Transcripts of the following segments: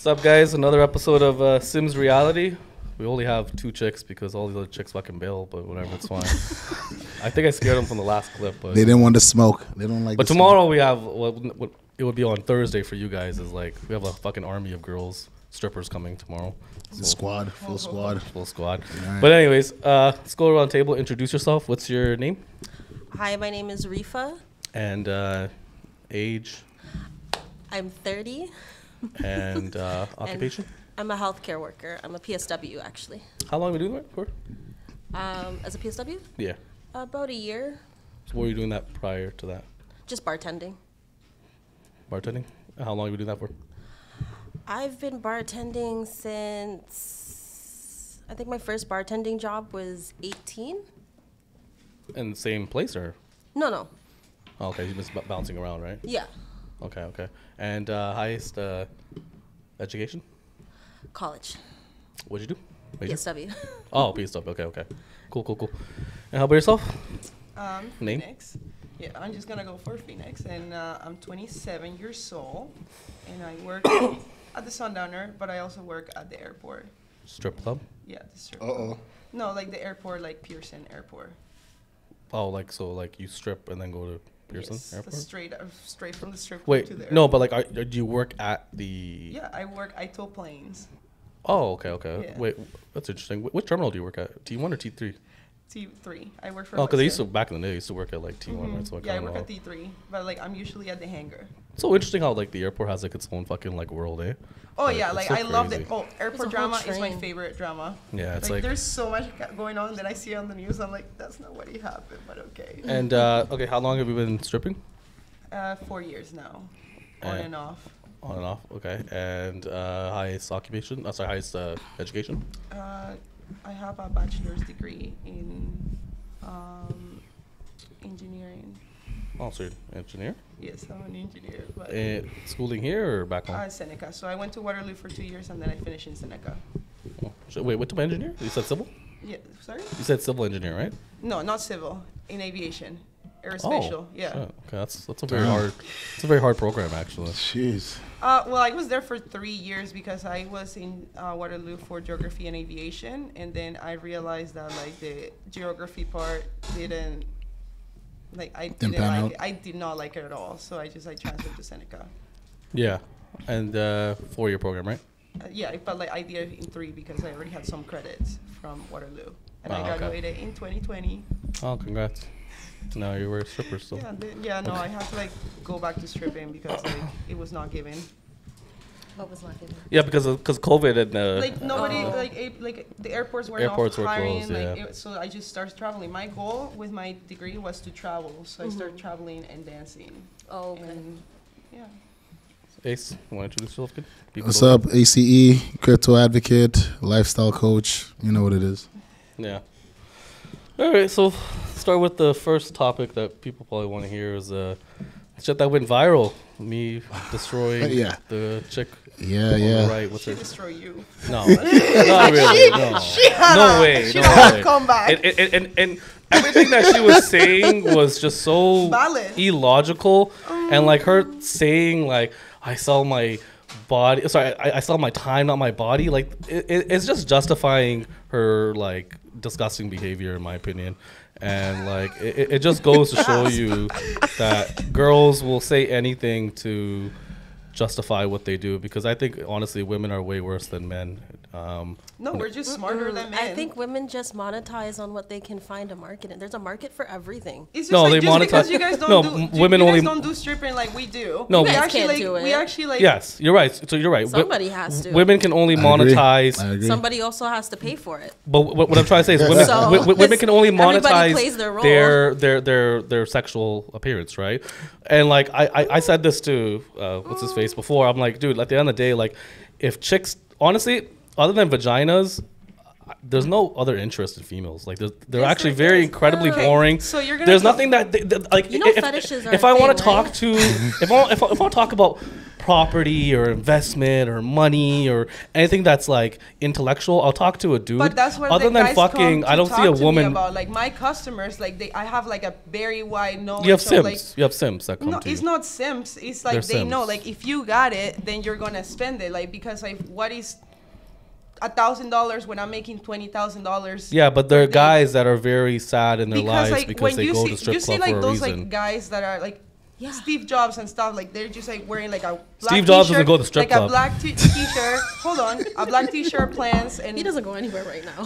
What's up, guys? Another episode of Sims Reality. We only have 2 chicks because all the other chicks fucking bail, but whatever, it's fine. I think I scared them from the last clip. But they didn't want to smoke. They don't like. But tomorrow we have what it would be on Thursday for you guys is like we have a fucking army of girls strippers coming tomorrow. So, squad, full squad, full squad. Right. But anyways, let's go around the table. Introduce yourself. What's your name? Hi, my name is Rifa. And age. I'm 30. And occupation. I'm a healthcare worker. I'm a PSW, actually. How long have you been doing that for? As a PSW? Yeah. About a year. So what were you doing that prior to that? Just bartending. Bartending? How long have you been doing that for? I've been bartending since, I think my first bartending job was 18. In the same place or? No. Oh, okay, you've been bouncing around, right? Yeah. Okay. And highest education? College. What'd you do? Major? PSW. Oh, PSW. Okay. Cool. And how about yourself? Name? Phoenix. Yeah, I'm just gonna go for Phoenix, and I'm 27 years old, and I work at the Sundowner, but I also work at the airport. Strip club? Yeah, the strip club. No, like the airport, like Pearson Airport. Oh, like you strip and then go to Pearson Yes, Airport? straight from the strip club Wait, to the airport. no, but like, do you work at the? Yeah, I tow planes. Oh, okay. Yeah. Wait, that's interesting. Which terminal do you work at? T1 or T3? T3. I work for. Oh, because I used to back in the day. I used to work at like T1, right? So I work at T3, but like I'm usually at the hangar. It's so interesting how like the airport has like its own fucking like world, eh? Oh yeah, it's like so I love crazy. it. Oh, There's a airport whole drama is my train. favorite drama. Yeah, it's like there's so much going on that I see on the news. I'm like, that's not what happened, but okay. And okay, how long have you been stripping? 4 years now, on and off. On and off, okay. And highest occupation? Highest education? I have a bachelor's degree in engineering. Oh, so you're an engineer? Yes, I'm an engineer. But Schooling here or back home? Seneca. So I went to Waterloo for 2 years, and then I finished in Seneca. Oh, wait, what type of engineer? You said civil? Yeah, sorry? You said civil engineer, right? No, not civil. In aviation, aerospatial. Oh, yeah. shit. Okay, that's a very hard. It's a very hard program, actually. Jeez. Well, I was there for 3 years because I was in Waterloo for geography and aviation, and then I realized that like the geography part didn't. Like I did not like it at all, so I transferred to Seneca. Yeah, and 4-year program, right? Yeah, but like I did it in 3 because I already had some credits from Waterloo, and I okay. graduated in 2020. Oh, congrats! Now you were a stripper still. No, I had to like go back to stripping because like it was not given. What was not given? Yeah, because COVID and Like nobody, like the airports were not hiring. Closed, yeah. So I just started traveling. My goal with my degree was to travel, so I started traveling and dancing. Oh, okay. And, yeah. Ace, you want to introduce yourself, kid? What's up? ACE, crypto advocate, lifestyle coach. You know what it is. Yeah. All right, so start with the first topic that people probably want to hear is shit that went viral. Me destroying the chick. Yeah. Right. What's She her? destroy you. No, not really. No. No way. She No had way. a comeback. And everything that she was saying was just so Valid. illogical, and like her saying like I sell my body. Sorry, I sell my time, not my body. Like it's just justifying her like disgusting behavior, in my opinion. And like it just goes to show you that girls will say anything to justify what they do, because I think honestly women are way worse than men. No, we're just smarter than men. I think women just monetize on what they can find a market in. There's a market for everything. It's just No, like they just monetize- because you guys don't no, do women you only- guys don't do stripping like we do. No, we You guys actually can't like do we it. actually like Yes, you're right. So you're right. Somebody has to. Women can only I agree. monetize. I agree. Somebody also has to pay for it. But what I'm trying to say is women So, women can only everybody monetize plays their role. their sexual appearance, right? And like I said this to what's his face before. I'm like, dude, at the end of the day, like if chicks honestly, other than vaginas, there's no other interest in females. Like they're Yes, actually there very is. incredibly Okay, boring. so you're gonna there's go- nothing that like You know fetishes are if a I want thing, to talk right? to if I want to talk about property or investment or money or anything that's like intellectual, I'll talk to a dude. But that's what other the than guys fucking, come I to don't see talk a to me woman. about. Like my customers, like I have like a very wide knowledge. You have of, simps. like, You have simps that come no, to you. it's not simps. It's like They're they know. simps. Like if you got it, then you're gonna spend it. Like because like what is $1,000 when I'm making $20,000? Yeah, but there are guys that are very sad in their lives like because when they you go see, to strip you see club like for a those reason. like guys that are like Yeah. Steve Jobs and stuff, like they're just like wearing like a black Steve Jobs doesn't t-shirt, go to strip like club. a black t-shirt. Hold on, a black t-shirt, plants, and He doesn't go anywhere right now.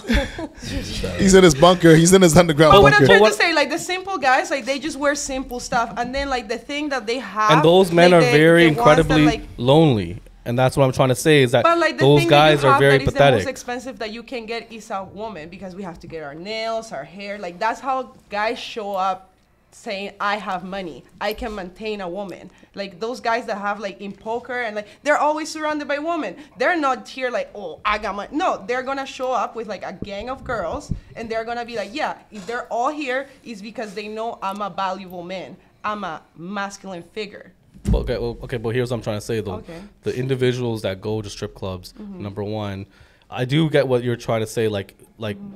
He's in his bunker. He's in his underground But what I'm bunker. trying to say, like the simple guys, like they just wear simple stuff, and then like the thing that they have, And those men like, are very the ones that, incredibly like, lonely. And that's what I'm trying to say is that but like the those thing guys that you are have very that is the most pathetic. expensive that you can get is a woman, because we have to get our nails, our hair. Like that's how guys show up saying I have money, I can maintain a woman. Like those guys that have like in poker and like they're always surrounded by women. They're not here like, oh, I got money. No, they're gonna show up with like a gang of girls and they're gonna be like, yeah, if they're all here is because they know I'm a valuable man, I'm a masculine figure. Okay, but here's what I'm trying to say though. Okay. The individuals that go to strip clubs, number one, I do get what you're trying to say. Like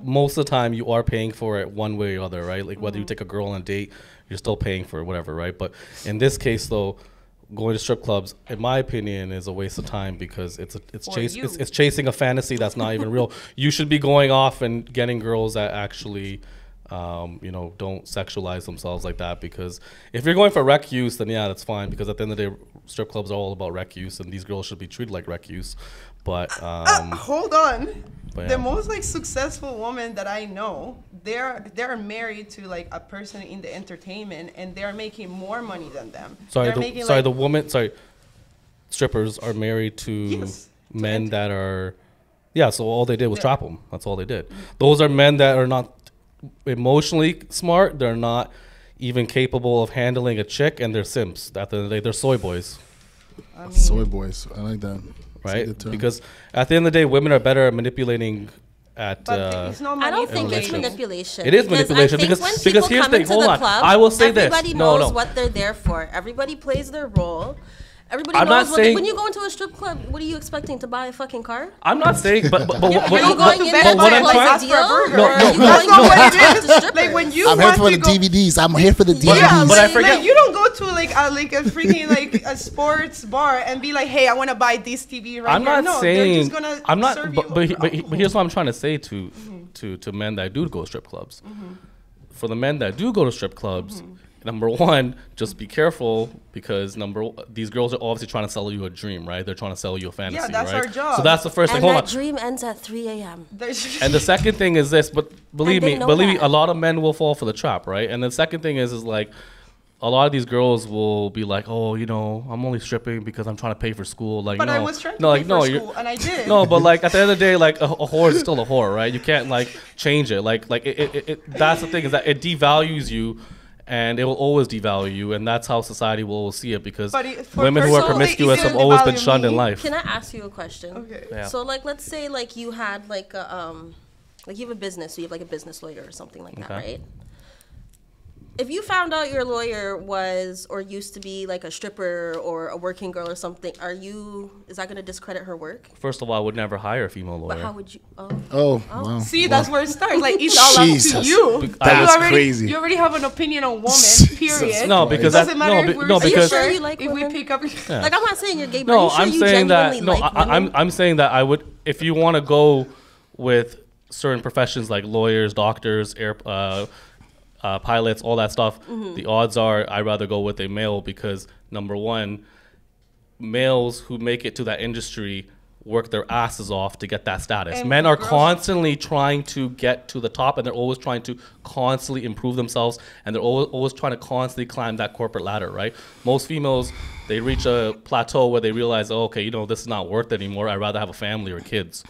most of the time, you are paying for it one way or other, right? Like whether you take a girl on a date, you're still paying for it, whatever, right? But in this case, though, going to strip clubs, in my opinion, is a waste of time because it's chasing a fantasy that's not even real. You should be going off and getting girls that actually, don't sexualize themselves like that. Because if you're going for rec use, then yeah, that's fine. Because at the end of the day, strip clubs are all about rec use, and these girls should be treated like rec use. But Hold on. But The yeah. most like successful women that I know, they're married to like a person in the entertainment, and they're making more money than them. Strippers are married to Yes, to men that are, so all they did was trap them. That's all they did. Those are men that are not emotionally smart. They're not even capable of handling a chick, and they're simps. At the end of the day, they're soy boys, I mean, Soy boys. I like that. That's a right? good term. Because at the end of the day, women are better at manipulating at but it's not I don't think it's Manipulation. manipulation. It is because manipulation I think because- when because people here's come the thing, into hold the on. club, I will say this. everybody No, knows no. what they're there for. Everybody plays their role. Everybody I'm not knows saying- when you go into a strip club, what are you expecting, to buy a fucking car? I'm not saying, but Are you what going in bed there and what to I'm close trying- a deal? No, or are no, you no, going That's not to what it talk is. to strippers? Like when you I'm here want for to the go, DVDs. I'm here for the DVDs. yeah, But I like, forget- like, you don't go to like a freaking like a sports bar and be like, hey, I want to buy this TV right I'm here. not No, saying they're just gonna I'm not, serve but you here's what I'm trying to say to men that do go to strip clubs. For the men that do go to strip clubs, number one, just be careful because these girls are obviously trying to sell you a dream, right? They're trying to sell you a fantasy, that's right? our job. So that's the first And thing. Hold that on. dream ends at 3 a.m. And the second thing is this, but believe they me, know a that. lot of men will fall for the trap, right? And the second thing is like, a lot of these girls will be like, oh, I'm only stripping because I'm trying to pay for school. Like, But no, I was trying to no, pay like, no, for you're, school, and I did. no, but like at the end of the day, like a whore is still a whore, right? You can't like change it. Like it that's the thing, is that it devalues you, and it will always devalue you, and that's how society will always see it, because But for women who are personally, promiscuous it have didn't always been devalue shunned in me. life. Can I ask you a question? Okay. Yeah. So like, let's say like you had like a like you have a business, so you have like a business lawyer or something like that, Okay. right? If you found out your lawyer was or used to be like a stripper or a working girl or something, is that going to discredit her work? First of all, I would never hire a female lawyer. But how would you? Oh, Oh, wow. See, that's where it starts. Like it's all up to Jesus. you. That's you already, crazy. You already have an opinion on women. Jesus Period. No, because it doesn't that, matter no, if we're no, Are you because sure you like if we women? pick up. Yeah. Like, I'm not saying you're gay, but no, are you sure I'm you saying genuinely that no, like women? I'm saying that I would, if you want to go with certain professions like lawyers, doctors, pilots, all that stuff, the odds are I'd rather go with a male, because number one, males who make it to that industry work their asses off to get that status. And Men are girls- constantly trying to get to the top, and they're always trying to constantly improve themselves, and they're always trying to constantly climb that corporate ladder, right? Most females, they reach a plateau where they realize, oh, okay, this is not worth it anymore. I'd rather have a family or kids.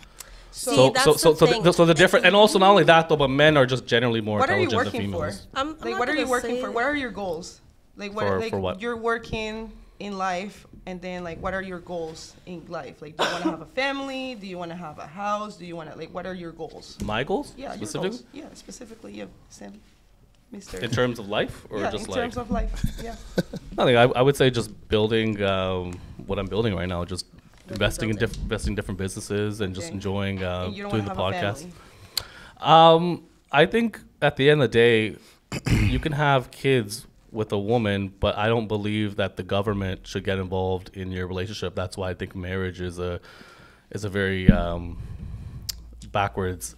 See, that's the thing. So the different, and also not only that though, but men are just generally more What are you intelligent than working for? females. I'm Like, not what are you gonna working say- for? What are your goals? Like, what? For Like, what? You're working in life, and then like what are your goals in life? Like, do you want to have a family? Do you want to have a house? Do you want to like what are your goals? My goals? Yeah, your Specifically? goals. Yeah, specifically, yeah, Sam, Mr. In terms of life, or yeah, just in like terms of life. Yeah. nothing? I would say just building what I'm building right now. Just investing in different businesses and just Okay. enjoying And you don't doing the wanna have a podcast. family. I think at the end of the day, you can have kids with a woman, but I don't believe that the government should get involved in your relationship. That's why I think marriage is a very backwards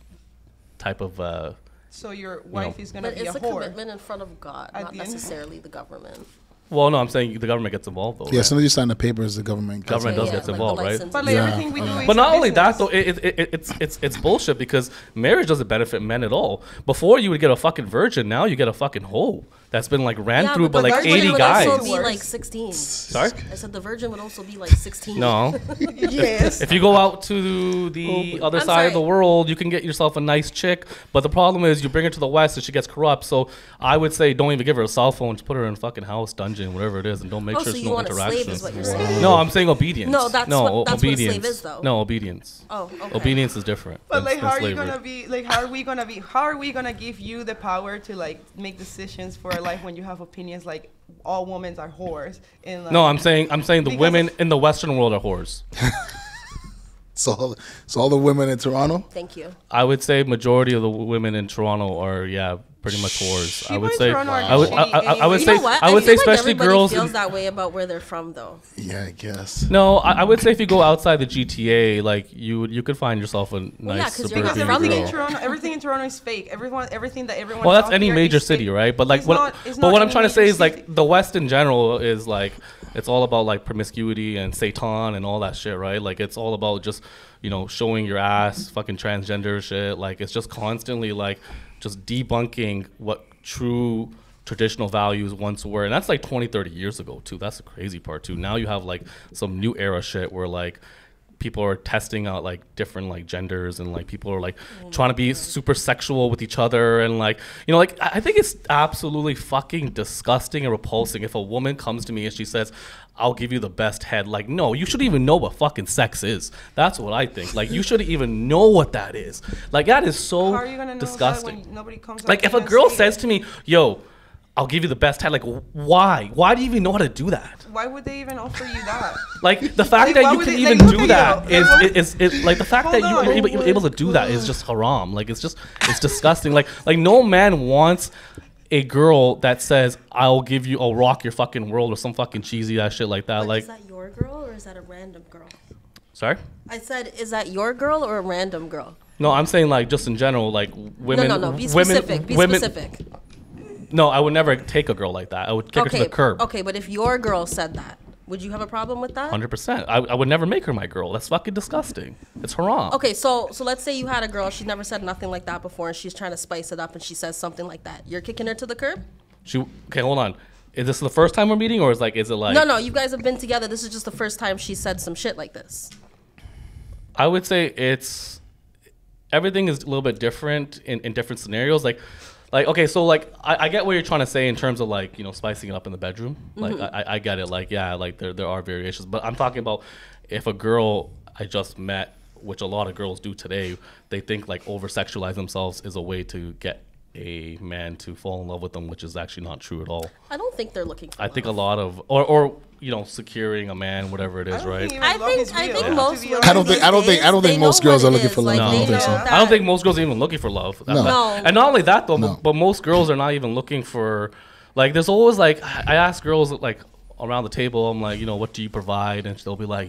type of. So your wife is gonna But be a it's a whore. commitment in front of God, At not the end. necessarily the government. Well, no, I'm saying the government gets involved though. Yeah, right? as soon as you sign the papers, the government. Government does Yeah, get like the involved, right? license But and like Yeah. everything we do is But not a only that business. though, it's bullshit because marriage doesn't benefit men at all. Before you would get a fucking virgin, now you get a fucking hoe that's been like ran through by but the like virgin 80 would guys. also be Worse. like 16. Sorry? I said the virgin would also be like 16. No. Yes. If you go out to the other I'm side of the sorry. world, you can get yourself a nice chick. But the problem is you bring her to the West and she gets corrupt. So I would say don't even give her a cell phone. Just put her in a fucking house, dungeon, whatever it is, and don't make Oh, sure so there's you no want a interaction. slave is what you're saying. No, I'm saying obedience. No, that's what a slave obedience. is, though. No, obedience. Oh, okay. Obedience is different. But than- like, than how are you slavery. gonna be? Like, how are we gonna give you the power to like make decisions for our life when you have opinions like all women are whores? And like, No, I'm saying the Because women of- in the Western world are whores. So all the women in Toronto. Thank you. I would say majority of the women in Toronto are pretty much whores. I People would in say Toronto are I would shitty I would You say know what? I would say feel like especially everybody girls. feels that way about where they're from, though. Yeah, I guess. No, I would say if you go outside the GTA, like you could find yourself a yeah, nice 'cause you're because suburban from everything in girl. Toronto, everything in Toronto is fake. Everything that everyone. Well, that's out any here major is city, fake. right? But like It's what? not- it's But not what I'm any trying to say major is like city. the West in general is like it's all about like promiscuity and Satan and all that shit, right? Like it's all about just showing your ass, fucking transgender shit. Like it's just constantly like just debunking what true traditional values once were, and that's like 20-30 years ago too. That's the crazy part too. Now you have like some new era shit where like people are testing out like different like genders, and like people are like trying to be super sexual with each other, and like like I think it's absolutely fucking disgusting and repulsing if a woman comes to me and she says, I'll give you the best head. Like, no, you shouldn't even know what fucking sex is. That's what I think. Like, you shouldn't even know what that is. Like, that is so How are you gonna know disgusting. that when nobody comes up Like, to if you a and girl say says it? to me, yo, I'll give you the best head, like, why? Why do you even know how to do that? Why would they even offer you that? Like, the fact Like, that why you would can they- even like, look do at that you. is like the fact that Hold you're on. able to do that is just haram. Like, it's disgusting. Like no man wants a girl that says, I'll rock your fucking world or some fucking cheesy ass shit like that. But Like, is that your girl or is that a random girl? sorry? I said, is that your girl or a random girl? No, I'm saying like just in general, like women. No. Be women, specific. Be women, specific. No, I would never take a girl like that. I would kick her to the curb. Okay, but if your girl said that, would you have a problem with that? 100%. I would never make her my girl. That's fucking disgusting. It's haram. Okay, so let's say you had a girl, she's never said nothing like that before, and she's trying to spice it up, and she says something like that. You're kicking her to the curb? Okay, hold on. Is this the first time we're meeting, or is it like? No, you guys have been together. This is just the first time she said some shit like this. I would say everything is a little bit different in different scenarios. Like okay, so like I get what you're trying to say in terms of like spicing it up in the bedroom. Like I get it. Like yeah, like there are variations, but I'm talking about if a girl I just met, which a lot of girls do today, they think like over sexualize themselves is a way to get a man to fall in love with them, which is actually not true at all. I don't think they're looking for I think a love. lot of or securing a man, whatever it is, right? I think most women I don't think- I don't think- I don't these think days, most they know girls what are it looking is. for love. Like, I they don't think know so. that- I don't think most girls are even looking for love. No. And not only that though, No. but most girls are not even looking for like. There's always like I ask girls like around the table. I'm like, what do you provide? And they'll be like,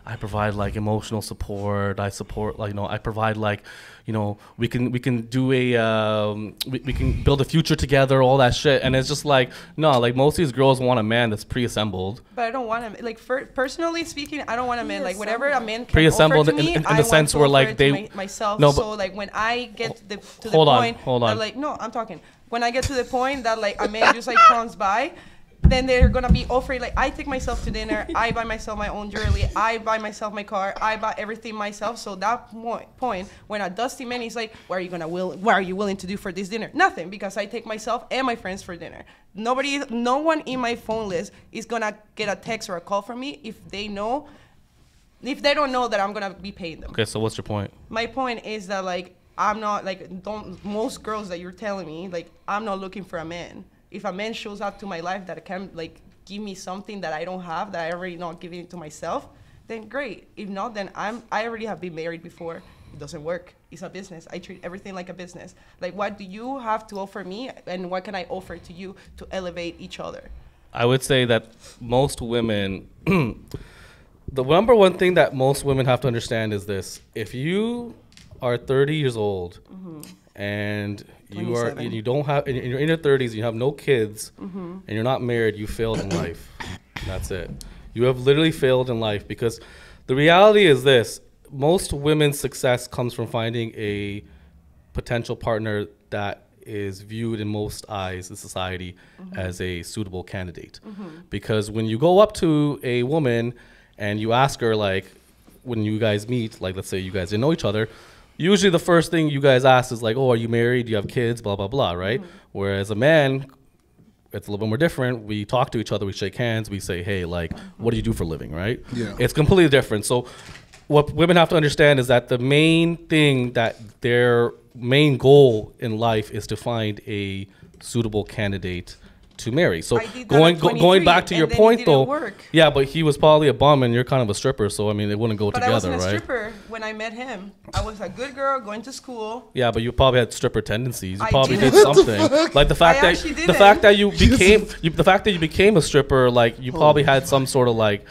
I provide like emotional support. I support like I provide like we can do we can build a future together. All that shit. And it's just like no, like most of these girls want a man that's pre-assembled. But I don't want him. Like, personally speaking, I don't want a man. Like, whatever a man can Pre-assembled offer to me, in the I want sense to where, offer like, it to they- myself. No, but- so like when I get to the Hold on, point, hold on. that, like, no, I'm talking. When I get to the point that like a man just like comes by, then they're gonna be offering, like, I take myself to dinner, I buy myself my own jewelry, I buy myself my car, I buy everything myself. So that point when a dusty man is like, what are you willing to do for this dinner? Nothing, because I take myself and my friends for dinner. No one in my phone list is gonna get a text or a call from me if they don't know that I'm gonna be paying them. Okay, so what's your point? My point is that, like, I'm not, like, most girls that you're telling me, like, I'm not looking for a man. If a man shows up to my life that can, like, give me something that I don't have, that I already not giving it to myself, then great. If not, then I already have been married before. It doesn't work. It's a business. I treat everything like a business. Like, what do you have to offer me, and what can I offer to you to elevate each other? I would say that most women, the number one thing that most women have to understand is this: if you are 30 years old and you don't have, and you're in your 30s, you have no kids, and you're not married, you failed in life. That's it. You have literally failed in life, because the reality is this: most women's success comes from finding a potential partner that is viewed in most eyes in society as a suitable candidate. Because when you go up to a woman and you ask her, like, when you guys meet, like, let's say you guys didn't know each other, usually the first thing you guys ask is like, oh, are you married? Do you have kids? Blah, blah, blah, right? Whereas a man, it's a little bit more different. We talk to each other, we shake hands, we say, hey, like, what do you do for a living, right? Yeah. It's completely different. So what women have to understand is that the main thing, that their main goal in life is to find a suitable candidate to marry. So going back to your point though, yeah, but he was probably a bum and you're kind of a stripper, so I mean it wouldn't go together, right? But I wasn't a stripper when I met him. I was a good girl going to school. Yeah, but you probably had stripper tendencies. You probably did something. Like the fact that you became a stripper, like you probably had some sort of like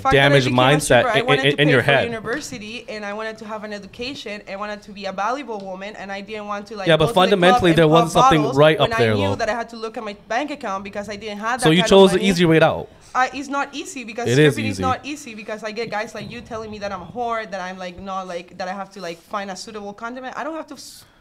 damaged mindset in your head. I university, and I wanted to have an education, and wanted to be a valuable woman, and I didn't want to, like, yeah, but fundamentally there wasn't something right up there. I knew that I had to look at my bank account because I didn't have that. So you chose the easy way out. It's not easy, because stripping is not easy, because I get guys like you telling me that I'm a whore, that I'm like not like that I have to like find a suitable condiment. I don't have to.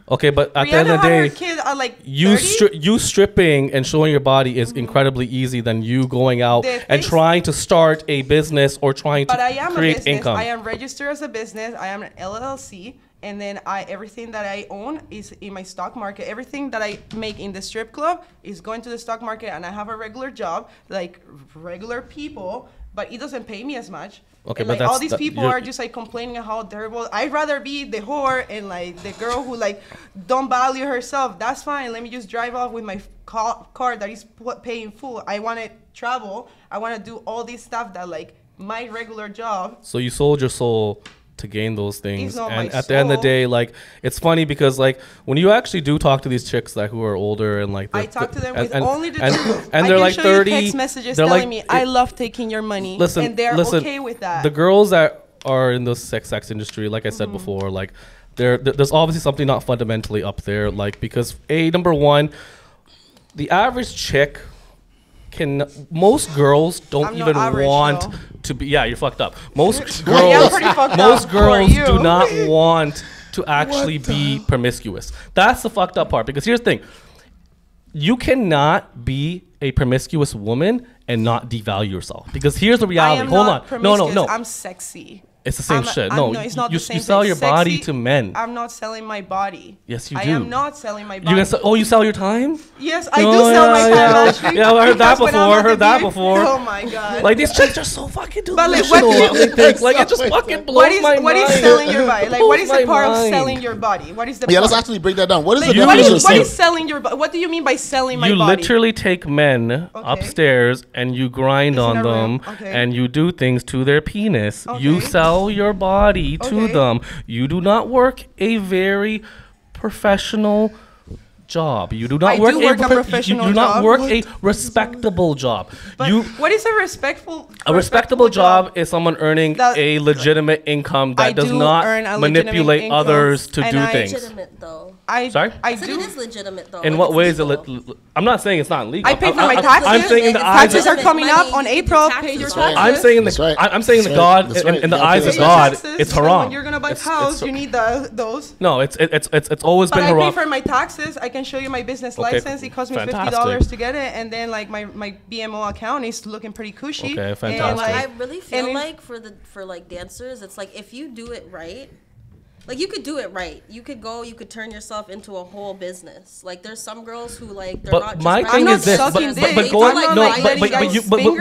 Okay, but at the end of the day, you stripping and showing your body is incredibly easy than you going out and trying to start a business or trying to create income. I am registered as a business. I am an LLC, and then everything that I own is in my stock market. Everything that I make in the strip club is going to the stock market, and I have a regular job like regular people, but it doesn't pay me as much. Okay, and, but like, all these people are just like complaining how terrible. I'd rather be the whore and like the girl who like don't value herself. That's fine. Let me just drive off with my car that is paying full. I want to travel. I want to do all this stuff that like my regular job. So you sold your soul to gain those things, and at the end of the day, like, it's funny because like when you actually do talk to these chicks like who are older and like I talk to them with only the truth, and they're like 30 text messages telling me I love taking your money, and they're okay with that. The girls that are in the sex industry, like I said before, like there's obviously something not fundamentally up there, like, because number one, the average chick most girls don't even want to be. Yeah, you're fucked up. Most girls do not want to actually be promiscuous. That's the fucked up part, because here's the thing: you cannot be a promiscuous woman and not devalue yourself, because here's the reality. Hold on. No. I'm sexy. It's the same shit. No, it's not the same. You sell your body to men. I'm not selling my body. Yes, you do. I am not selling my body. You sell your time? Yes, I do sell my time, actually. Yeah, I heard that before. Oh my god. Like, these chicks are so fucking delusional. Like, it just fucking blows my mind. What is selling your body? Like, what is the part of selling your body? What is the part? Yeah, let's actually break that down. What is the what is selling your body? What do you mean by selling my body? You literally take men upstairs and you grind on them and you do things to their penis. You sell your body to them. You do not work a very professional job. You do not work a professional job. You do not work a respectable job. But what is a respectful? A respectable job is someone earning a legitimate income that does not manipulate others to do things. Legitimate though. Sorry? I do. It is legitimate though. In what way is it? I'm not saying it's not legal. I pay for my taxes. I'm saying in the eyes taxes are coming up on April. Pay your taxes. I'm saying the God in the eyes of God, it's haram. When you're gonna buy a house, you need those. No, it's always been haram. I pay for my taxes. I can show you my business Okay, license. It cost me fantastic. $50 to get it, and then like my BMO account is looking pretty cushy. Okay, And, fantastic. like, I really feel and like for like dancers, it's like if you do it right, like you could do it right. You could turn yourself into a whole business. Like there's some girls who like they're But not just my right thing now, is this, they're sucking just dick. but they going do, like, no, right but now.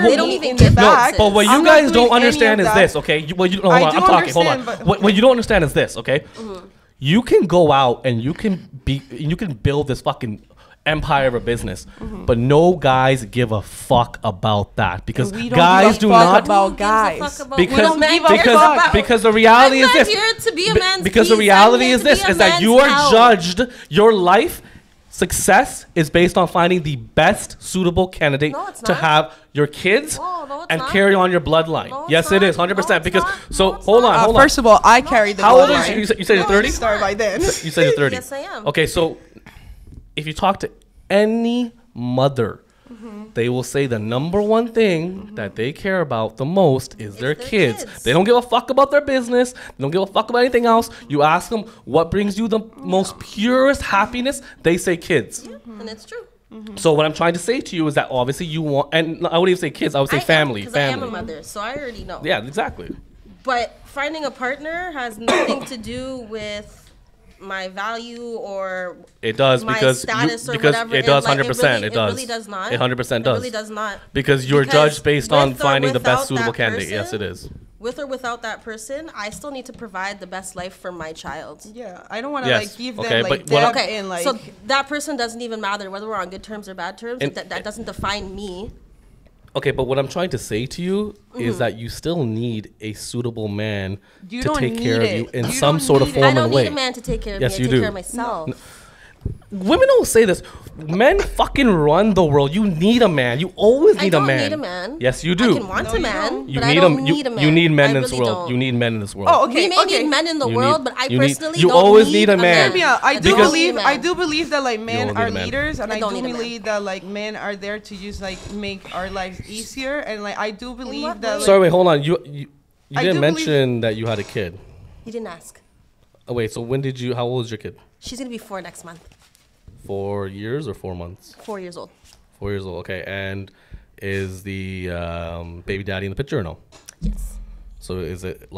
they don't even no, give but what I'm you not guys don't doing any understand of is that. this, okay? Hold I on, do I'm talking. Hold on. understand, but- What you don't understand is this, okay? You can go out and you can build this fucking empire of a business, but no guys give a fuck about that because We don't guys give a do fuck not. about Who gives a guys. fuck about Because what a man cares about? because the reality I'm is not this. here to be a man's Because the piece. reality I'm here is to be this: a is that man's you are help. judged. Your life success is based on finding the best suitable candidate No, it's to not. have your kids No, it's and not. carry on your bloodline. No, it's Yes, it not. is 100%. No, Because it's not. so No, it's hold not. on, hold on. First of all, I carried the How old bloodline. is you? You said you're 30. it's Started by then. You said you're 30. Yes, I am. Okay, so if you talk to any mother, they will say the number one thing that they care about the most is their their kids. kids. They don't give a fuck about their business. They don't give a fuck about anything else. You ask them what brings you the most purest happiness, they say kids. And it's true. So what I'm trying to say to you is that obviously you want, and I wouldn't even say kids, I would say family. Because I am a Family. mother, so I already know. Yeah, exactly. But finding a partner has nothing to do with my value or It does my because status or because whatever. it does Like, 100%. It It does. really does not. It 100% does. It really does not. Because you're judged based on with or finding the best without suitable that candidate. Yes, person- it is. With or without that person, I still need to provide the best life for my child. Yeah, I don't want to Yes, like give okay, them like but what debt Okay, and like. so that person doesn't even matter whether we're on good terms or bad terms. And- That doesn't define me. Okay, but what I'm trying to say to you is that you still need a suitable man You to don't take care need of you it. in You some don't sort of need it. form I and don't way. need a man to take care of Yes, me. you I take do. care of myself. Women don't say this. Men fucking run the world. You need a man. You always I need don't a man. need a man. Yes, you do. I can want No, a you man, don't. You but need I don't a, need a man. You need men I in this really world. don't. You need men in this world. Oh, okay. We may need men in the You world, need- but I you need- personally you don't always need a man. Yeah, I do Because- believe man. I do believe that like don't men need are a man. leaders, and I I don't do need a man. believe that like men are there to just like make our lives easier, and like I do believe what that. way? Like, Sorry, wait, hold on. You I didn't do mention that you had a kid. You didn't ask. Oh, wait, so when did you, how old is your kid? She's gonna be 4 next month. 4 years or 4 months? 4 years old. 4 years old, okay. And is the baby daddy in the picture or no? Yes. So is it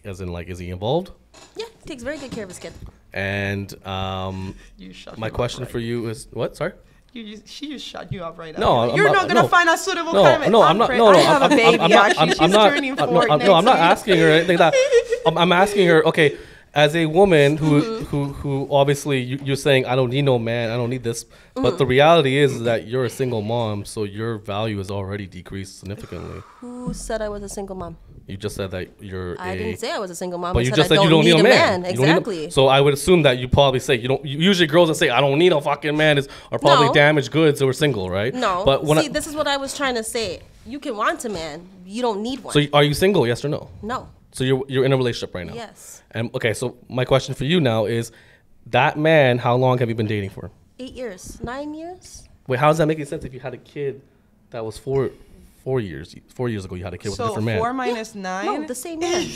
as in like, is he involved? Yeah, he takes very good care of his kid. And you shut my him up question right. for you is, what, sorry? She just shut you up right now. No, You're I'm not gonna no. find a suitable No, candidate. no, I'm not. No, no, I have a baby. Actually, she's turning 4 no, I'm next not week. asking her anything like that. I'm asking her. Okay, as a woman who obviously you're saying I don't need no man, I don't need this, but the reality is that you're a single mom, so your value is already decreased significantly. Who said I was a single mom? You just said that you're. I didn't say I was a single mom. But I you said just I said you don't need a man. You don't need a- Exactly. So I would assume that you probably say you don't. Usually girls that say I don't need a fucking man are probably No. damaged goods or single, right? No. But when See, this is what I was trying to say. You can want a man. You don't need one. so are you single? Yes or no? No. So you're in a relationship right now. Yes. And okay, so my question for you now is, that man, how long have you been dating for? 8 years. 9 years? Wait, how does that make any sense if you had a kid that was 4 years? 4 years ago, you had a kid with a So different man. 4 minus 9 No, the same man.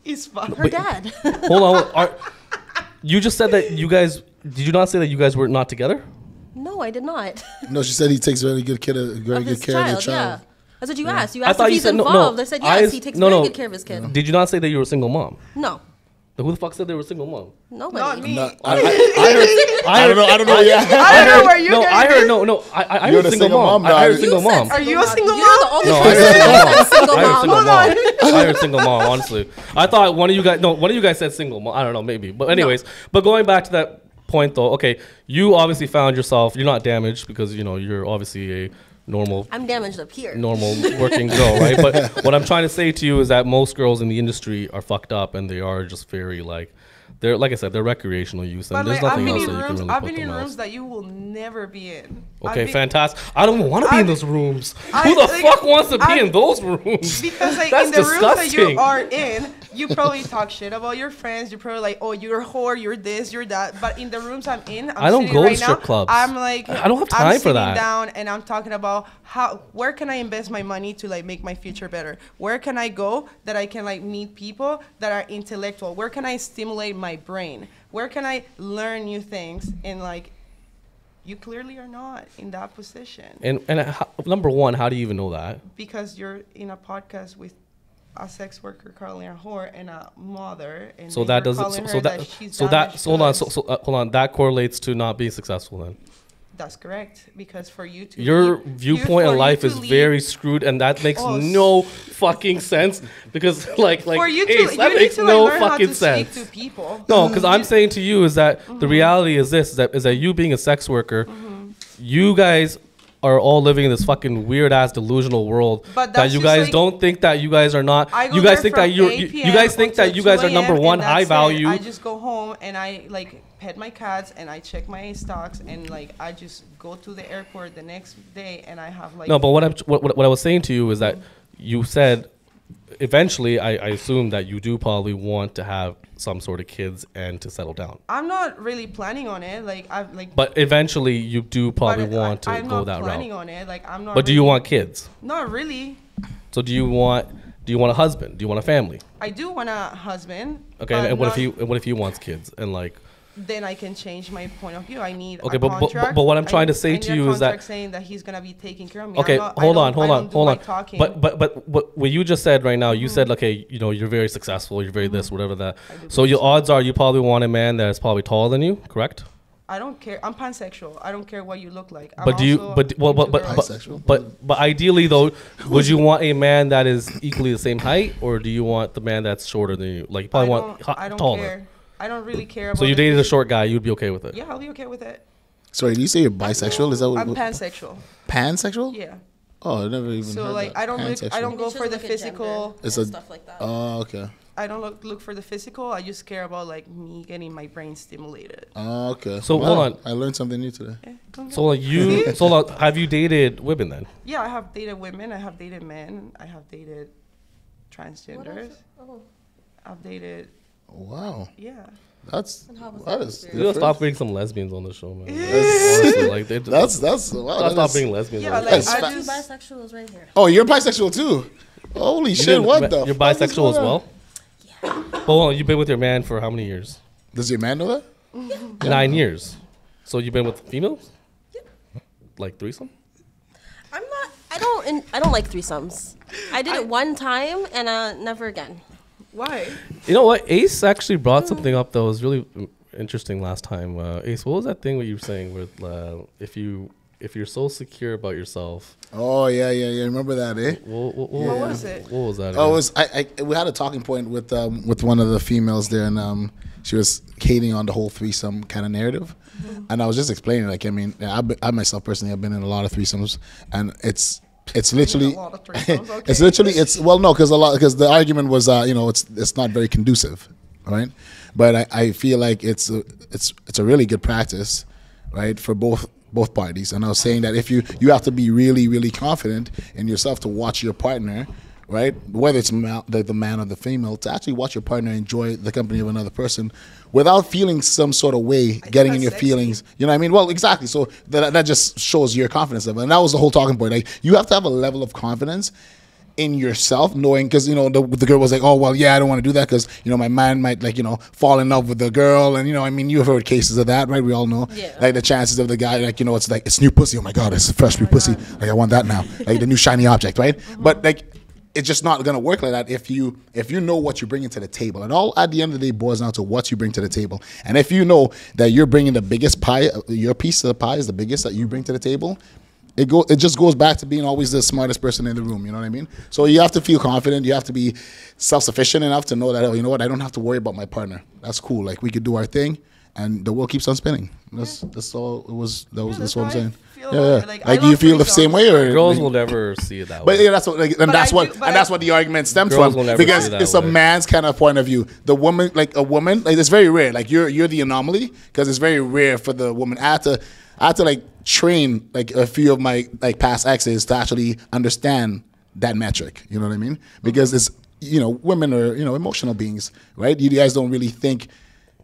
is fine. Her dad. Hold on. You just said that you guys. Did you not say that you guys were not together? No, I did not. No, she said he takes very good care of Of very his good care of their child, child. yeah. That's what you asked. You I asked thought if you he's said no. involved. I said yes, he takes very good care of his kid. Did you not say that you were a single mom? No. Then who the fuck said they were a single mom? Nobody. Not me. I don't know. I don't know. Yeah. I don't know where you No, guys I heard no. I You're heard the single mom. now. I heard You single said mom. Are you a single You're mom? the only No, I person heard single that mom. said single I heard mom. single mom. I heard single mom. Honestly, I thought one of you guys said single mom. I don't know, maybe. But anyways, but going back to that point though, okay, you obviously found yourself. You're not damaged because you're obviously a normal I'm damaged up here. working girl, right? But what I'm trying to say to you is that most girls in the industry are fucked up and they are just very they're like I said, they're recreational use, and But there's like, I've nothing been else in that you can rooms. really I've put been in them rooms else. that you will never be in. Okay, I've been- fantastic. I don't want to be in I've- those rooms. I- Who the like, fuck wants to be I- in those rooms? Because like That's in the rooms that disgusting. you are in, you probably talk shit about your friends. You're probably like, oh, you're a whore, you're this, you're that. But in the rooms I'm in, I don't go to strip now, clubs. I'm like, I don't have time for that. I'm sitting down and I'm talking about where can I invest my money to like make my future better? Where can I go that I can like meet people that are intellectual? Where can I stimulate my brain? Where can I learn new things? And like, you clearly are not in that position. And number one, how do you even know that? Because you're in a podcast with a sex worker calling her a whore and a mother, and so that doesn't. Hold on. That correlates to not being successful then. That's correct, because for you to your viewpoint in life is very screwed, and that makes no fucking sense. Because like for you to, Ace, that makes no fucking sense. Speak to people. No, because I'm saying to you is that the reality is this: is that you being a sex worker, you guys are all living in this fucking weird ass delusional world that you guys don't think that you guys are not. You guys think that you guys think that you guys are number one high value. I just go home and I like pet my cats and I check my stocks and like I just go to the airport the next day and I have like. No, but what I was saying to you is that you said eventually I assume that you do probably want to have some sort of kids and to settle down. I'm not really planning on it. Like I've like. But eventually you do probably want to go that route. I'm not planning on it. Like I'm not. But do you want kids? Not really. So do you want a husband? Do you want a family? I do want a husband. Okay, and what if he wants kids and like? Then I can change my point of view. I need okay, a contract. but what I'm trying to say to you is that saying that he's gonna be taking care of me. Okay, hold on. But what you just said right now, you said okay, you know, you're very successful, you're very this, whatever that. So your odds are you probably want a man that's probably taller than you, correct? I don't care. I'm pansexual. I don't care what you look like. But but ideally though, would you want a man that is equally the same height, or do you want the man that's shorter than you? Like you probably I don't taller. Care. I don't really care about. So you dated a short guy, you'd be okay with it? Yeah, I'll be okay with it. Sorry, do you say you're bisexual? Is that what? I'm pansexual. Pansexual? Yeah. Oh, I never even so heard like that. I don't go for the physical. It's stuff like that. Oh, okay. I don't look for the physical. I just care about like me getting my brain stimulated. Oh, okay. So hold on. I learned something new today. Yeah, so like you, so like, have you dated women then? Yeah, I have dated women. I have dated men. I have dated transgenders. I've dated. Wow. Yeah. That is. You gotta stop bringing some lesbians on the show, man. Honestly, like that's wow. Stop bringing lesbians. Yeah, on like the I show. have two bisexuals right here. Oh, you're bisexual too. Holy shit! What the? You're bisexual as well. Yeah. But hold on, you've been with your man for how many years? Does your man know that? Yeah. 9 years. So you've been with females? Yeah. Like threesome? I don't like threesomes. I did it one time and never again. Why? You know what? Ace actually brought something up that was really interesting last time. Ace, what was that thing what you were saying with if you're so secure about yourself? Oh yeah. Remember that, eh? What was it? What was that? Oh, it was we had a talking point with one of the females there, and she was hating on the whole threesome kind of narrative, and I was just explaining, like, I mean, I myself personally have been in a lot of threesomes, and it's literally, because the argument was it's not very conducive, right? But I feel like it's a really good practice, right, for both parties. And I was saying that if you have to be really, really confident in yourself to watch your partner, right, whether it's the man or the female, to actually watch your partner enjoy the company of another person without feeling some sort of way, getting in your feelings. You know what I mean? Well, exactly. So that just shows your confidence level. And that was the whole talking point. Like, you have to have a level of confidence in yourself, knowing, because the girl was like, oh well, yeah, I don't want to do that because my man might fall in love with the girl, and I mean, you've heard cases of that, right? We all know, like, the chances of the guy, like, it's like, it's new pussy, oh my god, it's a fresh new pussy, like, I want that now, like the new shiny object, right? But like, it's just not gonna work like that if you know what you're bringing to the table. And all at the end of the day boils down to what you bring to the table. And if you know that you're bringing the biggest pie, your piece of the pie is the biggest that you bring to the table, it just goes back to being always the smartest person in the room. You know what I mean? So you have to feel confident. You have to be self-sufficient enough to know that, oh, you know what, I don't have to worry about my partner. That's cool. Like, we could do our thing, and the world keeps on spinning. That's all it was. That's what I'm saying. Yeah. Like, do you feel the same way, or girls will never see it that way? But yeah, that's what the argument stems from, because it's a man's kind of point of view. The woman, like it's very rare. Like, you're the anomaly, because it's very rare for the woman. I had to like train like a few of my like past exes to actually understand that metric. You know what I mean? Because it's women are, emotional beings, right? You guys don't really think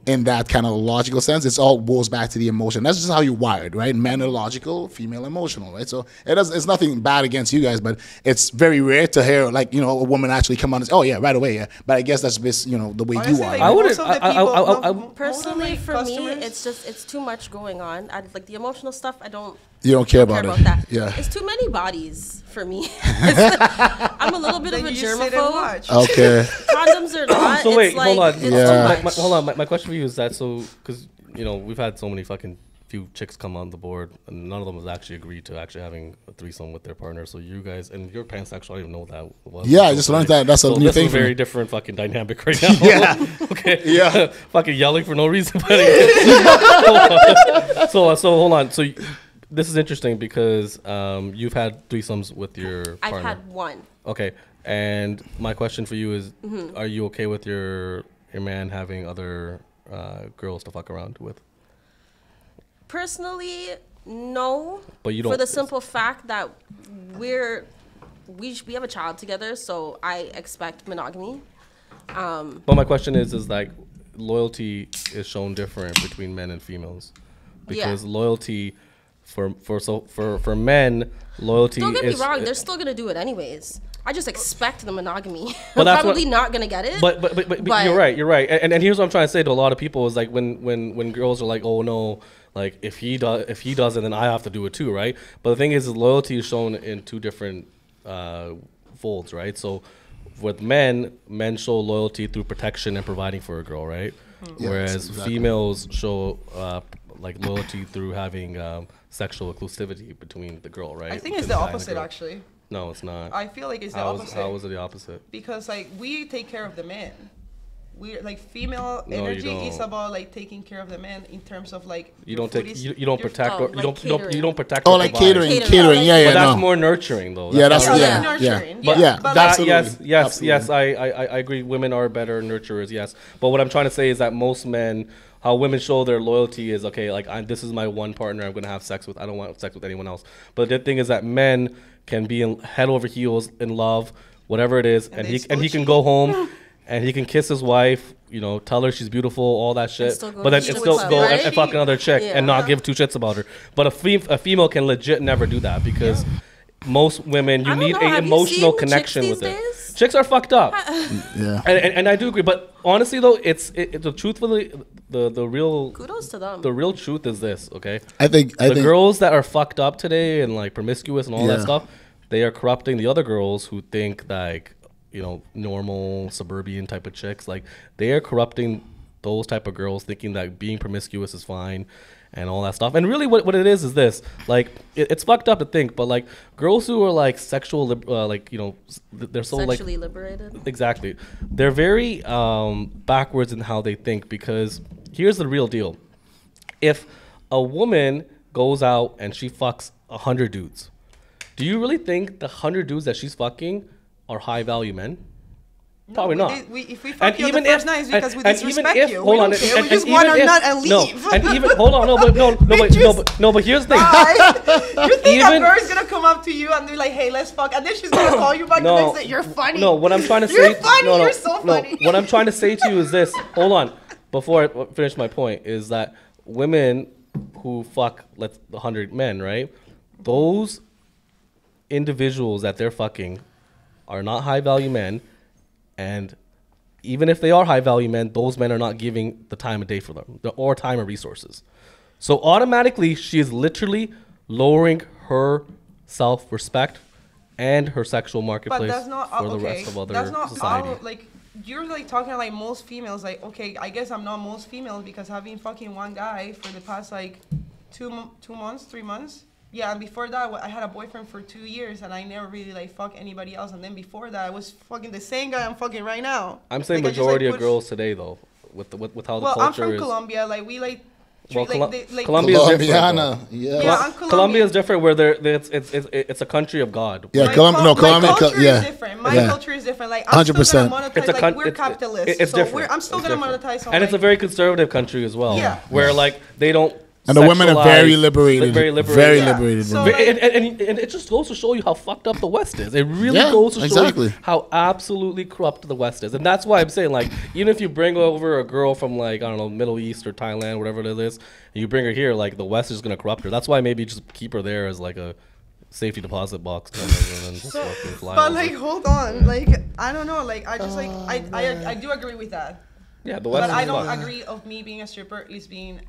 in that kind of logical sense. It's all goes back to the emotion. That's just how you're wired, right? Men are logical, female emotional, right? So it's nothing bad against you guys, but it's very rare to hear like, a woman actually come on and say, oh yeah, right away, yeah. But I guess that's just, the way Honestly, you are. like, I most wouldn't- of the I- people- Personally, most of for my me, customers- it's too much going on. Like the emotional stuff, I don't. You don't care care about about it. that. Yeah. It's too many bodies for me. I'm a little bit Then of a you sit and germaphobe. watch. Okay. Condoms are not. So wait, it's like, hold on. It's Yeah. too much. Hold on. My question for you is that because we've had so many fucking few chicks come on the board, and none of them has actually agreed to actually having a threesome with their partner. So you guys and your pansexual, I didn't even know that was. Yeah, I just learned that. That's a so new this thing is for a very me. different fucking dynamic right now. Yeah. Okay. Yeah. Fucking yelling for no reason. So hold on. So this is interesting because you've had threesomes with your partner. I've had one. Okay. And my question for you is, are you okay with your man having other girls to fuck around with? Personally, no. But you For don't- the simple fact that we have a child together, so I expect monogamy. But my question is like loyalty is shown different between men and females because loyalty for men, loyalty Don't get me is wrong; they're still gonna do it anyways. I just expect the monogamy. But I'm that's probably what- not gonna get it. But you're right. And here's what I'm trying to say to a lot of people is like when girls are like, oh no, like if he does it, then I have to do it too, right? But the thing is loyalty is shown in two different folds, right? So with men show loyalty through protection and providing for a girl, right? Yes, Whereas exactly. females show like loyalty through having sexual exclusivity between the girl, right? I think it's Between the guy and opposite, girl. actually. No, it's not. I feel like it's the How opposite. is it the opposite? Because like we take care of the men. We like female No, you energy is don't. about like taking care of the man in terms of like You your don't food take is- you don't your- protect or like you don't catering. protect. Oh, or like provide. catering. Yeah, But that's no. more nurturing though. Yeah, that's Yeah, yeah, like yeah. nurturing. But Yeah, yeah, but That, absolutely. yes, Absolutely. I agree. Women are better nurturers, yes. But what I'm trying to say is that most men, how women show their loyalty is okay. Like this is my one partner I'm gonna have sex with. I don't want sex with anyone else. But the thing is that men can be head over heels in love, whatever it is, and they he still can go home and he can kiss his wife. Tell her she's beautiful, all that shit. still go But to then the it's strip still club, go right? and fuck another chick Yeah. and not give two shits about her. But a female can legit never do that because most women you I don't need know, a have you emotional seen connection chicks with these it. days? Chicks are fucked up. Yeah. And I do agree, but honestly though, it's the truthfully the real Kudos to them. the real truth is this, okay? I think The girls that are fucked up today and like promiscuous and all that Yeah. stuff, they are corrupting the other girls who think like normal suburban type of chicks. Like they are corrupting those type of girls, thinking that being promiscuous is fine and all that stuff. And really, what it is this: like it's fucked up to think, but like girls who are like sexual, they're so like Sexually liberated. exactly. They're very backwards in how they think because here's the real deal. If a woman goes out and she fucks 100 dudes, do you really think the 100 dudes that she's fucking are high value men? Probably not. If we fuck you on the first night, it's because we disrespect you. Hold on, We just want our nut and leave. No, and even hold on, but here's the thing. You think Even- a girl's gonna come up to you and be like, "Hey, let's fuck," and then she's gonna call you back the next day. You're funny. No, what I'm trying to You're say. funny. No, You're so funny. What I'm trying to say to you is this. Hold on, before I finish my point, is that women who fuck 100 men, right? Those individuals that they're fucking are not high value men, and even if they are high value men, those men are not giving the time of day for them or time or resources. So automatically, she is literally lowering her self-respect and her sexual But marketplace that's not for the okay. rest of other That's not society. all. Like you're like talking like most females. Like okay, I guess I'm not most females because I've been fucking one guy for the past like 2 months, 3 months. Yeah, and before that, I had a boyfriend for 2 years, and I never really like fuck anybody else. And then before that, I was fucking the same guy I'm fucking right now. I'm saying Like, I just, majority like, of put- girls today though, with how the Well, I'm culture from is. Colombia. Like we like. Well, treat, like, they, like Colombia is different, Colombiana. though. Yeah. Yeah, I'm Colombian. Colombia is different where it's a country of God. Yeah, My Colombia. culture Yeah. is different. My Yeah. culture is different. Like I'm 100%. still gonna monetize. It's a like we're it's- capitalists, it's so different. I'm still It's gonna different. monetize. On, And it's a like, very conservative country as well. Yeah. Where like they don't And the women are very sexualized, liberated. like, very liberated. Very Yeah. liberated So, women. like- And it just goes to show you how fucked up the West is. It really Yeah, goes to show exactly. you how absolutely corrupt the West is. And that's why I'm saying, like, even if you bring over a girl from, like, I don't know, Middle East or Thailand, whatever it is, and you bring her here, like, the West is going to corrupt her. That's why maybe just keep her there as, like, a safety deposit box kind of, and then just fucking fly But over. like, hold on, like I don't know, like I just like I do agree with that. Yeah, the West But I is don't fun. agree of me being a stripper is being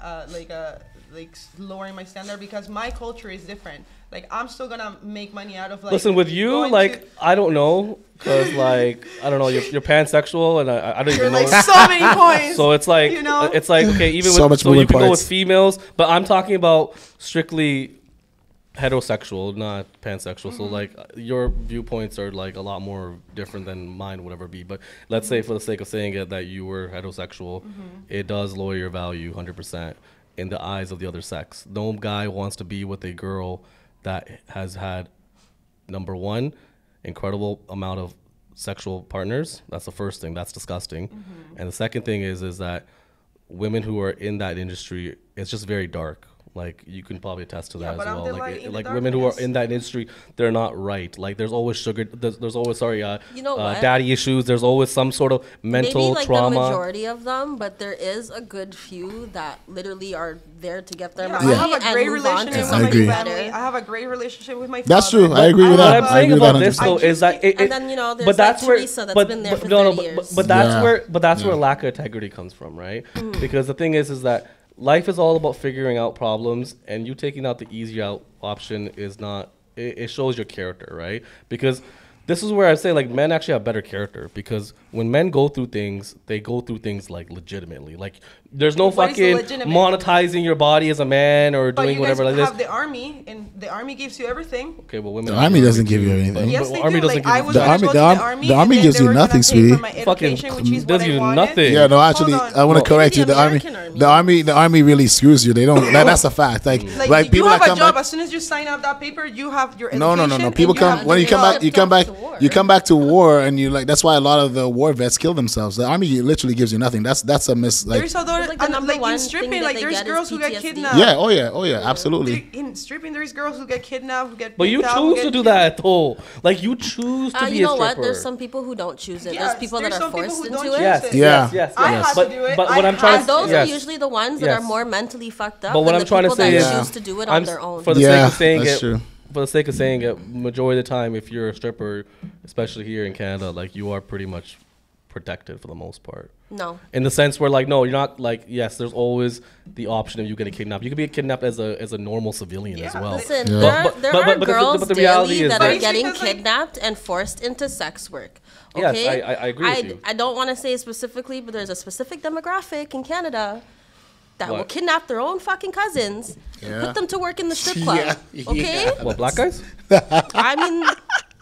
lowering my standard because my culture is different. Like I'm still gonna make money out of like. Listen, with you, going like, to- I don't know, because, like, I don't know, you're pansexual, and I don't you're even like know. so many points. So it's like, you know? it's like, okay, even So with, much so you moving can go parts. with females, but I'm talking about strictly heterosexual, not pansexual. So like your viewpoints are like a lot more different than mine would ever be. But let's say for the sake of saying it that you were heterosexual, it does lower your value 100% in the eyes of the other sex. No guy wants to be with a girl that has had, number one, incredible amount of sexual partners. That's the first thing. That's disgusting. And the second thing is that women who are in that industry, it's just very dark. Like, you can probably attest to that but as I'm well. the Like, light in the like women who are darkness. in that industry, they're not right. Like, there's always there's always, You know what? daddy issues. There's always some sort of mental Maybe like trauma. the majority of them, but there is a good few that literally are there to get their Yeah, money I have a and great move on relationship to with I my something agree. family. better. I have a great relationship with my That's father. true. I agree with What that. I'm I saying agree with about that this 100%. though is that And then, you know, there's but that's like where Teresa that's but, been there but, for no, 30 no, years. but that's Yeah. where Yeah. lack of integrity comes from, right? Because the thing is that life is all about figuring out problems, and you taking out the easy out option is not. It shows your character, right? Because this is where I say like men actually have better character, because when men go through things, they go through things like legitimately. Like there's no What is fucking legitimate? monetizing your body as a man or But doing you guys whatever like have this. the army, and the army gives you everything. Okay, well, women. The army doesn't give you But- anything. Yes, but they army do. doesn't Like, give I you was The gonna army- go to the the army- army, the and army then gives they you were gonna nothing, pay sweetie. for my education, which is what doesn't I give you wanted. nothing. Yeah, no, actually, on. I want to Maybe correct the you. The army, American army. the army really screws you. They don't. That's a fact. Like Like, you people have that a come job. back. As soon as you sign up that paper, you have your education. No. and People you come have when you your come back. job. You come back. to war. You come back to war, and you like. That's why a lot of the war vets kill themselves. The army literally gives you nothing. That's a miss. Like, There's other, Like, the number like one in thing stripping, that like they there's get is girls who get PTSD. kidnapped. yeah. Oh yeah. Absolutely. In stripping, there's girls who get kidnapped, who get. But you picked out, who choose to get do kidnapped. that though. Like you choose to be You a know stripper. what? There's some people who don't choose it. Yes, There's people that there's are some people forced who into don't it. choose Yes, it. Yeah. yes. I yes. had But, to do it. but I what I'm had trying And to those yes. are usually the ones that Yes. are more mentally fucked up But what than I'm the trying to people say that is, choose to do it on their own. for the Yeah, sake of saying that's it, true. for the sake of saying it, majority of the time, if you're a stripper, especially here in Canada, like you are pretty much protected for the most part. No. In the sense where, like, no, you're not like, yes, there's always the option of you getting kidnapped. You could be kidnapped as a normal civilian as Yeah, well. Listen, Yeah. there But are the- girls but the reality daily is that that- are It's getting because, like- kidnapped and forced into sex work. Yes, Okay? I agree with you. I don't want to say specifically, but there's a specific demographic in Canada that will What? kidnap their own fucking cousins and Yeah. put them to work in the strip club. Yeah, Okay? yeah. What, black guys? I mean,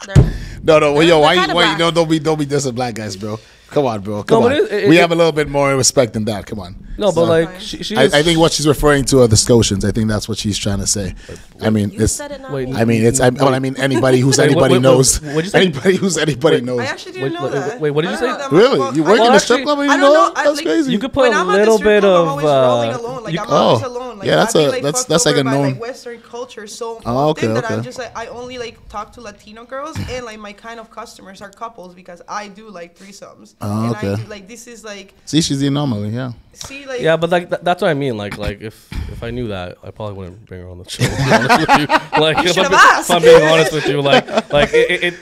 they're- No. Well, yo, They're why? kinda Wait, black. no, don't be dissing black guys, bro. Come on, bro. Come but on. it- We have a little bit more respect than that. Come on. No, but So- like, fine. she I is- think what she's referring to are the Scotians. I think that's what she's trying to say. I mean, you it's. said it, not wait, me. I mean, it's. Well, I mean, anybody who's Wait, anybody wait, knows. what'd you say? Anybody who's anybody knows. I actually didn't Wait, know wait, that. wait, what did you I don't say? know that much Really? about- You I work don't in Well, the strip actually, club and I you don't know? know. I, That's like, crazy. You could put when a I'm at the little strip bit club, of, I'm always rolling alone. Like you- I'm always alone. Like, yeah, that's I've been, a- like, that's- fucked that's like over a by, known- like Western culture so Oh, often okay, that I'm okay. just like I only like talk to Latino girls and like my kind of customers are couples because I do like threesomes. Oh, and okay. I do, like this is like See, she's the anomaly. Yeah. see like Yeah, but like that's what I mean. Like if I knew that, I probably wouldn't bring her on the show. To be honest with you. Like if should've I'm, asked. if I'm being honest with you, like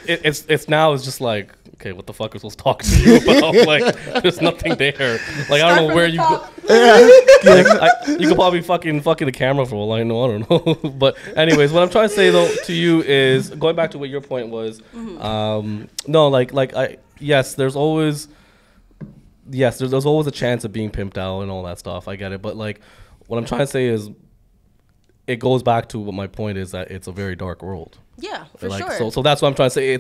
it's now it's just like, okay, what the fuck are we supposed to talk to you about? Like there's nothing there. Like I don't know where you go. Like, you could probably fucking the camera for all I know. I don't know. But anyways, what I'm trying to say though to you is going back to what your point was. No, there's always a chance of being pimped out and all that stuff. I get it, but like what I'm trying to say is, it goes back to what my point is, that it's a very dark world. yeah, for Like, sure. so that's what I'm trying to say.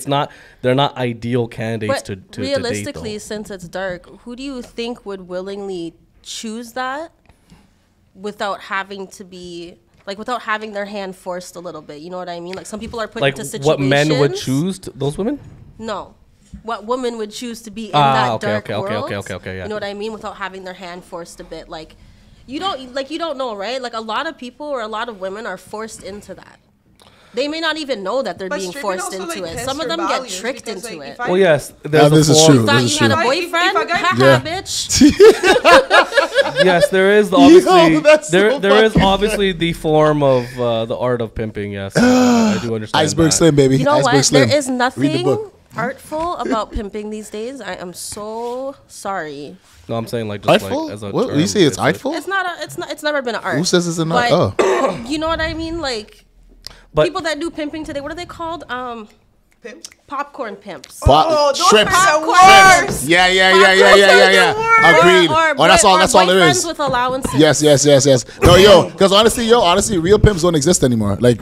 They're not ideal candidates But to realistically, date, since it's dark, who do you think would willingly choose that without having to be like without having their hand forced a little bit? You know what I mean? Like some people are put like into situations. what men would choose those women. No, what woman would choose to be in Ah, that okay, dark okay, okay, world? okay, yeah. You know what I mean? Without having their hand forced a bit, like You don't know, right? Like a lot of people or a lot of women are forced into that. They may not even know that they're But being stripping forced also, into like, it. tests Some of your them get values, tricked because, into like, it. if I- Well, yes, there's this a is form. true. You thought This is you had a true. boyfriend? If a guy- Haha, Yeah. bitch. Yes, there is obviously that's so there is fucking obviously the form of the art of pimping. Yes, I do understand. Iceberg that. Slim, baby. You know Iceberg what? Slim. There is Read the nothing book. artful about pimping these days. I am so sorry. No, I'm saying like just Artful? like as a What term, you say? It's like- artful? It's never been an art. Who says it's an art? But Oh, you know what I mean? Like But people that do pimping today, what are they called? Pimp? Popcorn pimps. Oh, those shrimp. are the Popcorn. worst. Yeah. worst. Agreed. Or Oh, that's all there boyfriends is. with allowances. Yes. No, because honestly, real pimps don't exist anymore. Like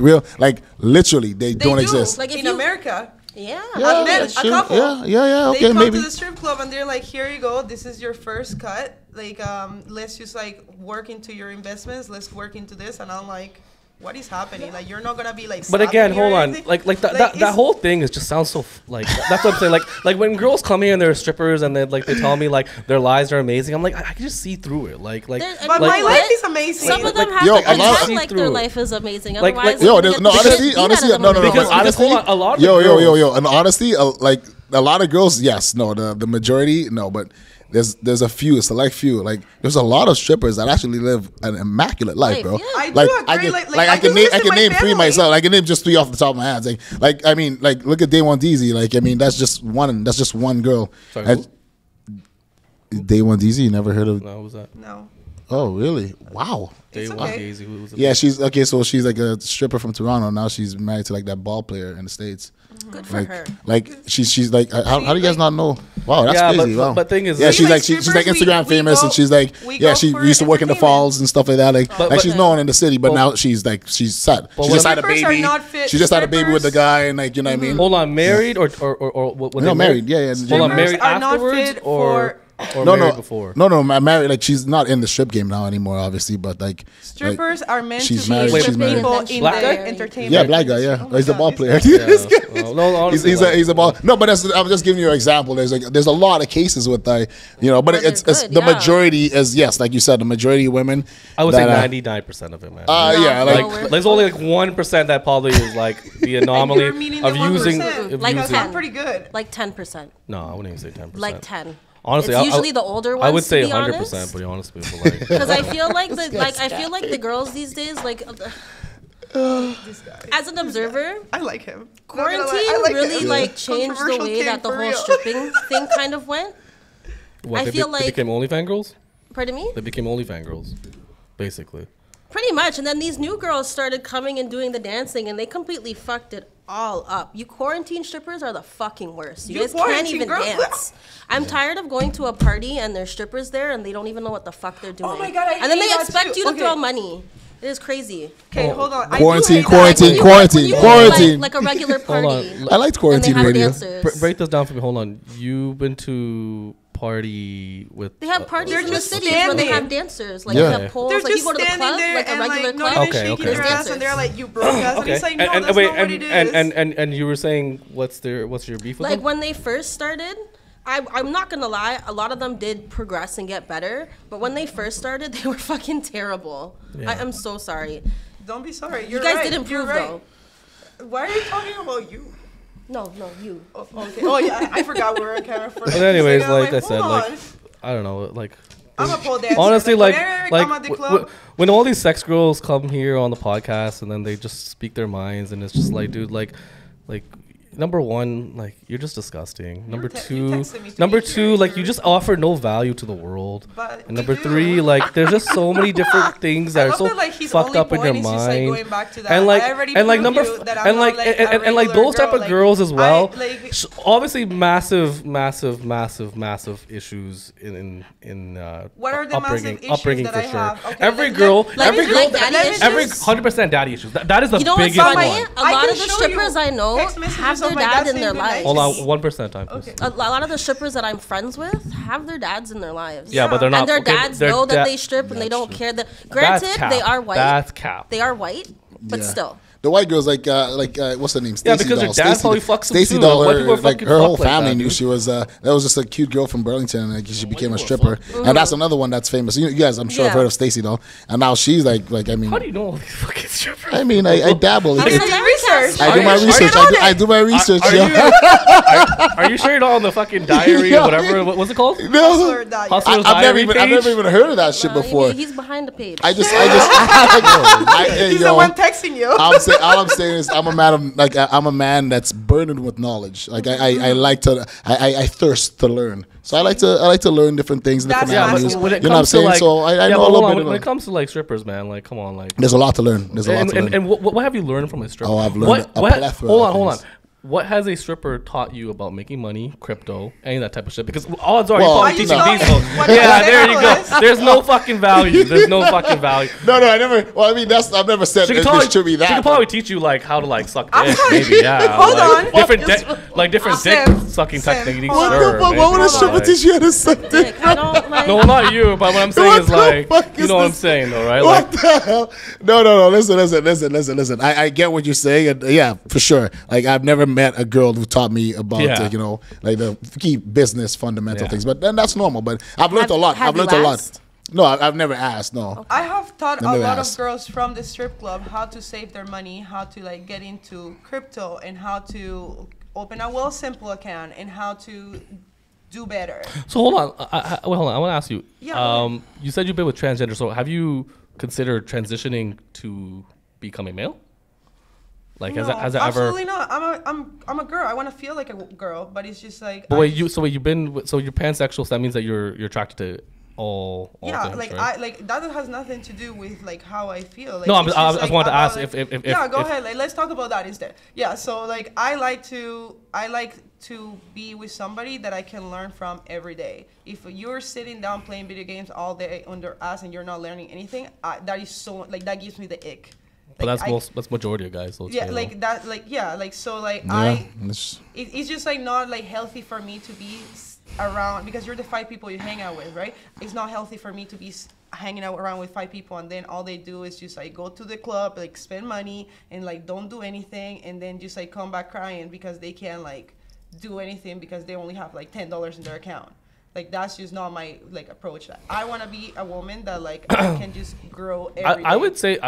literally, they They don't do. exist. Like, if in you- America. Yeah. I met that's a true. couple. Yeah. They Okay, come maybe. to the strip club and they're like, "Here you go. This is your first cut. Like, let's just like work into your investments. Let's work into this." And I'm like, "What is happening? Like, you're not gonna be like." But again, slapping me or hold on. anything? Like that it's- whole thing is just sounds so like that's what I'm saying. Like when girls come here and they're strippers and they tell me like their lives are amazing. I'm like I can just see through it. Like There- But like, my life is amazing. Some of them like- have yo, to a lot of- pretend like their See-through. life is amazing. Like- Otherwise, Yo, they're there's, gonna no, get the shit honestly, beat out of them. no. Because Honestly, hold on, a lot of the girls- and honestly, like a lot of girls, yes, no, the majority, no, but there's a few, a select few. Like there's a lot of strippers that actually live an immaculate life, bro. Yeah. I do Like agree. can, Like, like I I can do name, this I in can my name three family. myself. I can name just three off the top of my head. Like I mean, like look at Day One DZ. Like I mean, that's just one girl. Sorry, And- Day One DZ. You never heard of? no, what was that? No. Oh, really? Wow. Day It's one okay. Daisy. Who was it? Yeah, she's okay. So she's like a stripper from Toronto. Now she's married to like that ball player in the States. Good for her. Like she's like how do you guys not know? Wow, that's Yeah, crazy. but- Wow. but thing is- yeah, See, she's like she's like strippers, Instagram we famous, go- and she's like we yeah, go she for used to work in the entertainment. falls and stuff like that. Like But- she's known in the city, but now she's set. But She what- just had a Strippers are baby. not fit She just had a baby with the strippers. guy, and like you know what I mean. Hold on, married or when No, they married. Yeah. Hold on, Strippers married are not afterwards fit or No, married no, before? no. Married. Like she's not in the strip game now anymore, obviously. But like Strippers are meant she's to married, be she's with married. people She's in Black the guy? entertainment. yeah, black guy. Yeah, Oh my he's a God, ball this player. Yeah. No, honestly, He's a ball. No, but I'm just giving you an example. There's a lot of cases with but Well, it's they're the good, yeah. majority is yes, like you said, the majority of women. I would say that, 99% of it, man. yeah, No, like we're- There's only like 1% that probably is like the anomaly You're meaning of the using. 1%. Of Like using 10. I'm pretty good. Like 10%. no, I wouldn't even say 10%. Like 10. Honestly, It's usually the older I would ones, say to be 100%, honest. but honestly, but like, Because I feel like the girls these days, like This guy. as an observer, I like him. Not gonna quarantine lie, I like really him. like changed the Controversial way king, that the for whole real. stripping thing kind of went. what, I they, feel they like- became OnlyFans girls. Pardon me? They became OnlyFans girls, basically. Pretty much. And then these new girls started coming and doing the dancing, and they completely fucked it all up. You quarantine strippers are the fucking worst. You You guys can't quarantine even girls? dance. I'm tired of going to a party and there's strippers there, and they don't even know what the fuck they're doing. Oh my God, I and then hate they that expect too. you to Okay. throw money. It is crazy. Okay, hold on. I Quarantine, do hate that. quarantine, When you quarantine, go to, quarantine. Like a regular Hold on. party. I liked And they quarantine have radio. dancers. Break this down for me. Hold on. You've been to party with. They have parties They're in the just cities where they standing. have dancers. Like Yeah. they have poles. They're Like you just go to the standing club, there like a and regular like not club. even Okay, shaking okay. their There's ass, and they're like, "You broke us," and Okay, it's like, "No, that's not what it is." and you were saying what's your beef with Like them? when they first started, I'm not gonna lie, a lot of them did progress and get better. But when they first started, they were fucking terrible. Yeah. I am so sorry. Don't be sorry. You You're guys right. did improve You're right. though. Why are you talking about you? No, you. Oh, okay. Oh yeah, I forgot we were on camera for. But anyways, I'm like I said, hold like on. I don't know, like I'm a pole dancer. honestly, like whenever I like come at the club, when all these sex girls come here on the podcast and then they just speak their minds and it's just like, dude, like number one, like you're just disgusting. Number you texted me to number be two, here, like sure. you just offer no value to the world. But And we number do. three, like there's just so many different things I that are love so that, like, his fucked only up in your point is just, like, mind. going back to that. And like I already and like proved number you that I'm and not, like like, a and like regular those type girl. of Like, girls as well. like- Obviously, massive issues in What are the upbringing, massive issues upbringing that for I sure. have? Okay, every let- girl, let every me girl, like daddy issues. every 100% daddy issues. That is the You know what's biggest funny? one. A I lot can of the show strippers you I know text messages have their of my dad dad in saying their good night. lives. Hold on, 1% time, please. Okay. A lot of the strippers that I'm friends with have their dads in their lives. Yeah, but they're not. And their okay, dads their know that dad- they strip and they don't care. That's Granted, cap. they are white. That's cap. They are white, but Yeah. still. The white girls like what's her name? Yeah, Stacey because her Doll. dad Stacey- probably fucks them Stacey too. Doll. White people are Like fucking her whole fucked like family that, knew dude. she was. That was just a cute girl from Burlington. Like she became a people are stripper, fucked. and that's another one that's famous. You guys, I'm sure have Yeah. heard of Stacey Doll, and now she's like I mean, How do you know all these fucking strippers? I mean, I dabble. How I did do you research? my Are you- research. are you I do my research. Are, yeah. are you sure you're not on the fucking diary or whatever? What's it called? No, Hustler diet. Hustler's I've never Diary even heard of that shit before. He's behind the page. I just hey, He's yo, the one texting you. all I'm saying is I'm a man that's burdened with knowledge. Like I like to I thirst to learn. So I like to learn different things, different That's Yeah, avenues. masculine. when it You know what I'm comes to saying? like, So I yeah, know but a hold little on, bit. when it Of comes to like strippers, man, like come on, like. There's a lot to learn. There's a lot to learn. And what have you learned from a stripper? Oh, I've learned a plethora Hold of on. things. What has a stripper taught you about making money, crypto, any of that type of shit? Because odds are Well, you're Are probably you teaching telling these me folks. what Yeah, the there you go. example is? There's no fucking value. There's no fucking value. No, I never. Well, I mean, I've never said She it could should be that. She could probably teach you like how to like suck I'm dick, sorry. maybe. Yeah. Hold like, on. different dick Sim. sucking Sim. techniques. Hold on. Sure, What would a maybe, stripper like- teach you how to suck dick? Dick, I don't like. No, not you. But what I'm saying What is the like, fuck you is know what I'm this? saying, though, right? What Like, the hell? No. Listen. I get what you're saying. And yeah, for sure. Like I've never met a girl who taught me about Yeah. like the key business fundamental Yeah. things. But then that's normal. But I've learned a lot. Have I've learned you a lot. asked? No, I've never asked. No. I have taught a Never lot asked. of girls from the strip club how to save their money, how to like get into crypto, and how to open a Well Simple account, and how to do better. so hold on. Wait, hold on. I want to ask you. Yeah, go ahead. You said you've been with transgender. So have you considered transitioning to become a male? Like, No, has that ever? absolutely not. I'm a girl. I want to feel like a girl, but it's just like. But wait, you've been so you're pansexual. So that means that you're attracted to all Yeah, things, like right? I like that has nothing to do with like how I feel. Like, No, it's I just, just like, wanted to about, ask like- if yeah, go if- ahead. Like, let's talk about that instead. Yeah, so like I like to be with somebody that I can learn from every day. If you're sitting down playing video games all day under us and you're not learning anything, that is so like that gives me the ick. But Like, that's majority of guys. So it's, yeah, you know. like that, like yeah, like so, like Yeah. it's just like not like healthy for me to be around because you're the 5 people you hang out with, right? It's not healthy for me to be hanging out around with 5 people and then all they do is just like go to the club, like spend money and like don't do anything and then just like come back crying because they can't like do anything because they only have like $10 in their account. Like that's just not my like approach. I want to be a woman that like I can just grow every I day.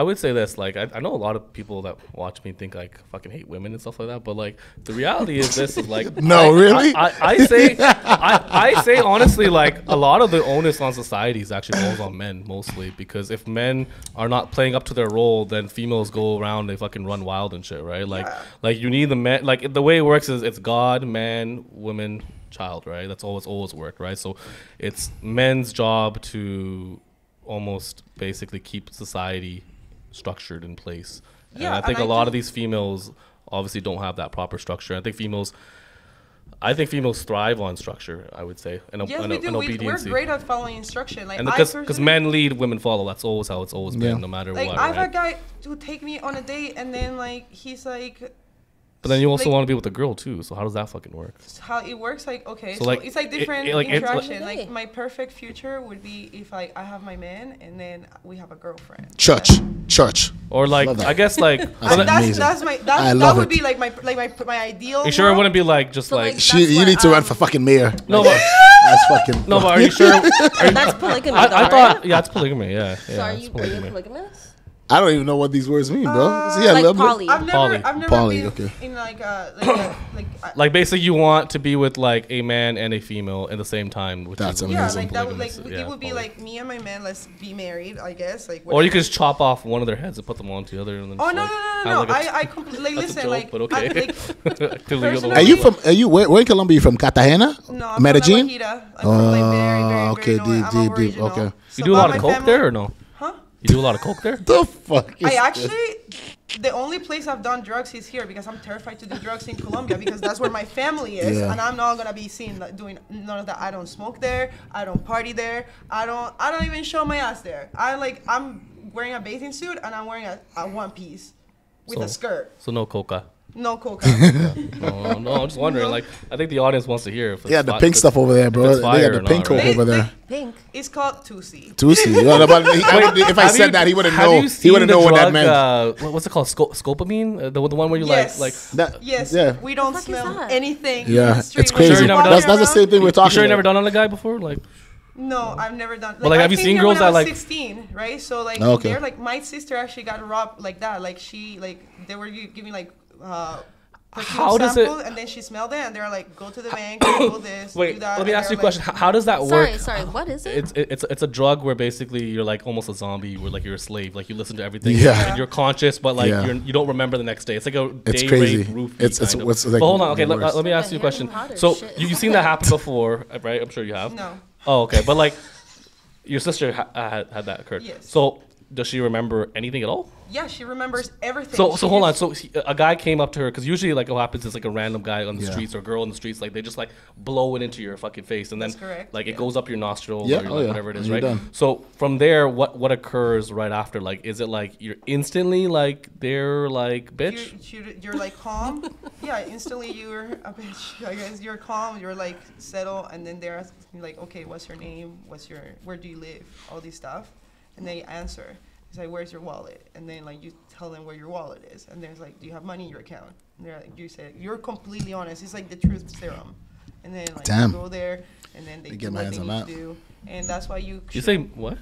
would say this. Like I know a lot of people that watch me think like fucking hate women and stuff like that. But like the reality is this is like No, really? I say honestly like a lot of the onus on society is actually falls on men mostly because if men are not playing up to their role, then females go around they fucking run wild and shit, right? Like Yeah. like you need the man. Like the way it works is it's God, man, woman, child, right? That's always worked, right? So it's men's job to almost basically keep society structured in place. And Yeah, I think and a I lot of do- these females obviously don't have that proper structure. I think females thrive on structure, I would say, and, Yes, and, we and do. We're obedience. great at following instruction. Like And I because personally- men lead, women follow. That's always how it's always Yeah. been, no matter like what. I've right? had a guy to take me on a date and then like he's like But then you also like- want to be with a girl too. So how does that fucking work? how it works like okay So, so, like, it's like it- different it- like, it's like- interaction like my perfect future would be if I have my man and then we have a girlfriend. Church. Or like Love that. I guess like. That's but then- amazing. That's my I that love would it. be like my ideal. you sure it world. wouldn't be like just So, like like, That's You what, need to run for fucking mayor. no, but That's fucking. no, but are you sure? That's polygamy. I though, thought right? yeah, it's polygamy. Yeah, So yeah, are it's you polygamy. polygamous? I don't even know what these words mean, bro. See, I Like love it. poly. Poly. I've never Poly, been okay. in like Like basically, you want to be with like a man and a female at the same time, which That's is amazing. yeah, amazing. like that would like Polygamous, it would be poly. like me and my man. Let's be married, I guess. Like Or you whatever. could just chop off one of their heads and put them onto the other. And then Oh just, no like, no have, no no! like, a- I completely that's a listen. joke, Like, but I, okay. like Clearly you're the Personally- Are you from? Are you where in Colombia? You from Cartagena? no, I'm Medellin? from La Guajira. I'm from like very okay, very deep, I'm deep, deep. aboriginal. Okay. You So, do a but lot my of coke family- there or no? Huh? You do a lot of coke there? The fuck? Is I this? actually, the only place I've done drugs is here because I'm terrified to do drugs in Colombia because that's where my family is, Yeah. and I'm not gonna be seen like, doing none of that. I don't smoke there. I don't party there. I don't even show my ass there. I'm wearing a bathing suit and I'm wearing a one piece with So- a skirt. So no coca. No coca. No, I'm just wondering. Like, I think the audience wants to hear. If it's Yeah, the pink stuff over there, bro. it's They fire got or the pink not, coke right? over there. Pink. It's called Tusi. Tusi. If I said that, he wouldn't know. He wouldn't know what that meant. What's it called? Scopamine? The one where you Yes. like. That, Yes. Yeah. We don't What the fuck is smell that? anything. Yeah, in the street it's when crazy. you're Sure you never walking That's the same around. thing we're You talking sure you about. never done on a guy before? Like, No, I've never done. But, like, have I you came seen here girls when I that, was like- 16, right? So like, Okay. they're like, my sister actually got robbed like that. Like they were giving like perfume How does it- samples, and then she smelled it, and they're like, go to the bank, do this, wait, do that. let me and ask you a they're question. like, How does that work? Sorry. What is it? It's a drug where basically you're like almost a zombie, where like you're a slave, like you listen to everything, Yeah. and you're conscious, but like Yeah. you don't remember the next day. It's like a It's day crazy. rape roofie It's kind of. like But hold on, okay, the let worst. me Like ask you a a question. Harry Potter So shit. you've seen that happen before, right? I'm sure you have. No. Oh, okay, but like your sister had that occurred. Yes. So does she remember anything at all? Yeah, she remembers everything. So She hold on. just- So a guy came up to her because usually like what happens is like a random guy on the Yeah. streets or girl in the streets, like they just like blow it into your fucking face, and then That's correct, like it yeah. goes up your nostril Yeah, or oh like, yeah, whatever it is, and you're right? done. So from there, what occurs right after? Like, is it like you're instantly like they're like bitch? You're like calm. Yeah, instantly you're a bitch. I guess you're calm. You're like settled, and then they're asking you like, okay, what's your name? Where do you live? All these stuff, and they answer. It's like, where's your wallet? And then like you tell them where your wallet is, and there's like, do you have money in your account? And they're like, you say you're completely honest. It's like the truth serum. And then like Damn. you go there, and then they Get do my what hands they on need that. to do, and that's why you. You say what?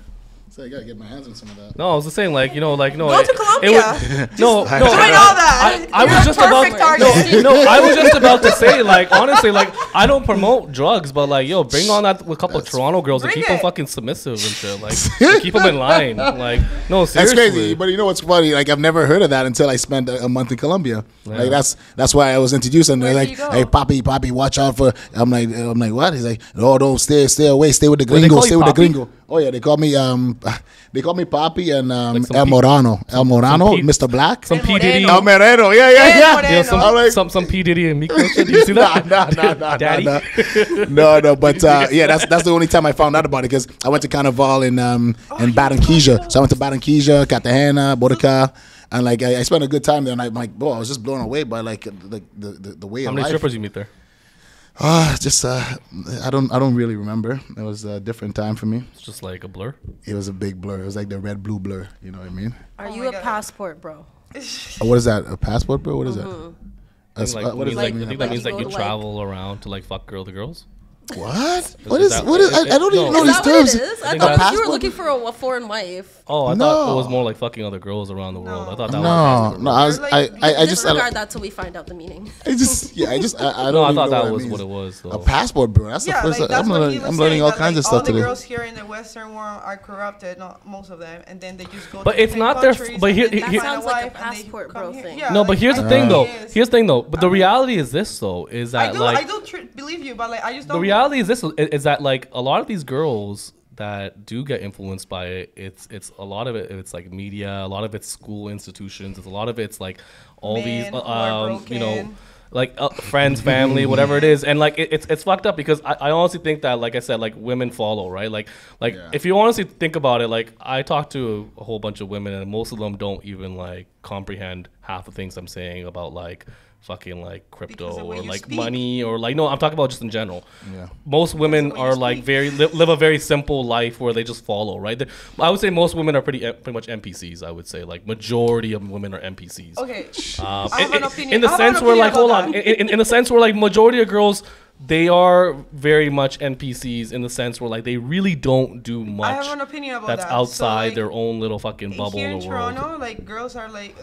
So I gotta get my hands on some of that. No, I was just saying like no. Go to Colombia. No, Join all that. I was You're a just about perfect target. no, I was just about to say like honestly like I don't promote drugs, but like yo, bring on that with a couple of Toronto girls and Bring keep them it. fucking submissive and shit. Like keep them in line. Like no, That's seriously. crazy, but you know what's funny? Like I've never heard of that until I spent a month in Colombia. Yeah. Like that's why I was introduced, and they're Where like, did you go? "Hey, Papi, watch out for." I'm like, what? He's like, "Oh, don't stay away, stay with the Wait, they gringo, call stay you with the Papi? gringo." Oh yeah, they call me Papi and some El P- Morano, P- Mr. Black, Some El P Diddy, Moreno. El Moreno, yeah. Moreno. you know, I'm like- some P Diddy and Miko shit. Do you see that? Daddy. No. But yeah, that's the only time I found out about it because I went to Carnival in Barranquilla. So I went to Barranquilla, Cartagena, Botica, and like I spent a good time there. And I'm like, bro, I was just blown away by like the way How of many life. strippers you meet there? Just I don't really remember. It was a different time for me. It's just like a blur. It was a big blur. It was like the red blue blur. You know what I mean? Are Oh you my a God. passport, bro? What is that? A passport, bro? What is that? I think, like, What does means, that like, I think mean? that means Like like you you go to, like- travel around to like fuck girl to girls. What? What Is is? that- What is? I don't no. even know Is these Is that what it terms. is? I think thought that's- you were looking for a foreign wife. Oh, I thought No. it was more like fucking other girls around the world. I thought that No, was. no. I was. Like, I just. Disregard that till we find out the meaning. I just. Yeah. I don't. No, I even thought know that it was means. what it was. Though. A passport, bro. That's Yeah, the first. like, that's I'm what he learning. was I'm learning saying, all that, kinds like, of stuff all the today. girls here in the Western world are corrupted, not most of them, and then they just go. But to it's different not their f- countries but and here- then they here- find Sounds like a wife and they passport come bro here. thing. Yeah, No, but like, here's the I thing, think though. it is. Here's the thing, though. But the reality is this, though, is I that do. like I do believe you, but like I just don't. the reality is this is that like a lot of these girls that do get influenced by it, it's a lot of it. It's like media, a lot of it's school institutions, it's a lot of it's like all Men these who are you know. broken. Like friends, family, whatever it is, and like it's fucked up because I honestly think that, like I said, like women follow, right? Like Yeah. if you honestly think about it, like I talk to a whole bunch of women and most of them don't even like comprehend half the things I'm saying about like fucking like crypto Because the way or you like speak. money or like no, I'm talking about just in general. Yeah. Most women the way you are like speak. very live a very simple life where they just follow, right? I would say most women are pretty much NPCs. I would say like majority of women are NPCs. Okay. I have an opinion. In the I have an sense where opinion like hold about on, that. in the sense where like majority of girls, they are very much NPCs in the sense where like they really don't do much. I have an opinion about that's that. outside So, like, their own little fucking bubble here in or world. Toronto, like girls are like,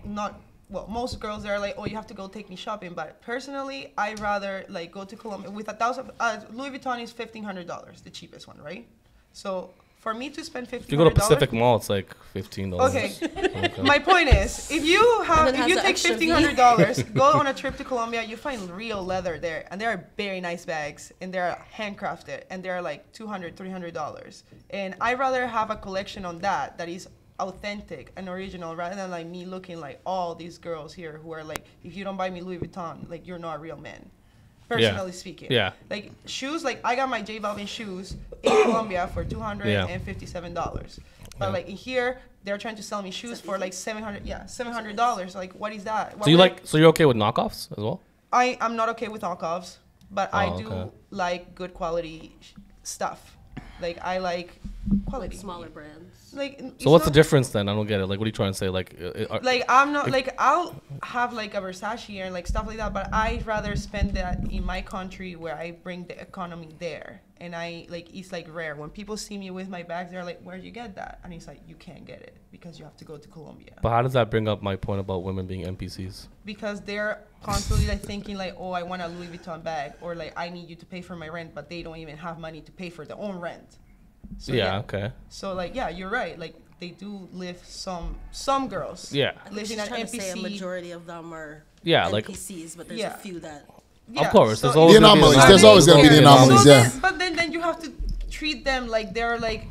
not well. Most girls are like, oh, you have to go take me shopping. But personally, I rather like go to Colombia with 1,000. Louis Vuitton is $1,500, the cheapest one, right? So for me to spend $1,500. If you go to Pacific Mall, it's like $15. Okay. My point is, if you And it if has you the take extra V. $1,500, go on a trip to Colombia, you find real leather there, and there are very nice bags, and they're handcrafted, and they're like $200, $300. And I rather have a collection on that is authentic and original, rather than like me looking like all these girls here who are like, if you don't buy me Louis Vuitton, like you're not a real man. personally speaking. Yeah. Like shoes, like I got my J Balvin shoes in Colombia for $257. But like here, they're trying to sell me shoes for like $700. Like what is that? So you're okay with knockoffs as well? I'm not okay with knockoffs, but I do okay. like good quality stuff. Like I like quality. Smaller brands. Like So what's the difference then? I don't get it. Like, what are you trying to say? Like I'm not like I'll have like a Versace and like stuff like that, but I'd rather spend that in my country where I bring the economy there, and I like it's like rare when people see me with my bags. They're like, "Where'd you get that?" And it's like, "You can't get it because you have to go to Colombia." But how does that bring up my point about women being NPCs? Because they're constantly like thinking like, "Oh, I want a Louis Vuitton bag," or like, "I need you to pay for my rent," but they don't even have money to pay for their own rent. So, Okay. So like, yeah, you're right. Like they do live some girls. Yeah. Live in an Trying to say a NPC. majority of them are like NPCs, but there's Yeah. a few that. Of course, so there's always The gonna be anomalies. There's always going to be the anomalies, So yeah. but then you have to treat them like they're like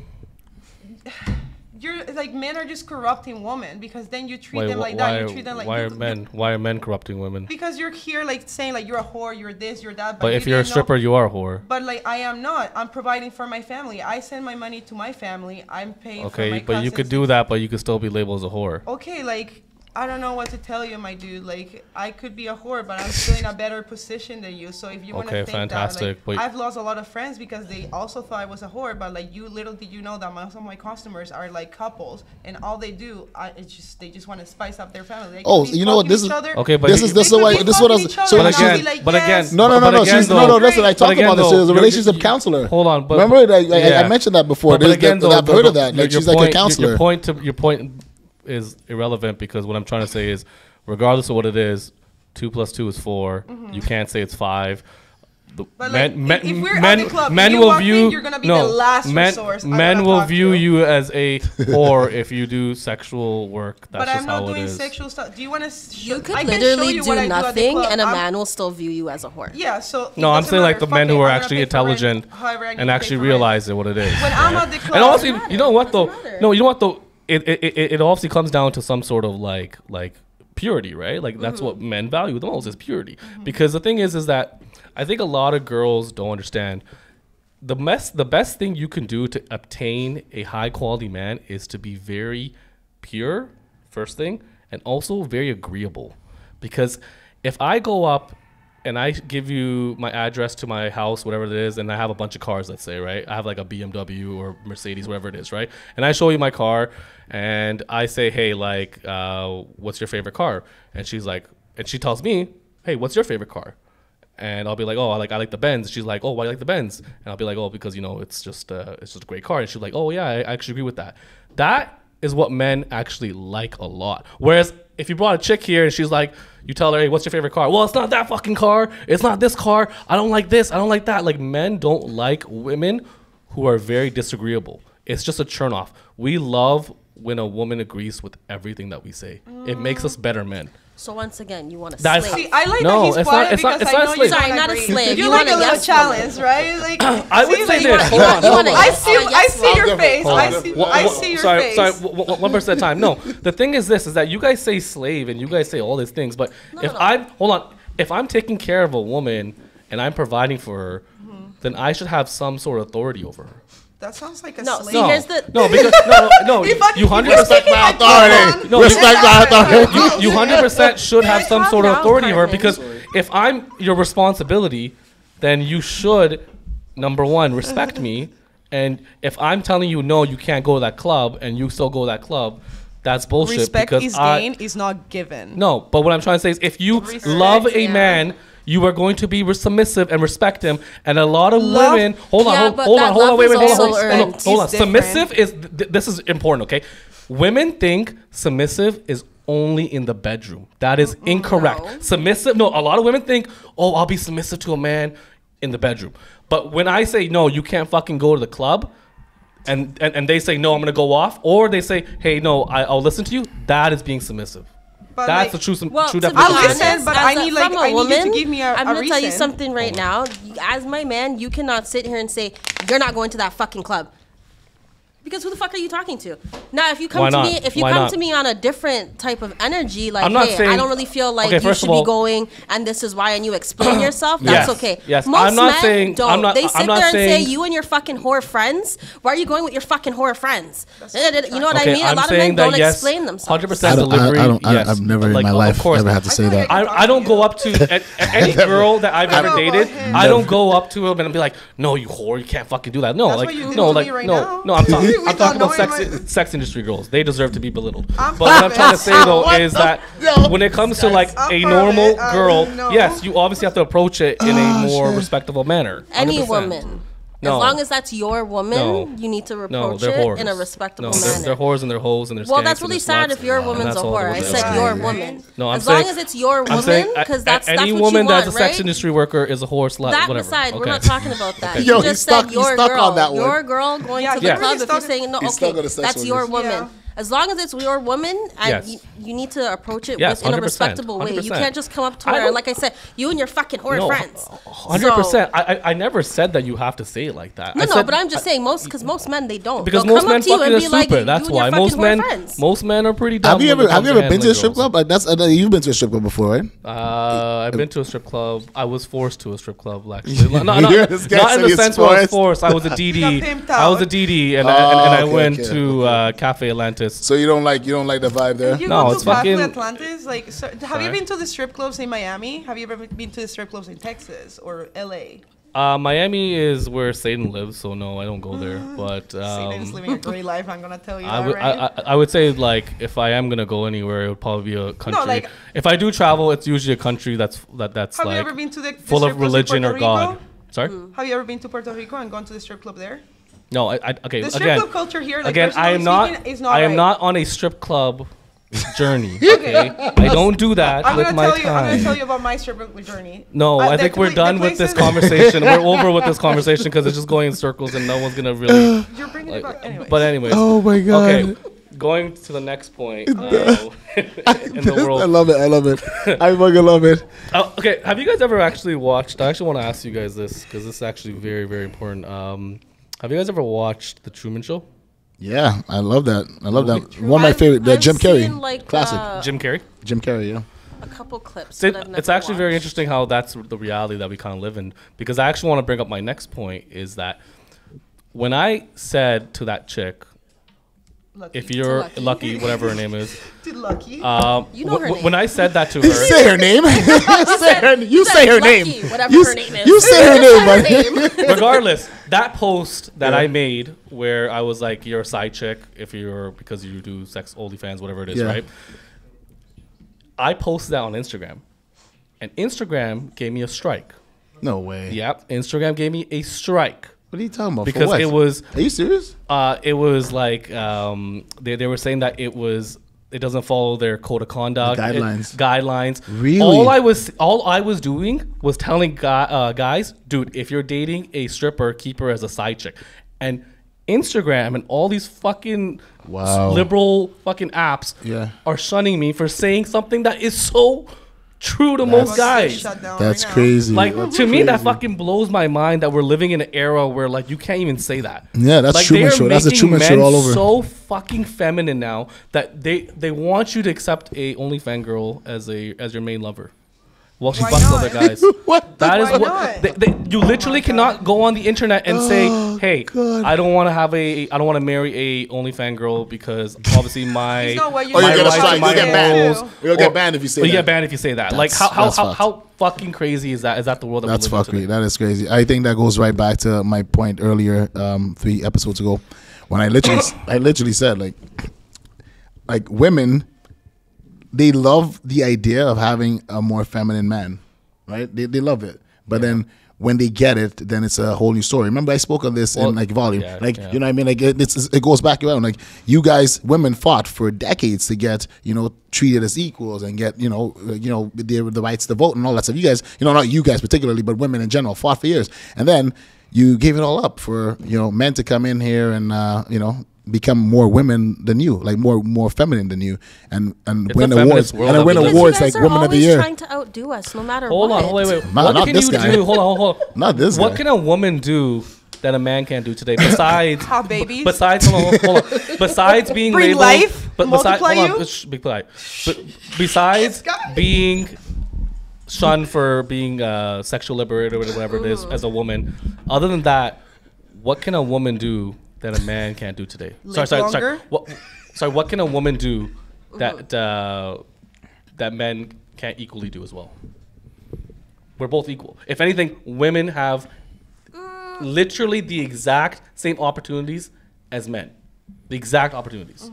you're like men are just corrupting women because then you treat them like that. You treat them like why are men corrupting women? because you're here like saying like you're a whore, you're this, you're that. But if you you're a didn't know- stripper, you are a whore. But like I am not. I'm providing for my family. I send my money to my family. I'm paying for my Okay, but you could cousins. do that, but you could still be labeled as a whore. Okay, like I don't know what to tell you, my dude. Like I could be a whore, but I'm still in a better position than you. So if you want to Okay, think fantastic, that, but- like, I've lost a lot of friends because they also thought I was a whore. But like you, little did you know that most of my customers are like couples, and all they do, they just want to spice up their family. They Oh, could be you know what, fucking this each is- other. Okay, but This you- is this is They why could be this is what I was fucking each so other, But and I'll again, be like, but yes. again, No, But again, she's, though- no, listen, I talked again, about this. though, She's a you're- relationship you- counselor. Hold on, but Remember, I yeah. mentioned that before. But again, though, I've heard of that. Like, she's like a counselor. Your point is irrelevant because what I'm trying to say is, regardless of what it is, 2 + 2 is 4. You can't say it's 5. But like, if we're at the club, men you will walk view in, you're gonna be the last resource I'm men gonna will talk view to. you as a whore if you do sexual work. That's But just I'm how not it doing is. sexual stuff. Do you want to? You could literally do nothing, and a man will still view you as a whore. Yeah. So it No, I'm doesn't saying like matter. the men Fuck who it, are I'm gonna actually pay for rent intelligent however I need and to pay actually for realize what it is. When I'm at the club, And also, you know what though? matter. No, you know what though? It obviously comes down to some sort of like purity, right? Like that's what men value the most is purity. Because the thing is that I think a lot of girls don't understand the best thing you can do to obtain a high quality man is to be very pure, first thing, and also very agreeable. Because if I go up and I give you my address to my house, whatever it is, and I have a bunch of cars, let's say, right? I have like a BMW or Mercedes, whatever it is, right? And I show you my car and I say, hey, like, what's your favorite car? And she's like, and she tells me, hey, what's your favorite car? And I'll be like, oh, I like the Benz. She's like, oh, why do you like the Benz? And I'll be like, oh, because, you know, it's just a great car. And she's like, oh, yeah, I actually agree with that. That is what men actually like a lot. Whereas if you brought a chick here and she's like, you tell her, hey, what's your favorite car? Well, it's not that fucking car. It's not this car. I don't like this. I don't like that. Like, men don't like women who are very disagreeable. It's just a turn off. We love when a woman agrees with everything that we say. It makes us better men. So once again, you want to That's- slave. See, I like No, that he's it's quiet not- it's not- because it's I not know slave. you're Sorry, gonna not a agree. slave. You You like want a a little yes challenge, right? Like I would see, say like, this. You Hold want- on, you hold want a on. I yes see, or a I yes see your vote? face. Hold I on. see, Wha- I wha- see your sorry, face. Sorry, 1% at a time. No, the thing is this: is that you guys say slave and you guys say all these things, but if I'm taking care of a woman and I'm providing for her, then I should have some sort of authority over her. That sounds like a No, slave. see, here's the. No, because no, If I- you if 100% you're Respect my authority. No, Respect my authority. you 100% should have some Calm sort of down, authority over her Cartman. because if I'm your responsibility, then you should, number one, respect me. And if I'm telling you no, you can't go to that club, and you still go to that club, that's bullshit. Respect because is I- gained, is not given. No, but what I'm trying to say is if you Respect, love a yeah. man, you are going to be submissive and respect him. And a lot of Love- women, hold Yeah, on, but hold that on, hold on, love wait, is hold on, also hold on, earned. hold on. It's different. Submissive is, this is important, okay? Women think submissive is only in the bedroom. That is incorrect. No. Submissive, no, a lot of women think, oh, I'll be submissive to a man in the bedroom. But when I say, no, you can't fucking go to the club, and they say, no, I'm going to go off, or they say, hey, no, I'll listen to you, that is being submissive. But That's like, the true Well, true to be definition. I'll listen, honest, but as I need, like, from a I need you to woman, give me a I'm gonna tell you reason. something right now. As my man, you cannot sit here and say you're not going to that fucking club. because who the fuck are you talking to? Now, if you Why come to not? me, if you Why come not? to me on a different type of energy, like, I'm not hey, saying- I don't really feel like Okay, you first should of all- be going, and this is why, and you explain yourself, that's Yes, okay. yes. Most I'm not men saying- don't. I'm not- They I'm sit not there and say, saying- you and your fucking whore friends, why are you going with your fucking whore friends? You know what I Okay, mean? A I'm lot of men saying that don't yes, explain themselves. 100% I don't, delivery. Yes. I've never in Like, my of life course. ever had to say that. I don't go up to any girl that I've ever know dated. about him. I don't go up to him and be like, "No, you whore, you can't fucking do that." No, That's like what you did no, to like me right no, now. no. I'm talking. I'm Without talking about knowing sex industry girls. They deserve to be belittled. I'm But what I'm trying to perfect. say though What is the- that yo. when it comes to like I'm a perfect. normal I girl, know. yes, you obviously have to approach it in a more shit. respectable manner. Any 100%. woman. No. As long as that's your woman, No. you need to No, approach they're it whores. in a respectable No, manner. they're whores and they're hoes and they're Well, skanks that's and really they're sad sluts. if your And woman's a that's all whore. the I way said it your is. woman. No, I'm as long saying- as it's your I'm woman, saying because that's any what woman you want, that's a sex right? industry worker is a whore slut. That whatever. aside, we're Okay. not talking about that. Yo, You he's just stuck- said he's your stuck girl. on that one. Your girl going Yeah, to the he's club. really If you're stuck- saying no, he's stuck okay, on the sex that's your workers. woman. Yeah. As long as it's your woman, and Yes. you need to approach it Yes, in a 100%, respectable way. You 100%. can't just come up to I her, don't- like I said, you and your fucking whore No, friends. 100%. I never said that you have to say it like that. No, I no, said, but I'm just saying because most men they don't. because They'll most come men up to you fucking and are be like, stupid. you That's and your why fucking most whore men friends. most men are pretty dumb. Have you when it ever comes to been to a handling strip girls. club? Like, that's you've been to a strip club before, right? I've been to a strip club. I was forced to a strip club, actually. Not This guy not in said the he's sense where I was forced. forced. I was a DD. got pimped I was a out. DD, and Oh, I okay, went okay. to Cafe Atlantis. So you don't like the vibe there? You No, go it's to Cafe fucking- Atlantis. Like, so, have Sorry? you been to the strip clubs in Miami? Have you ever been to the strip clubs in Texas or LA? Miami is where Satan lives, so no, I don't go there. But Satan's living a great life. I'm gonna tell you I that, would right? I would say like if I am gonna go anywhere, it would probably be a country. like- if I do travel, it's usually a country that's Have you like ever been to the full strip of clubs in religion Puerto or God. Rico? Sorry. Have you ever been to Puerto Rico and gone to the strip club there? No, okay. The strip Again, club culture here, like, again, I am personally not. speaking, is not I am right. not on a strip club journey. Okay, I don't do that I'm with gonna my tell you. I'm gonna time. tell you about my strip club journey. No, I think we're done with this conversation. We're over with this conversation because it's just going in circles and no one's gonna really. You're bringing it back, anyways. But anyways. Oh my god. Okay, going to the next point in the world. I love it. I love it. I fucking love it. Okay, have you guys ever actually watched? I actually want to ask you guys this because this is actually very, very important. Have you guys ever watched The Truman Show? Yeah, I love that. I love that. One of my favorite, I've Jim seen, Carrey, like, classic. Jim Carrey. Jim Carrey, yeah. a couple clips. So but I've it's never actually very watched. interesting how that's the reality that we kind of live in. Because I actually want to bring up my next point is that when I said to that chick, Lucky. if you're Lucky. lucky, whatever her name is, Too lucky. You know her name. when I said that to You her, say her name. You say her name. Lucky, whatever You, her name is. you say her name, buddy. regardless, that post that Yeah. I made where I was like, you're a side chick if you're because you do sex OnlyFans, whatever it is, Yeah. right? I posted that on Instagram, and Instagram gave me a strike. No way. Yep, Instagram gave me a strike What are you talking about? For because what? it was Are you serious? it was like they were saying that it doesn't follow their code of conduct guidelines. Really? All I was doing was telling guys, dude, if you're dating a stripper, keep her as a side chick. And Instagram and all these fucking Wow. liberal fucking apps Yeah. are shunning me for saying something that is so true to most guys. Shut down That's right now. crazy. Like That's to me, that crazy. fucking blows my mind that we're living in an era where like you can't even say that. Yeah, that's like, Truman they're Show. That's the making Truman Show men all over. So fucking feminine now that they want you to accept a OnlyFans girl as your main lover. Well, she Why fucks not? other guys. What? That is Why what not? you literally cannot go on the internet and say, "Hey, God. I don't want to marry a OnlyFans girl because obviously my You know what? Or you my get a rights strike. and my You get banned. morals- You'll get banned if you say you that. get banned if you say that. Like That's fucked. how fucking crazy is that? Is that the world that That's we live in fuckery. today? That is crazy. I think that goes right back to my point earlier, 3 episodes ago, when I literally said like women, they love the idea of having a more feminine man, right? They love it, but then when they get it, then it's a whole new story. Remember, I spoke on this in like volume, yeah, like yeah. you know what I mean. Like it goes back around. Like you guys, women fought for decades to get treated as equals and get the rights to vote and all that stuff. You guys, not you guys particularly, but women in general fought for years, and then you gave it all up for men to come in here and become more women than you, like more feminine than you, and It's win a awards feminist world and that win we live in. awards Because like you guys Woman are of the always Year. trying to outdo us, no matter Hold what. on, wait. Nah, What not can this you guy. do? Hold on. Not this What guy. can a woman do that a man can't do today? Besides, Have babies. Besides, hold on. Besides being Bring labeled, life, besides, multiply hold on, you? be quiet. Besides being shunned for being sexual liberated or whatever it is as a woman, other than that, what can a woman do that a man can't do today? Sorry. What can a woman do that that men can't equally do as well? We're both equal. If anything, women have literally the exact same opportunities as men. The exact opportunities.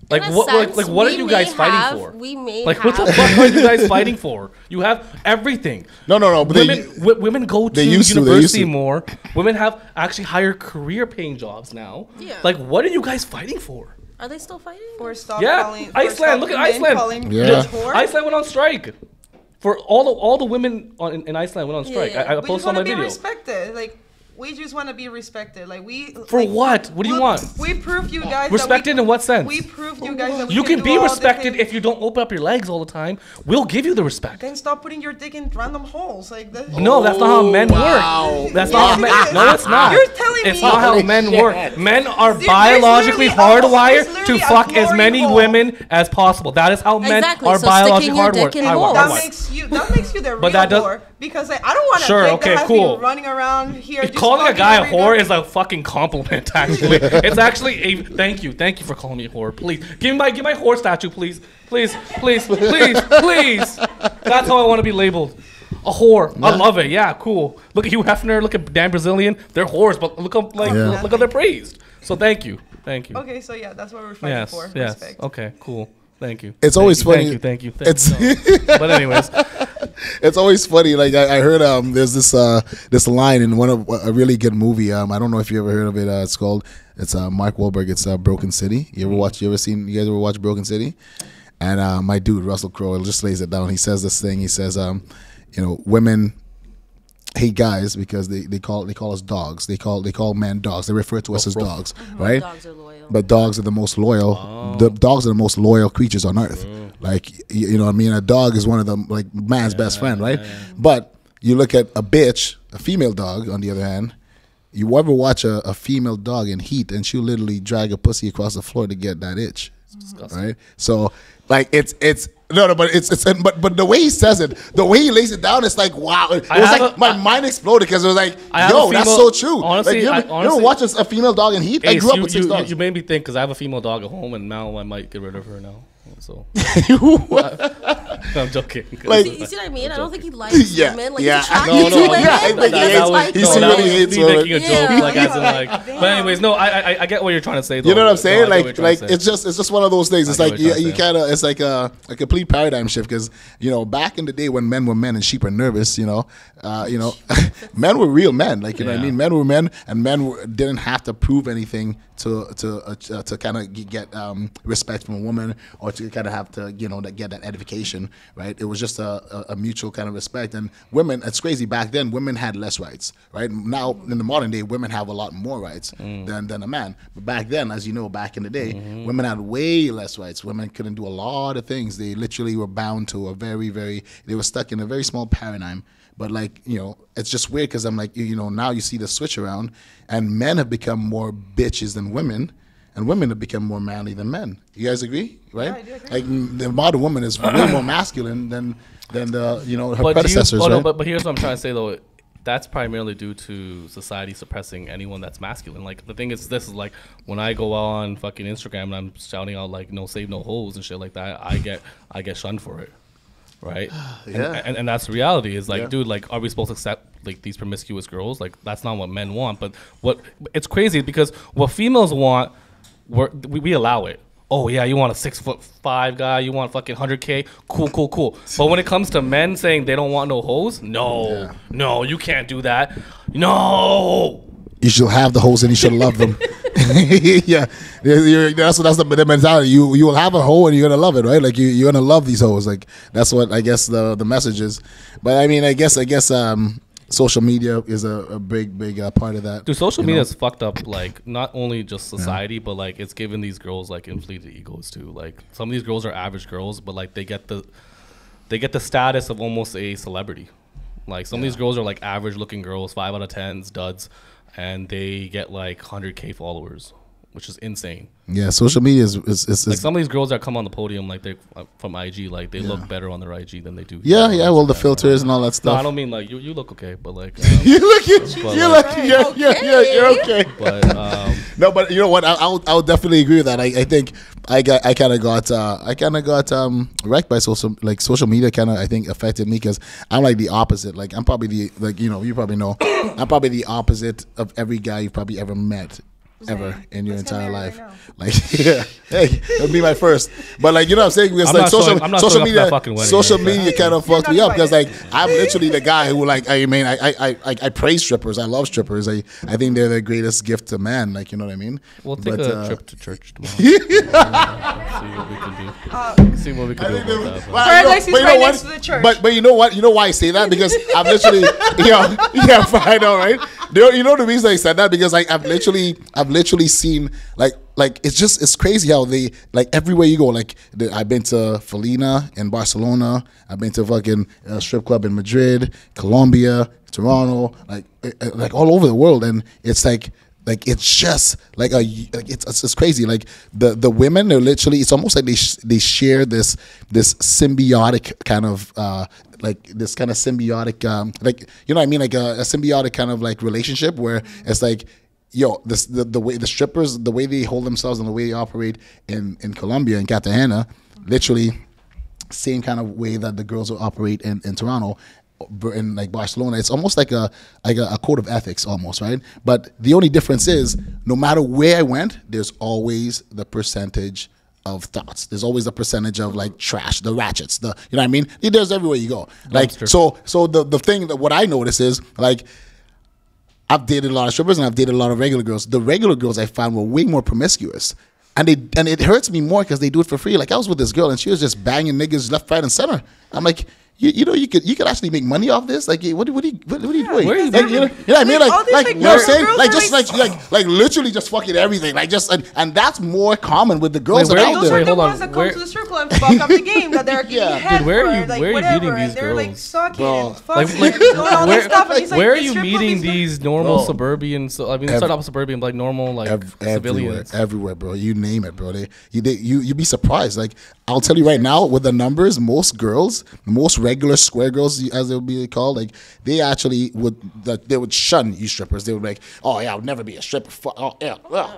Like what are you guys fighting for? We may like have. what the fuck are you guys fighting for? You have everything. No. But Women go to university more. Women have actually higher career paying jobs now. Yeah. Like what are you guys fighting for? Are they still fighting? For stop Yeah, calling, for Iceland. stop Look at men Iceland. calling Yeah. bitch whore. Iceland went on strike. For all the women in Iceland went on strike. Yeah. I We just posted on want my to be video. respected. Like, we just want to be respected. Like, we. For like, what? What do you want? We proved you guys. Respected that in what sense? We proved you guys that we You can do be all the respected things. if you don't open up your legs all the time. We'll give you the respect. Then stop putting your dick in random holes. Like that. No, that's not how men wow. work. That's Yeah, not how it men. is. No, it's not. You're telling It's me. not how Holy men shit. work. Men are There's biologically literally hardwired there's to literally a fuck as glory many hole. women as possible. That is how men Exactly, are so biologically sticking your hardwired. dick in hardwired. holes. That makes you the real that does- whore. Because like, I don't want a Sure, dick okay, that has cool. me running around here. just Calling a fucking guy a every whore guy. is a fucking compliment, actually. It's actually a thank you for calling me a whore. Please give my whore statue, please. Please. That's how I want to be labeled. A whore. I love it. Yeah, cool. Look at Hugh Hefner. Look at Dan Brazilian. They're whores, but look how look how they're praised. So thank you. Okay, so yeah, that's what we're fighting for. Yes. Respect. Okay. Cool. Thank you. It's always funny. Thank you. It's But anyways, it's always funny. Like I heard there's this line in one of a really good movie. I don't know if you ever heard of it. It's Mark Wahlberg. It's Broken City. You guys ever watch Broken City? And my dude Russell Crowe just lays it down. He says this thing. He says women hate guys because they call us dogs. They call men dogs. They refer to us as dogs, right? Dogs are loyal. But dogs are the most loyal. The dogs are the most loyal creatures on earth. Like you know what I mean? A dog is one of them, like man's best friend, right? But you look at a bitch, a female dog, on the other hand. You ever watch a female dog in heat and she'll literally drag a pussy across the floor to get that itch, right? So like it's but the way he says it, the way he lays it down, it's like wow. It was like my mind exploded because it was like, yo, that's so true. Honestly, like, you ever watch a female dog in heat? I grew up with 6 dogs. You made me think because I have a female dog at home and now I might get rid of her now. So I'm joking. Like- You see what I mean? I don't think he likes Yeah, women. Like, yeah. he's attracted No, to no, women. yeah, I think Like, he that's hates- why he's he really likes hates me women. making a joke, Yeah. like as in like. Damn. But anyways, no, I get what you're trying to say. Though. You know what I'm saying? No, I get what you're Like trying to say. it's just one of those things. It's I get like what you're you trying to kind of it's like a complete paradigm shift because back in the day when men were men and sheep are nervous, men were real men. Like you know what I Yeah. mean? Men were men, and didn't have to prove anything to kind of get respect from a woman or to kind of have to get that edification, right? It was just a mutual kind of respect. And women, it's crazy. Back then, women had less rights, right? Now in the modern day, women have a lot more rights than a man. But back then, as you know, back in the day, women had way less rights. Women couldn't do a lot of things. They literally were bound to they were stuck in a very small paradigm. But it's just weird because I'm like, now you see the switch around, and men have become more bitches than women, and women have become more manly than men. You guys agree, right? Yeah, I do agree. Like the modern woman is way more masculine than the her But predecessors, right? No, but here's what I'm trying to say though. That's primarily due to society suppressing anyone that's masculine. Like the thing is, this is like when I go on fucking Instagram and I'm shouting out like no save no hoes and shit like that, I get shunned for it. Right. Yeah. And that's the reality is like, Yeah. dude, like, are we supposed to accept like these promiscuous girls? Like, that's not what men want. But it's crazy because what females want, we allow it. Oh yeah, you want a 6'5" guy, you want fucking 100K, cool. But when it comes to men saying they don't want no hoes, no, you can't do that. No. You should have the hoes and you should love them. Yeah, that's the mentality. You will have a hoe and you're gonna love it, right? Like you're gonna love these hoes. Like that's what I guess the message is. But I mean, I guess social media is a big part of that. Dude, social media is fucked up. Like not only just society, but like it's giving these girls like inflated egos too. Like some of these girls are average girls, but like they get the status of almost a celebrity. Like some of these girls are like average looking girls, 5 out of 10s, duds, and they get like 100K followers, which is insane. Yeah, social media is like some of these girls that come on the podium, like they from IG, like they look better on their IG than they do. Yeah. Well, the filters and all that No, stuff. I don't mean like you look okay, but like You're okay. But No, but you know what? I'll definitely agree with that. I think I kind of got wrecked by social media. Kind of I think affected me because I'm like the opposite. Like I'm probably you probably know I'm probably the opposite of every guy you've probably ever met. Ever in your entire life, like hey, that'll be my first. But like you know what I'm saying, because like social media kind of fucked me up because like I'm literally the guy who like I praise strippers. I love strippers. I think they're the greatest gift to man. Like you know what I mean. We'll take a trip to church tomorrow. See what we can do. See what we can do about that. But you know what? You know why I say that? Because I've literally I know, right? You know the reason I said that because like I've literally seen like it's crazy how they like everywhere you go. Like I've been to Felina in Barcelona. I've been to fucking strip club in Madrid, Colombia, Toronto, like all over the world, and it's like it's just like it's crazy. Like the women are literally, it's almost like they share this symbiotic kind of like this kind of symbiotic like you know what I mean, like a symbiotic kind of like relationship where it's like the way the strippers, the way they hold themselves and the way they operate in Colombia and Cartagena, literally same kind of way that the girls will operate in Toronto. In like Barcelona, it's almost like a code of ethics almost, right? But the only difference is no matter where I went, there's always the percentage of thoughts. There's always a percentage of like trash, the ratchets, you know what I mean? There's everywhere you go. Like so the thing that what I notice is like I've dated a lot of strippers and I've dated a lot of regular girls. The regular girls I found were way more promiscuous. And it hurts me more because they do it for free. Like I was with this girl and she was just banging niggas left, right, and center. I'm like, you could actually make money off this. Like, what are you doing? Where are you like, you know what I mean? Like you know what I'm saying? Like just like literally just fucking everything. Like just and that's more common with the girls that out there. Those are the ones that come to the strip club and fuck up the game that they're getting head Dude, where are you meeting these girls? Like sucking and like fucking all this stuff. And he's like, where are you meeting these normal suburban? So I mean, start off suburban, like normal like civilians everywhere, bro. You name it, bro. You'd be surprised. Like I'll tell you right now, with the numbers, most regular square girls, as they would be called, like they actually would shun you strippers. They would be like, oh yeah, I would never be a stripper. No.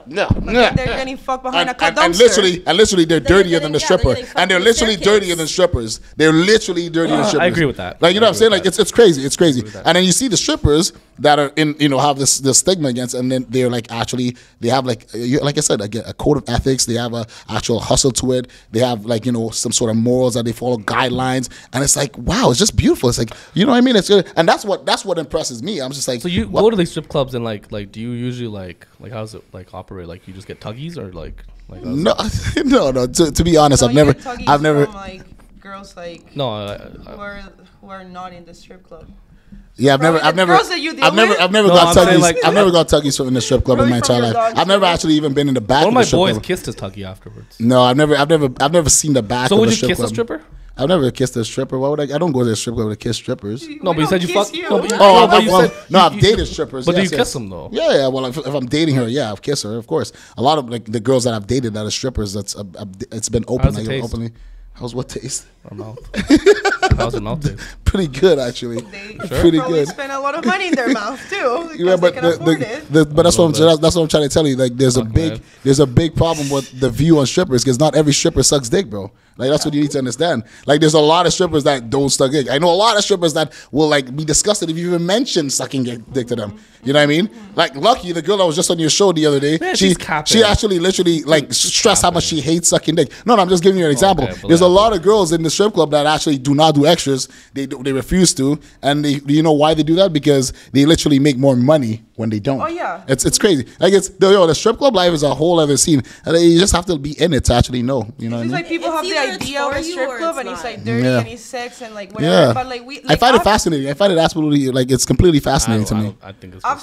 They're getting fucked behind a cut dumpster. And literally, they're dirtier than the stripper, and they're literally dirtier than strippers. They're literally dirtier than strippers. I agree with that. Like you know what I'm saying? Like it's crazy. It's crazy. And then you see the strippers that are in have this stigma against, and then they're like actually they have like I said, a code of ethics. They have a actual hustle to it. They have like some sort of morals that they follow, guidelines, and it's like wow, it's just beautiful. It's like you know what I mean. It's good, and that's what impresses me. I'm just like, so you go to these strip clubs and like do you usually like how does it like operate? Like you just get tuggies or like no. To be honest, I've never from, like girls like who are not in the strip club. Yeah, I've never got tuggies. I've never got tuggies from in the strip club in my entire life. I've never actually even been in the back. One of my boys club. kissed his tuggy afterwards. No, I've never seen the back. So would you kiss club. A stripper? I've never kissed a stripper. Why would I? I don't go to the strip club to kiss strippers. No, but you said you fuck. I've dated strippers. But do you kiss them though? Yeah. Well, if I'm dating her, yeah, I've kissed her. Of course. A lot of like the girls that I've dated that are strippers. It's been open. How's it taste? Openly. How's what taste? Our mouth. How's your mouth taste? Pretty good, actually. They pretty good. Spend a lot of money in their mouth too. Yeah, but that's what I'm trying to tell you. Like, there's a big problem with the view on strippers because not every stripper sucks dick, bro. Like that's what you need to understand. Like there's a lot of strippers that don't suck dick. I know a lot of strippers that will like be disgusted if you even mention sucking dick to them. You know what I mean? Like Lucky, the girl that was just on your show the other day, man, she actually literally like stressed how much she hates sucking dick. No, I'm just giving you an example. Okay, there's a lot of girls in the strip club that actually do not do extras. They refuse to, and you know why they do that? Because they literally make more money when they don't. Oh yeah, it's crazy. Like the strip club life is a whole other scene, and you just have to be in it to actually know. You know what I mean? Like people have the idea of a strip club, and it's like dirty and it's sex and like whatever. Yeah. But like I find it fascinating. I find it absolutely like it's completely fascinating to me. I think it's all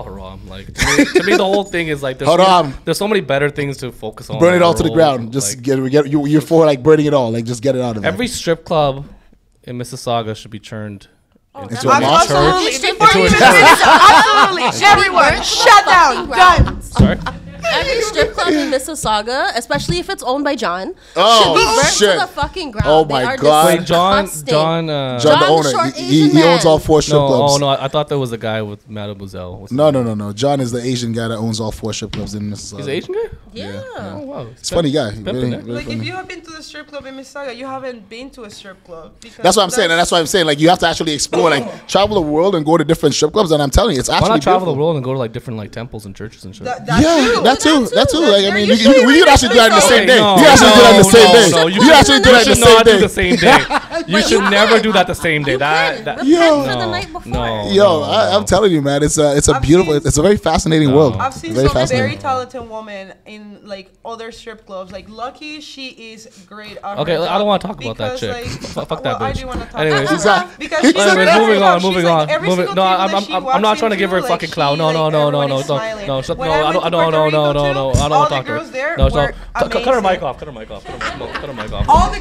haram. Like to me, the whole thing is like there's so many better things to focus on. Burn it all to the ground. Just like, you're for like burning it all. Like just get it out of there. Every strip club in Mississauga should be churned into a a mosh? Absolutely. Strip Before you into even a say absolutely. Everyone, burnt to shut the down. fucking Done. ground. Sorry. Every strip club in Mississauga, especially if it's owned by John, Oh, should be burnt shit. to the fucking ground. Oh, They my are God. Wait, John, disgusting. John, John, the John, the owner, short he Asian owns all man. 4 strip no, clubs. oh no, I thought there was a guy with Mademoiselle. What's his No, name? no, no, no. John is the Asian guy that owns all 4 strip clubs in Mississauga. He's an Asian guy? Yeah. Oh wow. It's a funny guy. pimping Really, it. really Like, funny. if you have been to the strip club in Mississauga, you haven't been to a strip club. Because That's what I'm saying, and that's why I'm saying, like, you have to actually explore, like, travel the world and go to different strip clubs. And I'm telling you, it's Why actually not travel beautiful. the world and go to like different like temples and churches and shit? That That too. Like, I They're mean, usually we could actually do that in the really same day. No, You actually do that in the same day. no, You actually do that in the should same not do day. the same day. You should never do that the same day. That Repent Yo. for the night before. no. Yo, I'm telling you, man, it's a I've beautiful, seen- it's a very fascinating world. I've seen Very some very fascinating. talented women in like other strip clubs. Like Lucky, she is great. At Okay, her I don't job want to talk about that because, chick. Like, Fuck that well, I bitch. do want to talk Anyways. about her because she's Anyways, very good moving at on, her job. moving She's on, like, every moving. single No, table that she I'm walks not trying to give her into, fucking like, clout. she, No, like, no, everyone is no, smiling. no, When no. I I went to don't Puerto Rico, no. too, I don't all want to the talk to her. girls there No, were cut her amazing. mic off. Cut her mic off. Cut her mic off. All the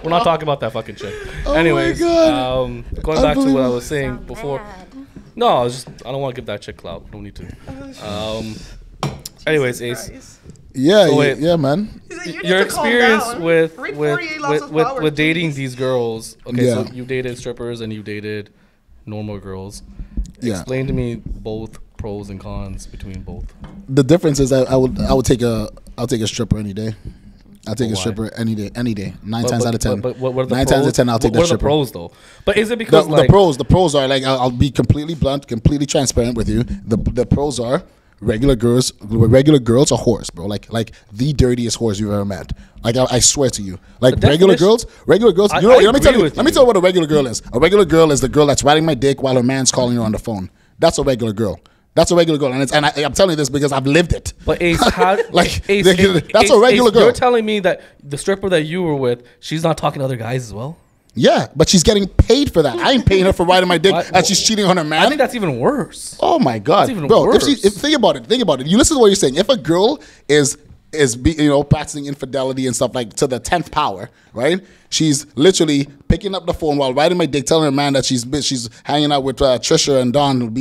We're not talking about that fucking shit. Oh Anyways, my God. going back to what I Unbelievable. was saying before. No, I don't want to give that chick clout. Don't need to. Anyways, Ace, Yeah, So wait. yeah, man. your experience with Read 48 Laws of Power, with dating please. these girls. Okay, Yeah. so you dated strippers and you dated normal girls. Yeah. Explain to me both pros and cons between both. The difference is I would take a stripper any day. I'll take a Why? stripper any day. 9 times out of 10. But what are the 9 pros? times out of 10, I'll take what that are the stripper. pros though? But is it The, because like the pros are like I'll be completely blunt, completely transparent with you. The pros are regular girls are whores, bro. Like the dirtiest whores you've ever met. Like I swear to you. Like The regular definition- girls. I Let me tell agree you. with Let me you. tell you what a regular girl is. A regular girl is the girl that's riding my dick while her man's calling her on the phone. That's a regular girl. That's a regular girl, and I'm telling you this because I've lived it. But Ace, how, Like, Ace, that's a regular girl. You're telling me that the stripper that you were with, she's not talking to other guys as well? Yeah, but she's getting paid for that. I ain't paying her for riding my dick, Why- and she's cheating on her man. I think that's even worse. Oh my God, That's even bro! worse. Think about it. You listen to what you're saying. If a girl is practicing infidelity and stuff like to the 10th power, right? She's literally picking up the phone while riding my dick, telling her man that she's hanging out with Trisha and Don.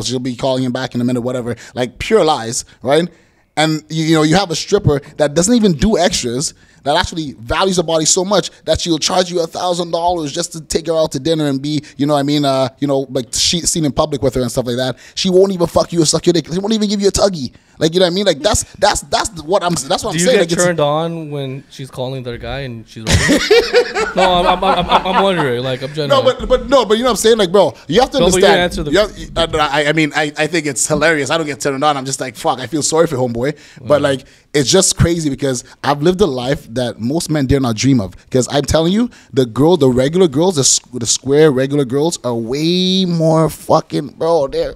She'll be calling him back in a minute, whatever. Like pure lies, right? And you have a stripper that doesn't even do extras, that actually values her body so much that she'll charge you $1,000 just to take her out to dinner and be, like seen in public with her and stuff like that. She won't even fuck you or suck your dick. She won't even give you a tuggy. Like, you know what I mean? Like that's what I'm Do saying. you Like, get turned on when she's calling the other guy and she's like, no, I'm wondering. Like, I'm genuine. but you know what I'm saying? Like, bro, you have to No, but you understand. answer the- I think it's hilarious. I don't get turned on. I'm just like, fuck, I feel sorry for homeboy. But like, it's just crazy because I've lived a life that most men dare not dream of. Because I'm telling you, the regular girls, the square regular girls are way more fucking, bro. They're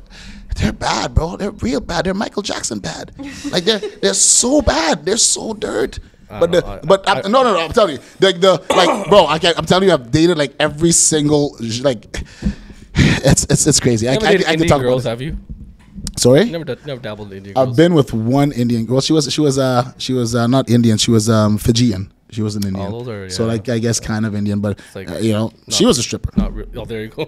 bad, bro. They're real bad. They're Michael Jackson bad. Like they're so bad. They're so dirt. I'm telling you, bro. I'm telling you, I've dated like every single like. It's crazy. I You never dated can Indian talk girls, about it. have you? Sorry. Never dabbled in Indian girls. I've been with one Indian girl. She was not Indian. She was Fijian. She was an Indian. those are, So yeah. like I guess kind of Indian, but like, she was a stripper. Not real. Oh, there you go.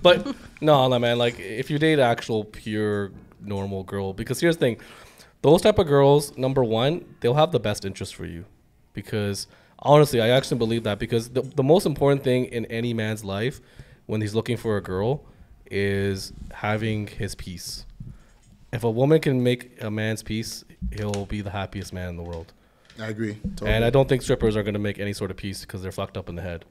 But no, man. Like, if you date an actual pure normal girl, because here's the thing, those type of girls, number one, they'll have the best interest for you, because honestly, I actually believe that, because the most important thing in any man's life when he's looking for a girl is having his peace. If a woman can make a man's peace, he'll be the happiest man in the world. I agree. Totally. And I don't think strippers are going to make any sort of peace because they're fucked up in the head.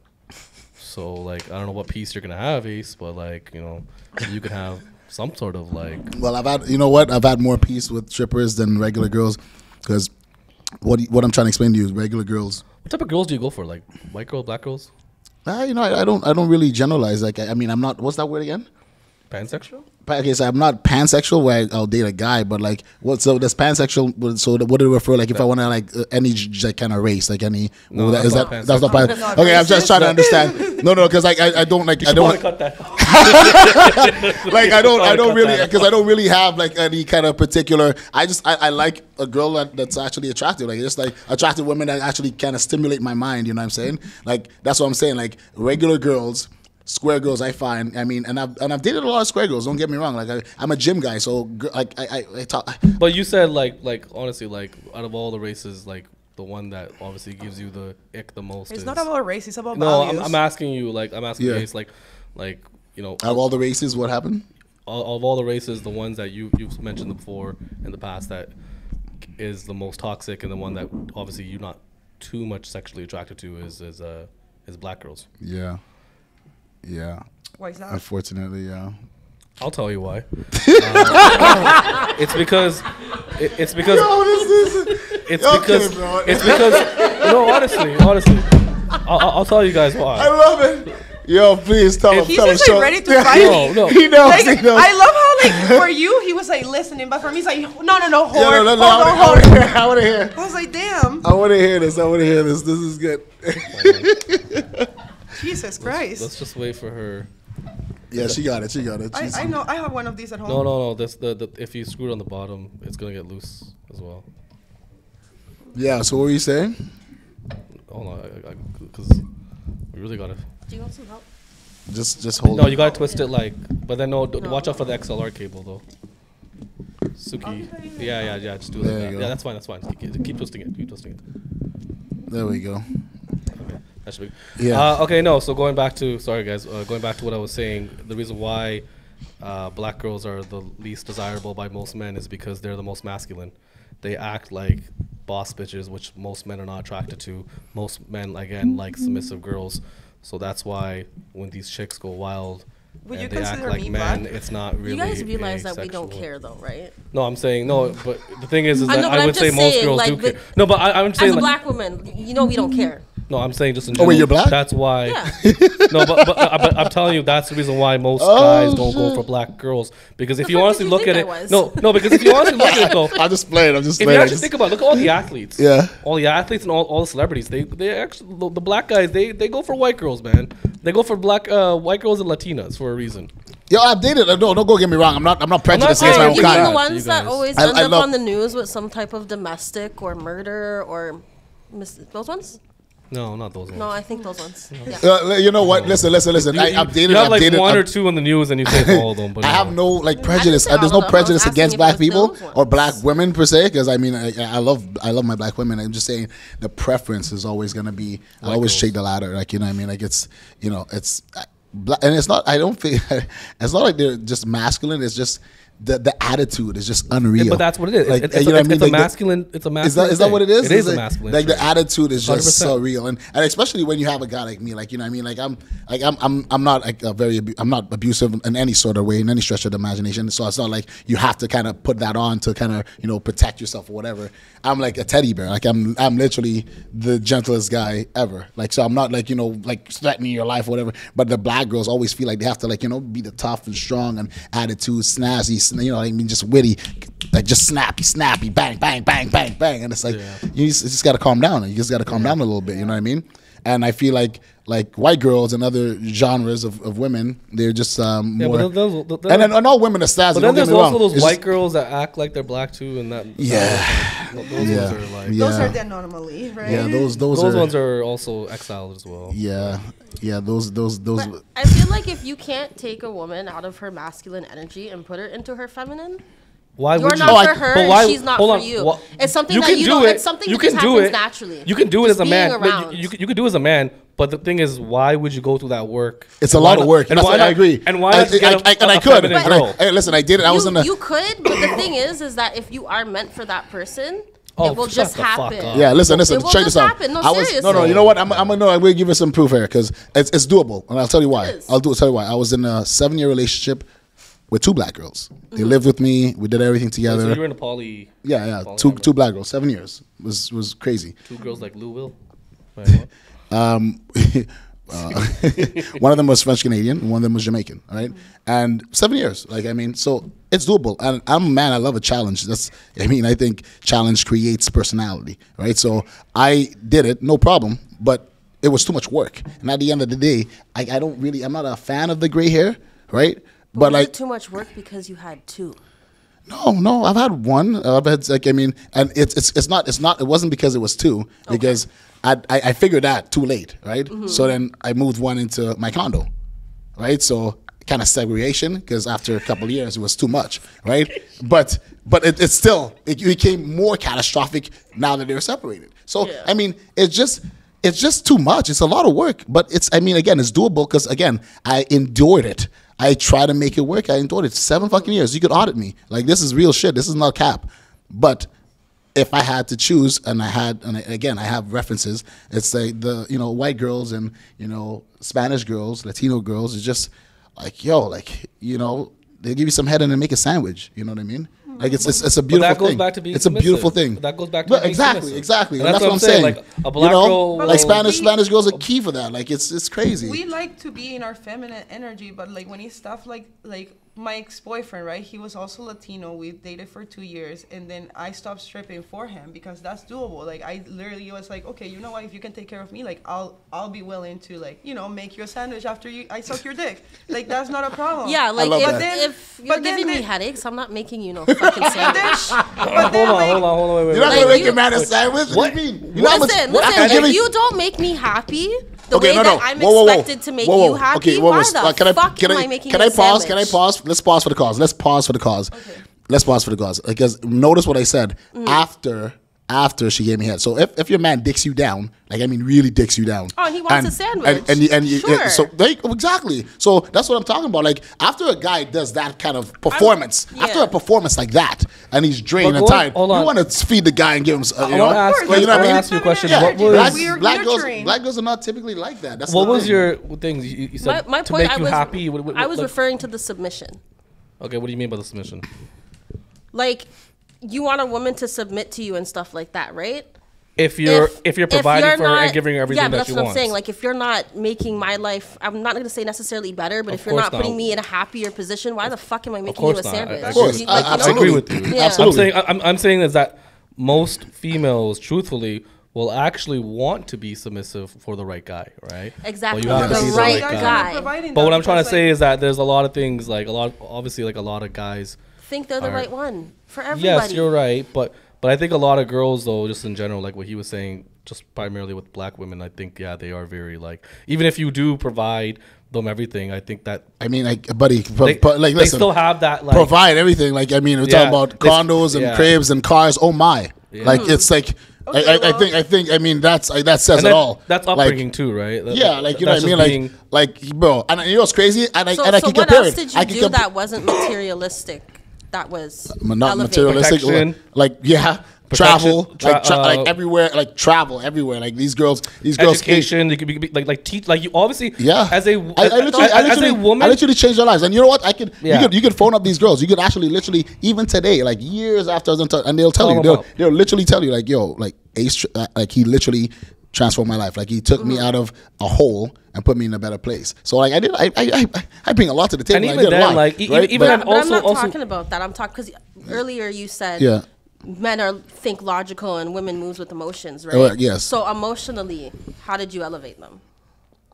So, like, I don't know what peace you're going to have, Ace, but, like, you can have some sort of, like... Well, I've had more peace with strippers than regular girls, because what I'm trying to explain to you is regular girls. What type of girls do you go for? Like, white girls, black girls? I don't really generalize. Like, I'm not. What's that word again? Pansexual? Okay, so I'm not pansexual where I'll date a guy, but like, so that's pansexual. So what do you refer? Like, if I want to like any like kind of race, like any, No, that's that's not not pan. That's not Okay, I'm racist. just trying to understand. No, because like I don't like I You don't. want to cut that? Like I don't really, because I don't really have like any kind of particular. I like a girl that's actually attractive. Like just like attractive women that actually kind of stimulate my mind. You know what I'm saying? Like that's what I'm saying. Like regular girls. Square girls, I find. I mean, and I've dated a lot of square girls. Don't get me wrong. Like I'm a gym guy, so like I talk. But you said like honestly, like out of all the races, like the one that obviously gives you the ick the most. It's is, not about race. It's about no. values. I'm asking you. Like I'm asking Yeah. Ace, like you know. Out of all the races, what happened? Of all the races, the ones that you've mentioned before in the past that is the most toxic, and the one that obviously you're not too much sexually attracted to is black girls. Yeah. Why is that? Unfortunately, yeah. I'll tell you why. It's because it's because no, honestly, I'll tell you guys why. I love it. Yo, please tell him. He's Tell him. just like ready to fight. No. He knows. Like, He knows. I love how like for you he was like listening, but for me he's like no, whore. Yeah, no, Hold on. I want to hear. I was like, damn. I want to hear this. This is good. Jesus Christ. Let's just wait for her. Yeah, she got it. I know. I have one of these at home. No. That's the if you screw it on the bottom, it's gonna get loose as well. Yeah. So what were you saying? Hold on, because we really gotta. Do you want some help? Just hold. No, it. you gotta twist it like. But then watch out for the XLR cable though. Suki. Yeah. Just do it There like you that. go. Yeah, that's fine. Keep twisting it. There we go. That should be. Yeah. Okay. No. So going back to going back to what I was saying, the reason why black girls are the least desirable by most men is because they're the most masculine. They act like boss bitches, which most men are not attracted to. Most men, again, like submissive girls. So that's why when these chicks go wild Would you and they act consider like me men, black? it's not really. You guys realize that we asexual. don't care, though, right? No, I'm saying no, but the thing is I that know, but I I'm would say just most saying, girls like, do but care. No, but I'm saying As a like, black woman, we don't care. no, I'm saying just in Oh, general. wait, you're black? That's why. Yeah. No, but I'm telling you, that's the reason why most guys don't go for black girls. Because if The you fuck honestly did you look at think it, I was? no, because if you honestly look at it though, I'm just playing. if you actually think about it, look at all the athletes. Yeah. All the athletes and all the celebrities, they actually the black guys they go for white girls, man. They go for white girls and Latinas for a reason. Yo, I've dated. No, don't go get me wrong. I'm not prejudiced against my saying own you You mean the guys. kind. ones that always I end up love- on the news with some type of domestic or murder or those ones? No, not those ones. No, I think those ones. Yeah. You know what? Listen. I've dated. You have I've like dated. one or I've- two in the news, and you say it's all of them. But I have no like prejudice. say all There's of no them. I was prejudice asking against if it black was people those or ones. black women per se. Because I mean, I love my black women. I'm just saying the preference is always gonna be. I always girls. shake the ladder. Like you know what I mean. Like it's it's. And it's not. I don't think it's not like they're just masculine. It's just the attitude is just unreal. But that's what it is. Like, It's you know what I mean? a Like, masculine. It's a masculine. Is that what it is? It is like, a masculine. Like the trait. attitude is just 100%. so real, and especially when you have a guy like me, like you know, what I mean, I'm not like I'm not abusive in any sort of way, in any stretch of the imagination. So it's not like you have to kind of put that on to kind of protect yourself or whatever. I'm like a teddy bear. Like I'm literally the gentlest guy ever. Like so I'm not like like threatening your life or whatever. But the black girls always feel like they have to like be the tough and strong and attitude, snazzy, I mean, just witty, like just snappy, bang, bang, bang, bang, bang, and it's like you just got to calm down. You just got to calm down a little bit. You know what I mean? And I feel like white girls and other genres of women, they're just more. But those, and all women are snazzy. But don't then get there's me wrong. also those It's white just- girls that act like they're black too, and that. Yeah. Those Yeah. ones are like. Yeah. Those are the anomaly, right? Yeah, those Those are, ones are also exiled as well. Yeah, those. But I feel like if you can't take a woman out of her masculine energy and put her into her feminine, Why you're would you? not for her but why- and she's not hold for on, you. wha- It's something you that can you do don't. it. It's something You that just can do happens it naturally. You can do it Just as a being man. around. But you can do it as a man. But the thing is, why would you go through that work? It's a And lot why of not- work. And That's why what not, I agree. And why not get and I a could. feminine girl? Hey, listen, I did it. I was in the. You could, but the thing is that if you are meant for that person, Oh, it will shut just the fuck happen. up. Yeah, listen. It will Check this just out. happen. No, No, seriously. you know what? I'm gonna give you some proof here because it's doable, and I'll tell you why. It is. I'll tell you why. I was in a 7-year relationship with 2 black girls. They lived with me. We did everything So together. you were in a poly. Yeah. poly Two number. black girls. 7 years was crazy. 2 girls like Lou Will. Right, what? One of them was French Canadian, and one of them was Jamaican. All right, and 7 years. Like I mean, so it's doable. And I'm a man. I love a challenge. I think challenge creates personality. Right. So I did it, no problem. But it was too much work. And at the end of the day, I'm not a fan of the gray hair. right? But But was like, it too much work because you had two? no, I've had one. I've had like, I mean, and it's not. It wasn't because it was two, because I figured that too late, right? So then I moved one into my condo, right? So kind of segregation, because after a couple of years it was too much, right? But it's still, it became more catastrophic now that they're separated. So I mean, it's just too much. It's a lot of work, but I mean, again, it's doable because, again, I endured it. I try to make it work. I endured it 7 fucking years. You could audit me. Like, this is real shit. This is not cap. But if I had to choose, and again, I have references, it's like the, white girls and, Spanish girls, Latino girls, it's just like, they give you some head and then make a sandwich. You know what I mean? Like, it's a beautiful thing. But that goes back to being It's a beautiful thing. That goes back to being submissive. Exactly. And That's what I'm saying. Like, a black girl, like Spanish girls are key for that. Like, it's crazy. We like to be in our feminine energy, but like when it's stuff like my ex-boyfriend, right? He was also Latino. We dated for 2 years, and then I stopped stripping for him because that's doable. Like, I literally was like, okay, you know what? If you can take care of me, like, I'll be willing to, like, make you a sandwich after I suck your dick. Like, that's not a problem. Yeah, like if you're giving me headaches, I'm not making you no fucking sandwich. Hold on, wait. You're not gonna make your man a sandwich? What do you mean? Listen, if you don't make me happy the way that I'm expected to make you happy, why the fuck am I making you a sandwich? Can I pause? Let's pause for the cause. Okay. Let's pause for the cause. Because notice what I said after she gave me head. So if your man dicks you down, like, I mean, really dicks you down. Oh, and he wants a sandwich. Sure. So exactly. So that's what I'm talking about. Like, after a guy does that kind of performance, after a performance like that, and he's drained and tired, you want to feed the guy and give him. I want to ask you a question. Yeah, what was black girls are not typically like that. That's what was your thing? You said my to point, make you happy. I was referring to the submission. Okay, what do you mean by the submission? Like, you want a woman to submit to you and stuff like that, right? If you're providing for her and giving her everything that she wants. Yeah, but that's what I'm saying. Like, if you're not making my life, I'm not going to say necessarily better, but if you're not putting me in a happier position, why the fuck am I making you a sandwich? Of course, I agree with you. Yeah. Absolutely. I'm saying is that most females, truthfully, will actually want to be submissive for the right guy, right? Exactly, for the right guy. But what I'm trying to say is that there's a lot of things, like a lot of guys think they're the right one for everybody. Yes, you're right, but I think a lot of girls, though, just in general, like what he was saying, just primarily with black women, I think, they are very, like, even if you do provide them everything, I think that, I mean, like, buddy, like, listen, they still have that, like, provide everything. Like, I mean, we're talking about condos and cribs and cars. Oh my, like, it's like, I think, I mean, that says it all. That's upbringing too, right? Like, you know what I mean? Like, bro, and you know what's crazy? And I can compare it. What else did you do that wasn't materialistic? That was not materialistic. Like, travel, like everywhere, like travel everywhere. Like these girls, education. You could be like teach, like you obviously. Yeah. As a woman, I literally changed their lives. And you know what? You could phone up these girls. You could actually literally even today, like years after, and they'll tell you, they'll literally tell you, like, yo, like Ace, like he literally transformed my life. Like, he took me out of a hole and put me in a better place. So, like, I bring a lot to the table. And even then, like, even I'm not talking about that. I'm talking because earlier you said men think logical and women moves with emotions, right? Yes. So emotionally, how did you elevate them?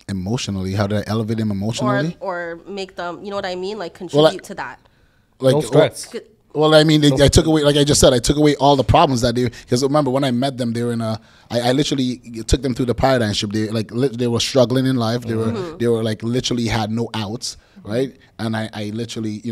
Emotionally, how did I elevate them emotionally? Or make them, you know what I mean? Like, contribute to that. Like, no stress. Well, I mean, I took away, like I just said, I took away all the problems that because remember when I met them, they were I literally took them through the paradigm shift. They were struggling in life. They were like literally had no outs, right? And I literally,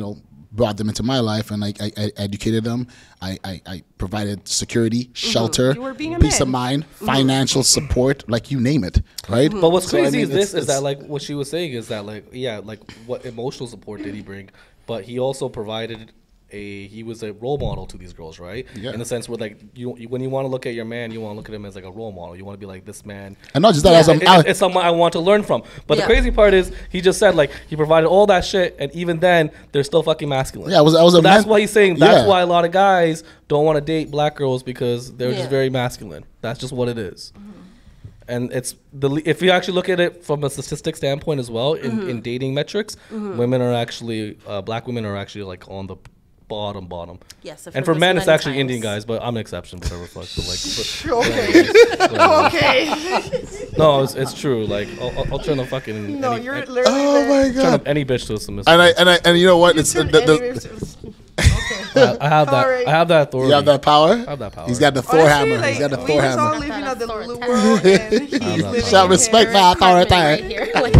brought them into my life, and I educated them. I provided security, shelter, peace of mind, financial support, like you name it, right? But what's crazy is that like what she was saying is that like what emotional support did he bring? But he also provided he was a role model to these girls, right? Yeah. In the sense where like when you want to look at your man, you want to look at him as like a role model. You want to be like, this man. And not just that, it's someone I want to learn from. But the crazy part is he just said like he provided all that shit, and even then they're still fucking masculine. Yeah, that's why he's saying that's why a lot of guys don't want to date black girls, because they're just very masculine. That's just what it is. And it's if you actually look at it from a statistic standpoint as well, in dating metrics, women are actually black women are actually like on the bottom. Yes. I've And heard for this men, it's many actually times. Indian guys, but I'm an exception. Whatever, fuck. But Okay. no, it's true. Like I'll turn the fucking No, any, you're any, literally. Oh my turn god. up any bitch to a submissive. And you know what? You It's turn the, any- Okay. I have that. Alright. I have that authority. you have that power. I have that power. He's got the Thor Honestly, hammer. He's got the we Thor was all hammer. living at the Lulu Authority. world, and he's that living power. in Respect here. my authority. Right here. Like,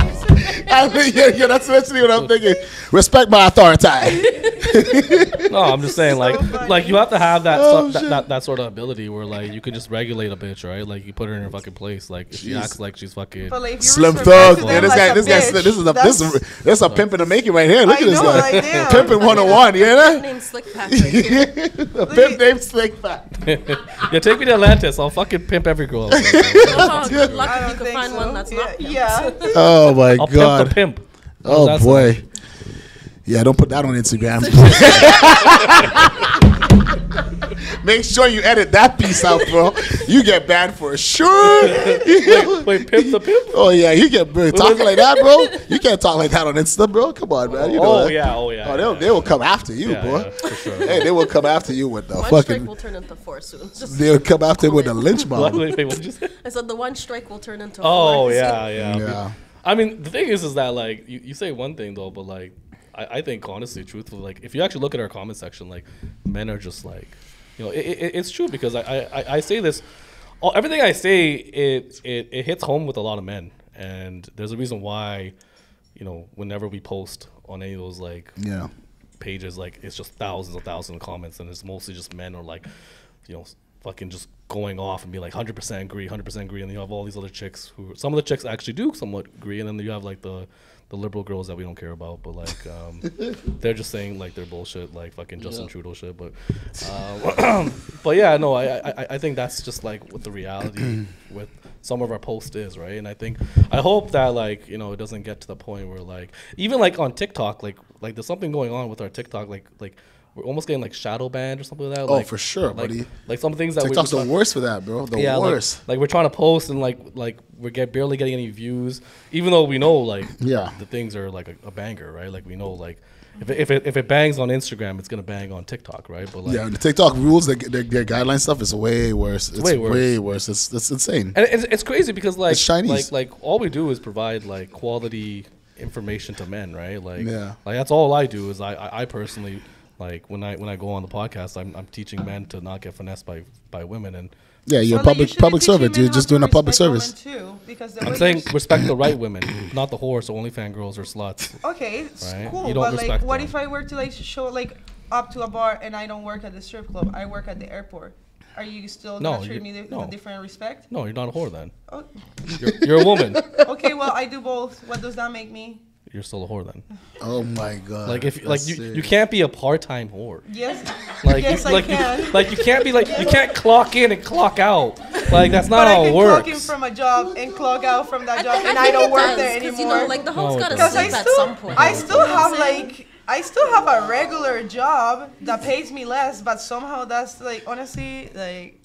Yeah, that's literally what I'm thinking. Respect my authority. No, I'm just saying, So funny. like you have to have that, Oh, that, shit. that sort of ability where like you could just regulate a bitch, right? Like you put her in her fucking place. Like if she Jeez. acts like she's fucking. But like, if you Slim respect Thug. them Yeah, this like guy. a This guy. bitch, This is a pimp in the making right here. Look I at this know, guy. like, damn. Pimping 101. You hear that? named Slick Pack right here. A pimp named Slick Fat. Yeah, take me to Atlantis. I'll fucking pimp every girl. Oh, good luck I if don't you can think find so. one that's not. Yeah. Oh my I'll pimp god. the pimp. Oh That's boy. Yeah, don't put that on Instagram. Make sure you edit that piece out, bro. You get banned for sure. Wait, pimp the pimp? Oh yeah, you get talking like that, bro. You can't talk like that on Insta, bro. Come on, man. You know Oh that. yeah. Oh, they will come after you, Yeah, boy. yeah, for sure. Hey, they will come after you with the One strike fucking. will turn into 4 soon. Just, They'll come after you with the lynch What, bomb. wait, what did you say? I said the one strike will turn into 4. Oh yeah. Yeah. I mean, the thing is that like you say one thing though, but like I think honestly, truthfully, like if you actually look at our comment section, like men are just like, you know, it's true because I say this, everything I say it hits home with a lot of men, and there's a reason why, you know, whenever we post on any of those like Yeah. pages, like it's just thousands of comments, and it's mostly just men or like, you know, fucking just going off and be like 100% agree, and then you have all these other chicks who some of the chicks actually do somewhat agree, and then you have like the liberal girls that we don't care about, but like they're just saying like they're bullshit, like fucking Justin Trudeau shit. But but yeah, no, I think that's just like what the reality with some of our posts is, right? And I hope that like, you know, it doesn't get to the point where like even like on TikTok, like there's something going on with our TikTok, like we're almost getting like shadow banned or something like that. Oh, like, for sure, like, buddy. Like some things that TikTok's we're the worst for that, bro. The worst. like we're trying to post and like we're barely getting any views, even though we know like Yeah. the things are like a banger, right? Like we know like if it bangs on Instagram, it's gonna bang on TikTok, right? But like Yeah, the TikTok rules, their guideline stuff is way worse. It's way worse. way worse. It's insane. and it's crazy because like It's Chinese. like all we do is provide like quality information to men, right? Like Yeah. like that's all I do is I personally like when I go on the podcast, I'm teaching men to not get finessed by women, and Yeah, you're a Well, you should be public teaching servant. men You're how just to doing a public respect women service. Too, because the I'm way saying you're respect the right women, not the whores or OnlyFans girls or sluts. Okay, it's Right? cool, You don't but like, respect what them. if I were to like show like up to a bar and I don't work at the strip club? I work at the airport. Are you still No, gonna treat me with no. a different respect? No, you're not a whore then. Oh, You're a woman. okay, well I do both. What does that make me? You're still a whore then. Oh my god. Like if like That's you serious. can't be a part-time whore. Yes, Like yes, you, I like can. you can't be like you can't clock in and clock out. Like that's not But I how can it clock in works. from a job and clock out from that job, and I think don't it work does, there 'cause, anymore. You know, like the hoes No, it gotta doesn't. sleep at some point. I still You know have what I'm saying? like I still have a regular job that pays me less, but somehow that's like honestly like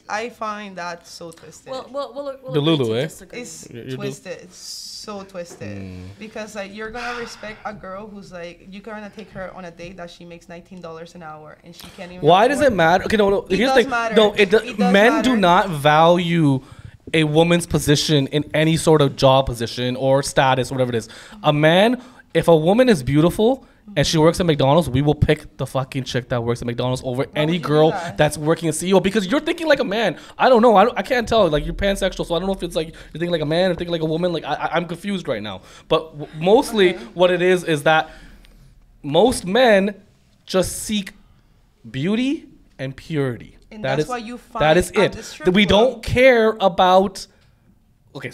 I find that so twisted. We'll The agree Lulu, to eh? disagree. It's You're twisted. It's so twisted because like you're gonna respect a girl who's like you're gonna take her on a date that she makes $19 an hour and she can't even. Why does it afford- matter? Okay, no. It Here's the does thing. matter. No, It does men do matter. not value a woman's position in any sort of job position or status, whatever it is. A man, if a woman is beautiful and she works at McDonald's, we will pick the fucking chick that works at McDonald's over any would you do girl that? that's working at CEO because you're thinking like a man. I don't know. I can't tell. Like you're pansexual, so I don't know if it's like you're thinking like a man or thinking like a woman. Like I'm confused right now. But mostly what it is that most men just seek beauty and purity. And That that's is- why you find that is at the it. strip We club- don't care about. Okay,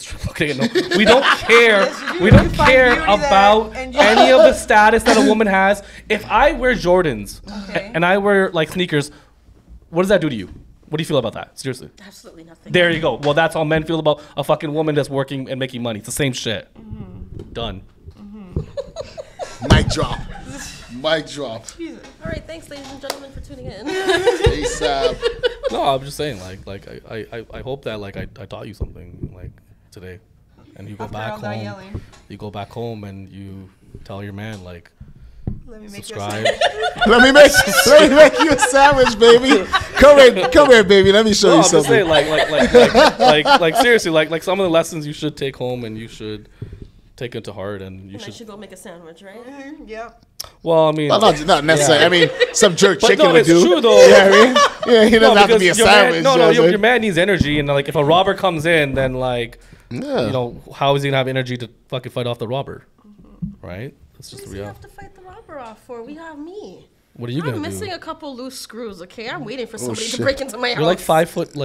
no, we don't care. Yes, you do. We don't You find care beauty there, about and you- any of the status that a woman has. If I wear Jordans Okay. and I wear like sneakers, what does that do to you? What do you feel about that? Seriously. Absolutely nothing. There you go. Well, that's how men feel about a fucking woman that's working and making money. It's the same shit. Done. Mic drop. Mic drop. Jesus. All right, thanks, ladies and gentlemen, for tuning in. ASAP. No, I'm just saying, like I hope that like I taught you something like today, and you go After back all that home. yelling. You go back home and you tell your man like, Let me make subscribe. Let me make you a sandwich, baby. Come here, baby. Let me show No, you I'm just something. saying, like seriously, like some of the lessons you should take home and you should take it to heart, and you And I should. should go make a sandwich, right? Yep. Well, I mean, Well, not necessarily. I mean, some jerk but chicken no, would it's do. true though. Yeah, I mean, yeah, he doesn't have to because be a your sandwich. Man, you know what I'm your saying? man needs energy, and like if a robber comes in, then like, Yeah. you know, how is he gonna have energy to fucking fight off the robber? Right? That's just What the do you reality. have to fight the robber off for? We have me. What are you I'm gonna missing do? a couple loose screws. Okay, I'm waiting for somebody to shit. break into my house. You're like 5'1",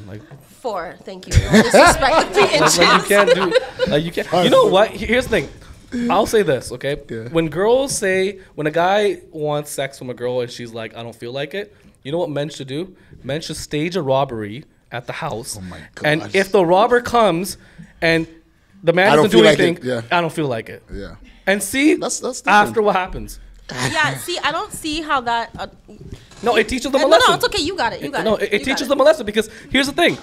like 4. Thank you. No disrespect the 3 inches. you can't do, like you can't. You know what? Here's the thing. I'll say this, okay? Yeah. When a guy wants sex from a girl and she's like, I don't feel like it, you know what men should do? Men should stage a robbery at the house. Oh my And gosh. if the robber comes and the man I don't doesn't do feel like it, anything, yeah. I don't feel like it. Yeah. And see, That's different. after what happens. Yeah, see, I don't see how that. No, it teaches them a No, lesson. no, it's okay. You got it. You got No, it. it You teaches got them a lesson because here's the thing.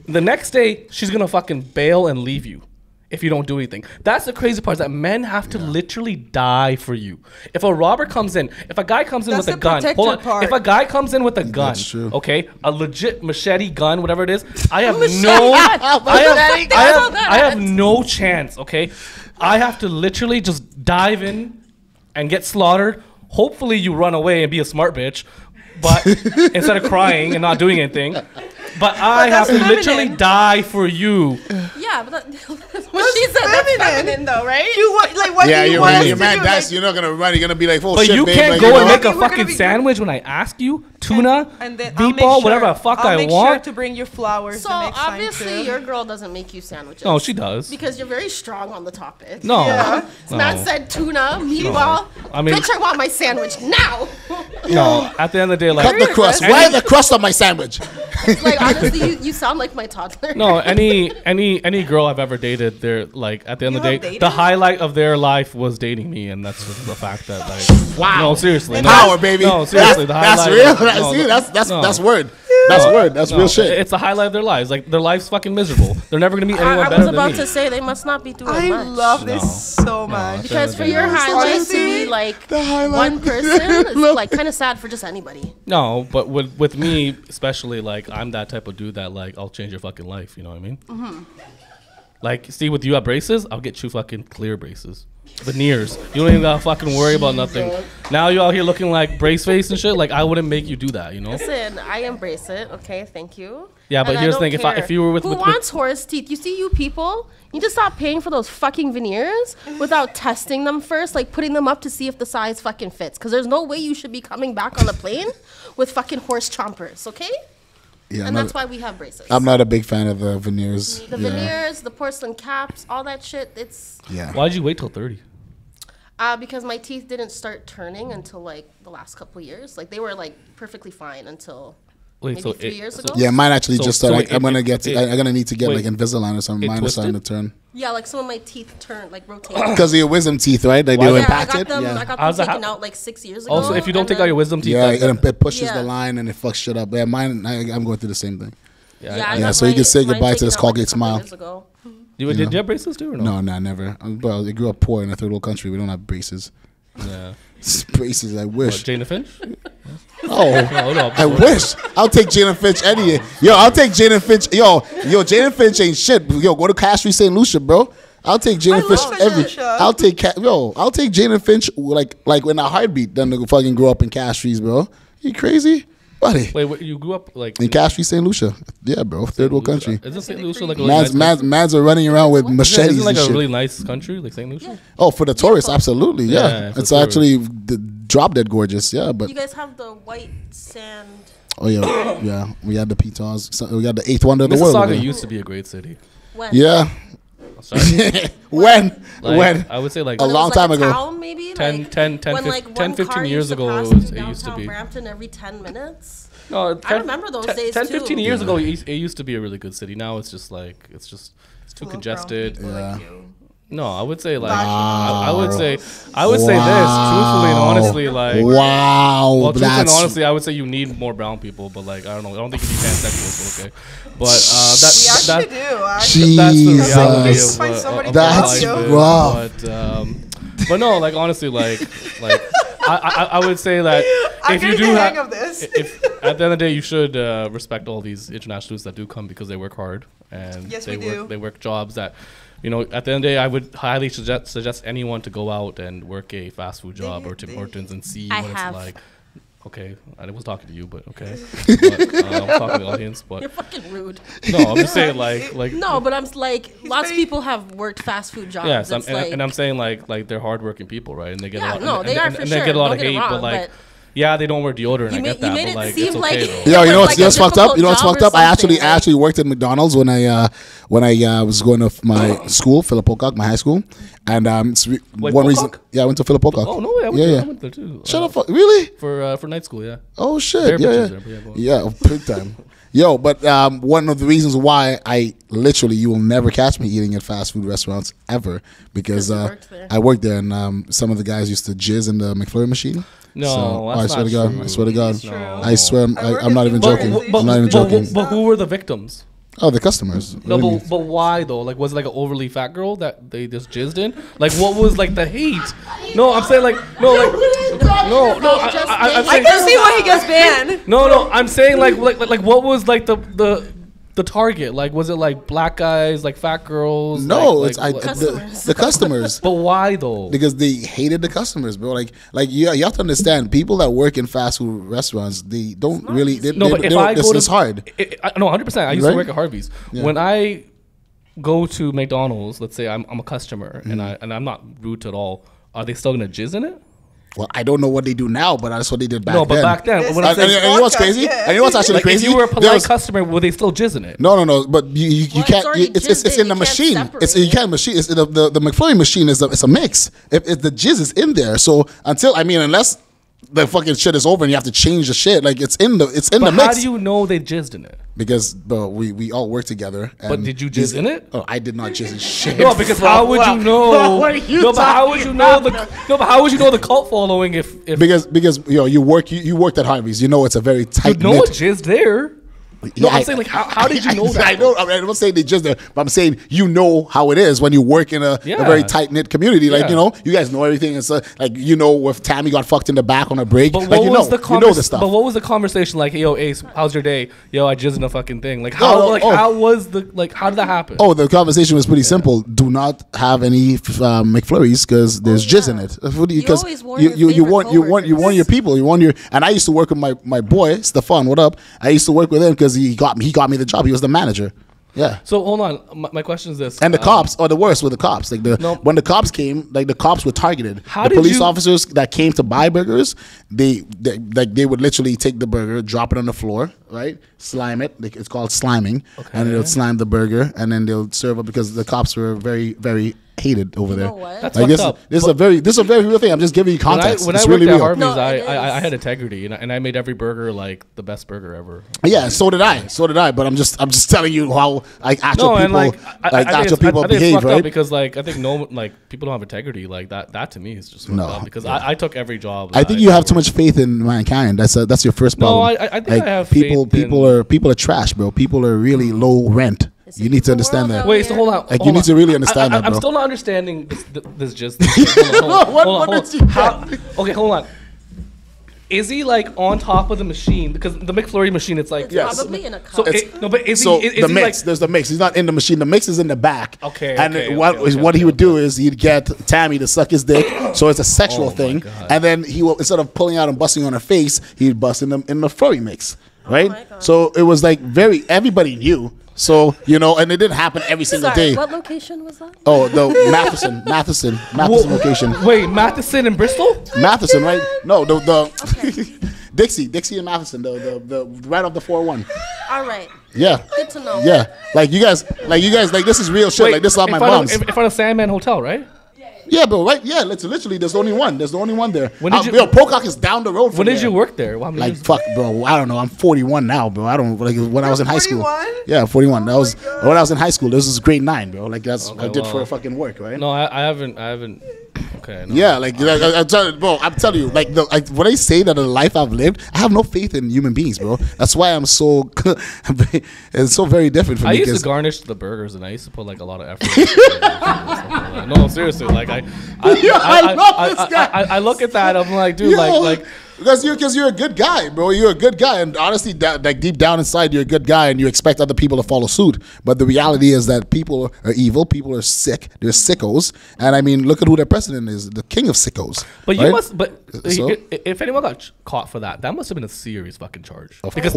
The next day, she's going to fucking bail and leave you if you don't do anything. That's the crazy part is that men have to literally die for you. If a robber comes in, if a guy comes in That's with a the gun, hold on. protected part. If a guy comes in with a gun, That's true. okay, a legit machete gun, whatever it is, I have Machete no, gun. I have no chance, okay? I have to literally just dive in and get slaughtered. Hopefully you run away and be a smart bitch, but instead of crying and not doing anything. But I have to that's literally feminine. die for you. Yeah, but what she said, that's feminine though, right? You want like what Yeah, do you your want man, us your to man, do? that's Like, you're not gonna run. You're gonna be like, oh But shit, you babe, can't like, go you and know? make a We're gonna fucking be- sandwich when I ask you. Tuna, and then I'll make meatball, sure, whatever the fuck I'll I make want. sure to bring you flowers. So the next obviously time too. your girl doesn't make you sandwiches. No, she does. Because you're very strong on the topic. No. Yeah. This man said tuna, meatball. I mean- Bitch, I want my sandwich now. No, at the end of the day, like, Cut the crust. Why the crust on my sandwich? Like honestly, you sound like my toddler. no, any girl I've ever dated, they're like at the end of the You day, have the dated? highlight of their life was dating me, and that's just the fact that like, Wow. no, seriously, no. Power, baby. No, seriously, the that's highlight. real. no, See, that's no. word. That's word. That's No, real shit. It's the highlight of their lives. Like their life's fucking miserable. They're never gonna meet anyone I better was than about me. to say they must not be doing I much. love this so much. Because for Yeah. your highlights to Honestly, be like the highlight- one person, it's like kind of sad for just anybody. No, but with me especially, like I'm that type of dude that like I'll change your fucking life. You know what I mean? Mm-hmm. Like, see, with you at braces, I'll get you fucking clear braces, veneers. You don't even gotta fucking worry about nothing. Now you out here looking like brace face and shit. Like I wouldn't make you do that. You know? Listen, I embrace it. Okay, thank you. Yeah, but And I here's the don't thing, care. if you were with- who with- wants horse teeth? You see, you people, you just stop paying for those fucking veneers without testing them first, like putting them up to see if the size fucking fits. Because there's no way you should be coming back on a plane with fucking horse chompers. Okay, Yeah, and that's why we have braces. I'm not a big fan of the veneers. The veneers, the porcelain caps, all that shit. It's Yeah. Why'd you wait till 30? because my teeth didn't start turning until like the last couple years. Like they were like perfectly fine until Wait, maybe 3 years ago. Yeah, mine actually So- just so started. wait, I'm gonna it- I'm gonna need to get wait, like Invisalign or something. it Mine is starting to twisted? turn Yeah, like some of my teeth turned, like rotated. because of your wisdom teeth, right? Like Why they were is Yeah, I impacted. got them. Yeah. I got How's them that taken hap- out like 6 years ago. Also, if you don't and take out your then- wisdom teeth, Yeah, that- it pushes Yeah. the line and it fucks shit up. Yeah, mine. I'm going through the same thing. I Yeah, got so you can say mine goodbye to taken this out, Colgate a couple smile. years ago. did you have braces too or no? No, nah, never. Well, they grew up poor in a third world country. We don't have braces. Yeah. Braces, I What, wish. Jane the Finch? Oh, No, no. I wish. I'll take Jane and Finch any day. Yo, I'll take Jane and Finch. Yo, Jane and Finch ain't shit. Yo, go to Cash Street St. Lucia, bro. I'll take Jane I and Finch love St. every. Lucia. I'll take Jane and Finch like in a heartbeat. Then to fucking grow up in Cash Streets, bro. You crazy, buddy? Wait, you grew up like In Cash Street, St. Lucia. Yeah, bro. Third world country. Isn't St. Lucia like a really nice Mans are running around with country? machetes Isn't it like and a shit. really nice country, like St. Lucia? Oh, for the tourists, absolutely. Yeah, Yeah, for it's tourists. actually drop dead gorgeous. Yeah, but You guys have the white sand. oh yeah, yeah. We had the Petons. So we got the eighth wonder of the world. over Mississauga there. used to be a great city. When? Yeah. Sorry. when? Like, when? I would say like A When it long was, like, time ago. Town, maybe? 10, like, 10, 10, when, 15 like, 10, one 15 car years used to ago, pass it through used to downtown be. Brampton every 10 minutes. No, I remember those days 10, too. 15 years ago, it used to be a really good city. Now it's just it's too Full of brown congested. people Yeah. like you. No, I would say like Wow. I would say this truthfully and honestly, like Wow, well, truthfully and that's honestly, I would say you need more brown people, but like I don't know, I don't think you need pansexuals, okay? But We actually that do. Actually. that's the Jesus. reality Jesus. of, Find of somebody what That's life is. rough. But no, like honestly, like I would say that I'm if you getting do the hang have, of this. if at the end of the day, you should respect all these international students that do come because they work hard and Yes, they we work do. they work jobs that, you know, at the end of the day, I would highly suggest anyone to go out and work a fast food job or Tim Hortons and see I what have. it's like. Okay, I was talking to you, but okay. But, I'm talking to the audience, but You're fucking rude. no, I'm just saying like No, but I'm like, lots of very- people have worked fast food jobs. yes, It's and I'm saying like they're hardworking people, right? And they get Yeah, a lot, no, and, they and, are and, for and sure. they get a lot Don't of get it hate, wrong, but like. but- Yeah, they don't wear deodorant. You I get made that, it but like seem it's like- okay though. Yo, you know Like what's a what's fucked up? difficult You know what's job fucked or up? I something, actually worked at McDonald's when I was going to my school, Philip Pocock, my high school, and Wait, one reason. Pocock? Yeah, I went to Philip Pocock. Oh no way! I went there too. Shut up! Really? For night school, yeah. Oh shit! There are Yeah, pictures yeah, there, but yeah, go on. yeah, big time. Yo, but one of the reasons why I literally you will never catch me eating at fast food restaurants ever because you worked there. I worked there and some of the guys used to jizz in the McFlurry machine. No, I that's swear not to God, true. I swear to God, It's true. I swear work I'm not at even Tim joking. Hortons. I'm not even joking. But who were the victims? Oh, the customers. No, What do you mean? but why though? Like, was it like an overly fat girl that they just jizzed in? Like, what was like the hate? No, I'm saying like no, like no. I'm I saying, can see why he gets banned. no. I'm saying like what was like the target? Like, was it like black guys, like fat girls? No, like, it's like- the customers. But why though? Because they hated the customers, bro. Like you have to understand, people that work in fast food restaurants, they don't really. They, No, they, but they if don't, I go to it's hard. no, 100%. I used Right? to work at Harvey's. Yeah. When I go to McDonald's, let's say I'm a customer Mm-hmm. and I'm not rude at all. Are they still gonna jizz in it? Well, I don't know what they do now, but that's what they did back No, then. but back then, when I'm And saying, you know what's Vodka, crazy? yeah. And you know what's actually like, crazy? if you were a There polite was- customer, will they still jizz in it? No. But you Well, can't. it's already It's jizzed in in. the You can't machine. It's separate you can't machine. It's the McFlurry machine is it's a mix. If the jizz is in there, so unless the fucking shit is over and you have to change the shit, like it's in the But mix. how do you know they jizzed in it? Because bro, we all work together. But and did you these- jizz in it? Oh, I did not jizz in shit. No, because how would you know? What are you No, but how would talking you know the? about? No, but how would you know the cult following if Because you worked at Harvey's. You know it's a very tight no one knit. jizzed there? No, I'm saying like how did you know that? I know. I'm not saying they just there, but I'm saying you know how it is when you work in a Yeah. very tight knit community. Like Yeah. you guys know everything. It's like if Tammy got fucked in the back on a break, But like what was the you know the stuff. But what was the conversation like? Hey, yo, Ace, how's your day? Yo, I jizzed in a fucking thing. Like No, how was the how did that happen? Oh, the conversation was pretty simple. Do not have any McFlurries because there's jizz in it. Because always warn your you favorite warn your coworkers. people. And I used to work with my boy Stefan. What up? I used to work with him because he got me the job. He was the manager. Yeah. So hold on, my question is this: And the cops are the worst with the cops. Like No. when the cops came, like the cops were targeted. How the did police you- officers that came to buy burgers, they would literally take the burger, drop it on the floor, right? Slime it. Like, it's called sliming. And they'll slime the burger and then they'll serve it because the cops were very, very hated over there. know what? That's Like fucked up. this is a very real thing. I'm just giving you When I context. when it's I worked really at real. Harvey's, No, I it is. had integrity and I made every burger like the best burger ever. Yeah, so did I. But I'm just telling you how like actual No, people and like I think actual it's- people I think it's behave, fucked up right? because like I think people don't have integrity like that. That to me is just fucked No, up because I took every job. I that think you have too much faith in mankind. That's your first No, problem. I think Like, I have people. faith in- People are trash, bro. People are really low rent. It's You a need to evil understand world that. out Wait, so hold on. Like, you hold need on. to really understand that, I'm bro. still not understanding this just. Hold on. What did you get? Okay, hold on. Is he like on top of the machine? Because the McFlurry machine, it's like It's Yes. probably in a So cup. but is So he? Is the he mix, like? there's the mix. He's not in the machine. The mix is in the back. Okay, And okay, what okay, he would do is he'd get Tammy to suck his dick. So it's a sexual Oh my thing. God. And then he will, instead of pulling out and busting on her face, he'd bust in the furry mix, right? my God. So it was like everybody knew. So and it didn't happen every single Sorry, day. what location was that? Oh, the Matheson location. Wait, Matheson in Bristol? Matheson, right? No, the Okay. Dixie and Matheson, the right off the 401. All right. Yeah. Good to know. Yeah. Like you guys, this is real shit. Wait, like this is not in my front of- mom's. in front of Sandman Hotel, right? Yeah, bro, right? Yeah, literally, there's only one. There's the only one there. When did you- Pocock is down the road from When did there. you work there? How many Like, years? fuck, bro. I don't know. I'm 41 now, bro. I don't, like, when I was in high school. 41? Yeah, 41. That Oh was, my God. when I was in high school, this was grade 9, bro. Like, that's, Okay, I did well, for fucking work, right? No, I haven't Okay. No. Yeah, like I'm telling you, like when I say that the life I've lived, I have no faith in human beings, bro. That's why I'm so it's so very different for me. I used to garnish the burgers, and I used to put like a lot of effort. No, seriously, like I love this guy. I look at that, I'm like, dude, like. Because you're a good guy, bro. You're a good guy, and honestly, like deep down inside, you're a good guy, and you expect other people to follow suit. But the reality is that people are evil. People are sick. They're sickos, and I mean, look at who their president is, the king of sickos. But right? you must. But So? if anyone got caught for that, that must have been a serious fucking charge. Of because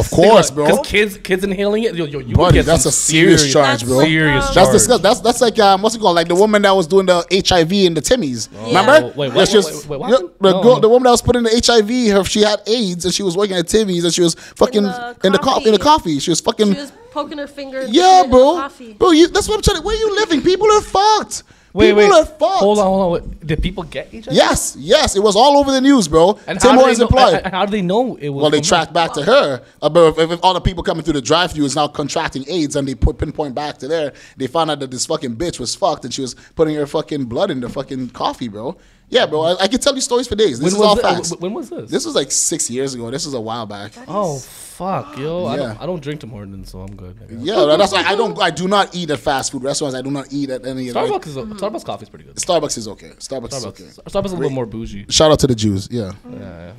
course, bro. Because kids inhaling it, you Buddy, would get that's some a serious charge, bro. Serious charge. That's disgusting. That's like what's it called? Like the woman that was doing the HIV in the Timmies. Remember? Wait, That's just- what yeah, happened? the woman that was putting the HIV. She had AIDS and she was working at Timmy's and she was fucking in the coffee. She was fucking. She was poking her finger. Yeah, in the bro. coffee. Bro, that's what I'm trying to. Where you living? People are fucked. Wait. People are fucked. Hold on. Wait. Did people get HIV? Yes. It was all over the news, bro. And Tim Hortons how employed. how do they know it was? Well, they from tracked back to her. But if all the people coming through the drive-thru is now contracting AIDS, and they pinpoint back to there, they found out that this fucking bitch was fucked, and she was putting her fucking blood in the fucking coffee, bro. Yeah, bro. I can tell you stories for days. This is all facts. When was this? This was like 6 years ago. This was a while back. Oh fuck, yo! Yeah. I don't drink Tim Hortons, so I'm good. Yeah, that's why I do not eat at fast food restaurants. I do not eat at any. Starbucks coffee is pretty good. Starbucks is okay. Starbucks is okay. Starbucks is a little more bougie. Shout out to the Jews. Yeah. Yeah.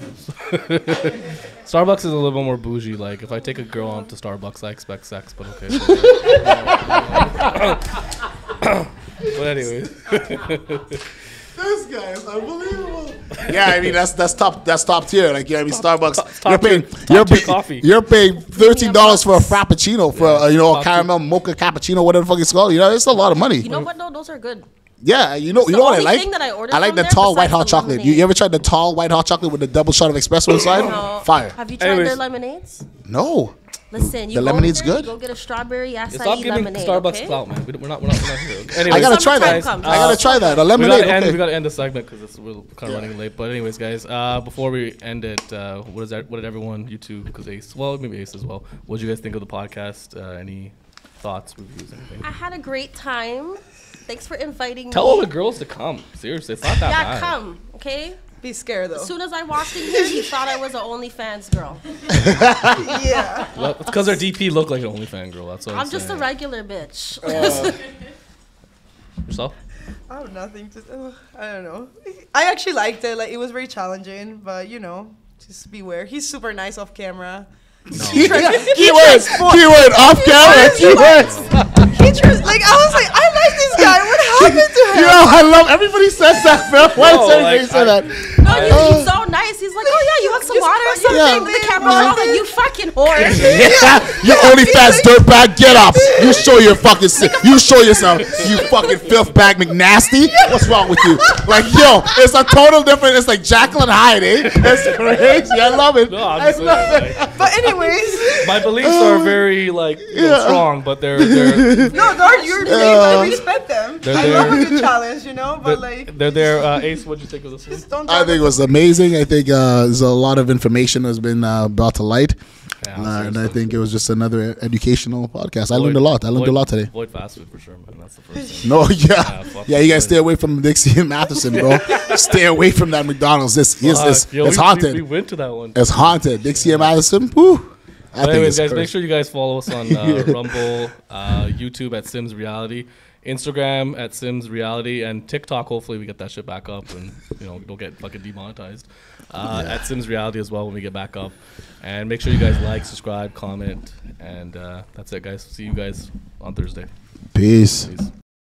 Starbucks is a little bit more bougie. Like if I take a girl on to Starbucks, I expect sex, but okay. But anyways. This guy is unbelievable. Yeah, I mean that's top tier. Like I mean Starbucks. Coffee. You're paying $13 for a frappuccino for a caramel mocha cappuccino, whatever the fuck it's called. It's a lot of money. You know what? No, those are good. Yeah, you know what I only like? thing that I ordered I like from the there tall white besides hot the chocolate. lemonade. You ever tried the tall white hot chocolate with the double shot of espresso inside? No. Fire. Have you tried Anyways. their lemonades? No. Listen, you The go lemonade's over there, good? You go get a strawberry acai Stop giving lemonade. Starbucks okay? clout, man. We're not here. Anyways, I gotta try Summertime that. comes. I gotta try that. A we lemonade. gotta Okay. end the segment because we're kind of running late. But anyways, guys, before we end it, what did everyone, you two, because Ace, well, maybe Ace as well, what did you guys think of the podcast? Any thoughts, reviews, anything? I had a great time. Thanks for inviting me. Tell all the girls to come. Seriously, it's not that Yeah, bad. come, okay? Be scared though. As soon as I walked in here, you thought I was an OnlyFans girl. Yeah. Well, it's because our DP looked like an OnlyFans girl. That's what I'm just a regular bitch. Yourself? I have nothing to. I don't know. I actually liked it. Like it was very challenging, but just beware. He's super nice off camera. Keyword off camera. Keywords. Like I was like, I like this guy. What happened to him? I love everybody says that, bro. Why No, does everybody like, say that? No, he's so nice. He's like, oh yeah, you want some water or something? Yeah. With the camera on, like, you fucking whore. You OnlyFans dirtbag, get up. You show your fucking you show yourself. You fucking filth bag McNasty. What's wrong with you? Like, yo, it's a total different. It's like Jekyll and Hyde, eh? It's crazy. I love it. No, I'm I just love saying, it. like, But anyways, my beliefs are very strong, but they're no, they're your thing. I respect them. They're I there. love a good challenge, but like, they're there. Ace, what'd you think of this one? just don't. I think it was amazing. I think there's a lot of information that's been brought to light. Yeah, And I think it was just another educational podcast. I learned a lot. I learned a lot today. Avoid fast food for sure, man. That's the first thing. No, fuck yeah. You guys it. stay away from Dixie and Matheson, bro. Stay away from that McDonald's. Yo, It's we haunted. went to that one. It's haunted. Dixie and Madison. Woo. But anyways, guys, make sure you guys follow us on Rumble, YouTube at Sims Reality, Instagram at Sims Reality, and TikTok. Hopefully, we get that shit back up and don't get fucking demonetized. At Sims Reality as well when we get back up. And make sure you guys like, subscribe, comment, and that's it, guys. See you guys on Thursday. Peace. Peace.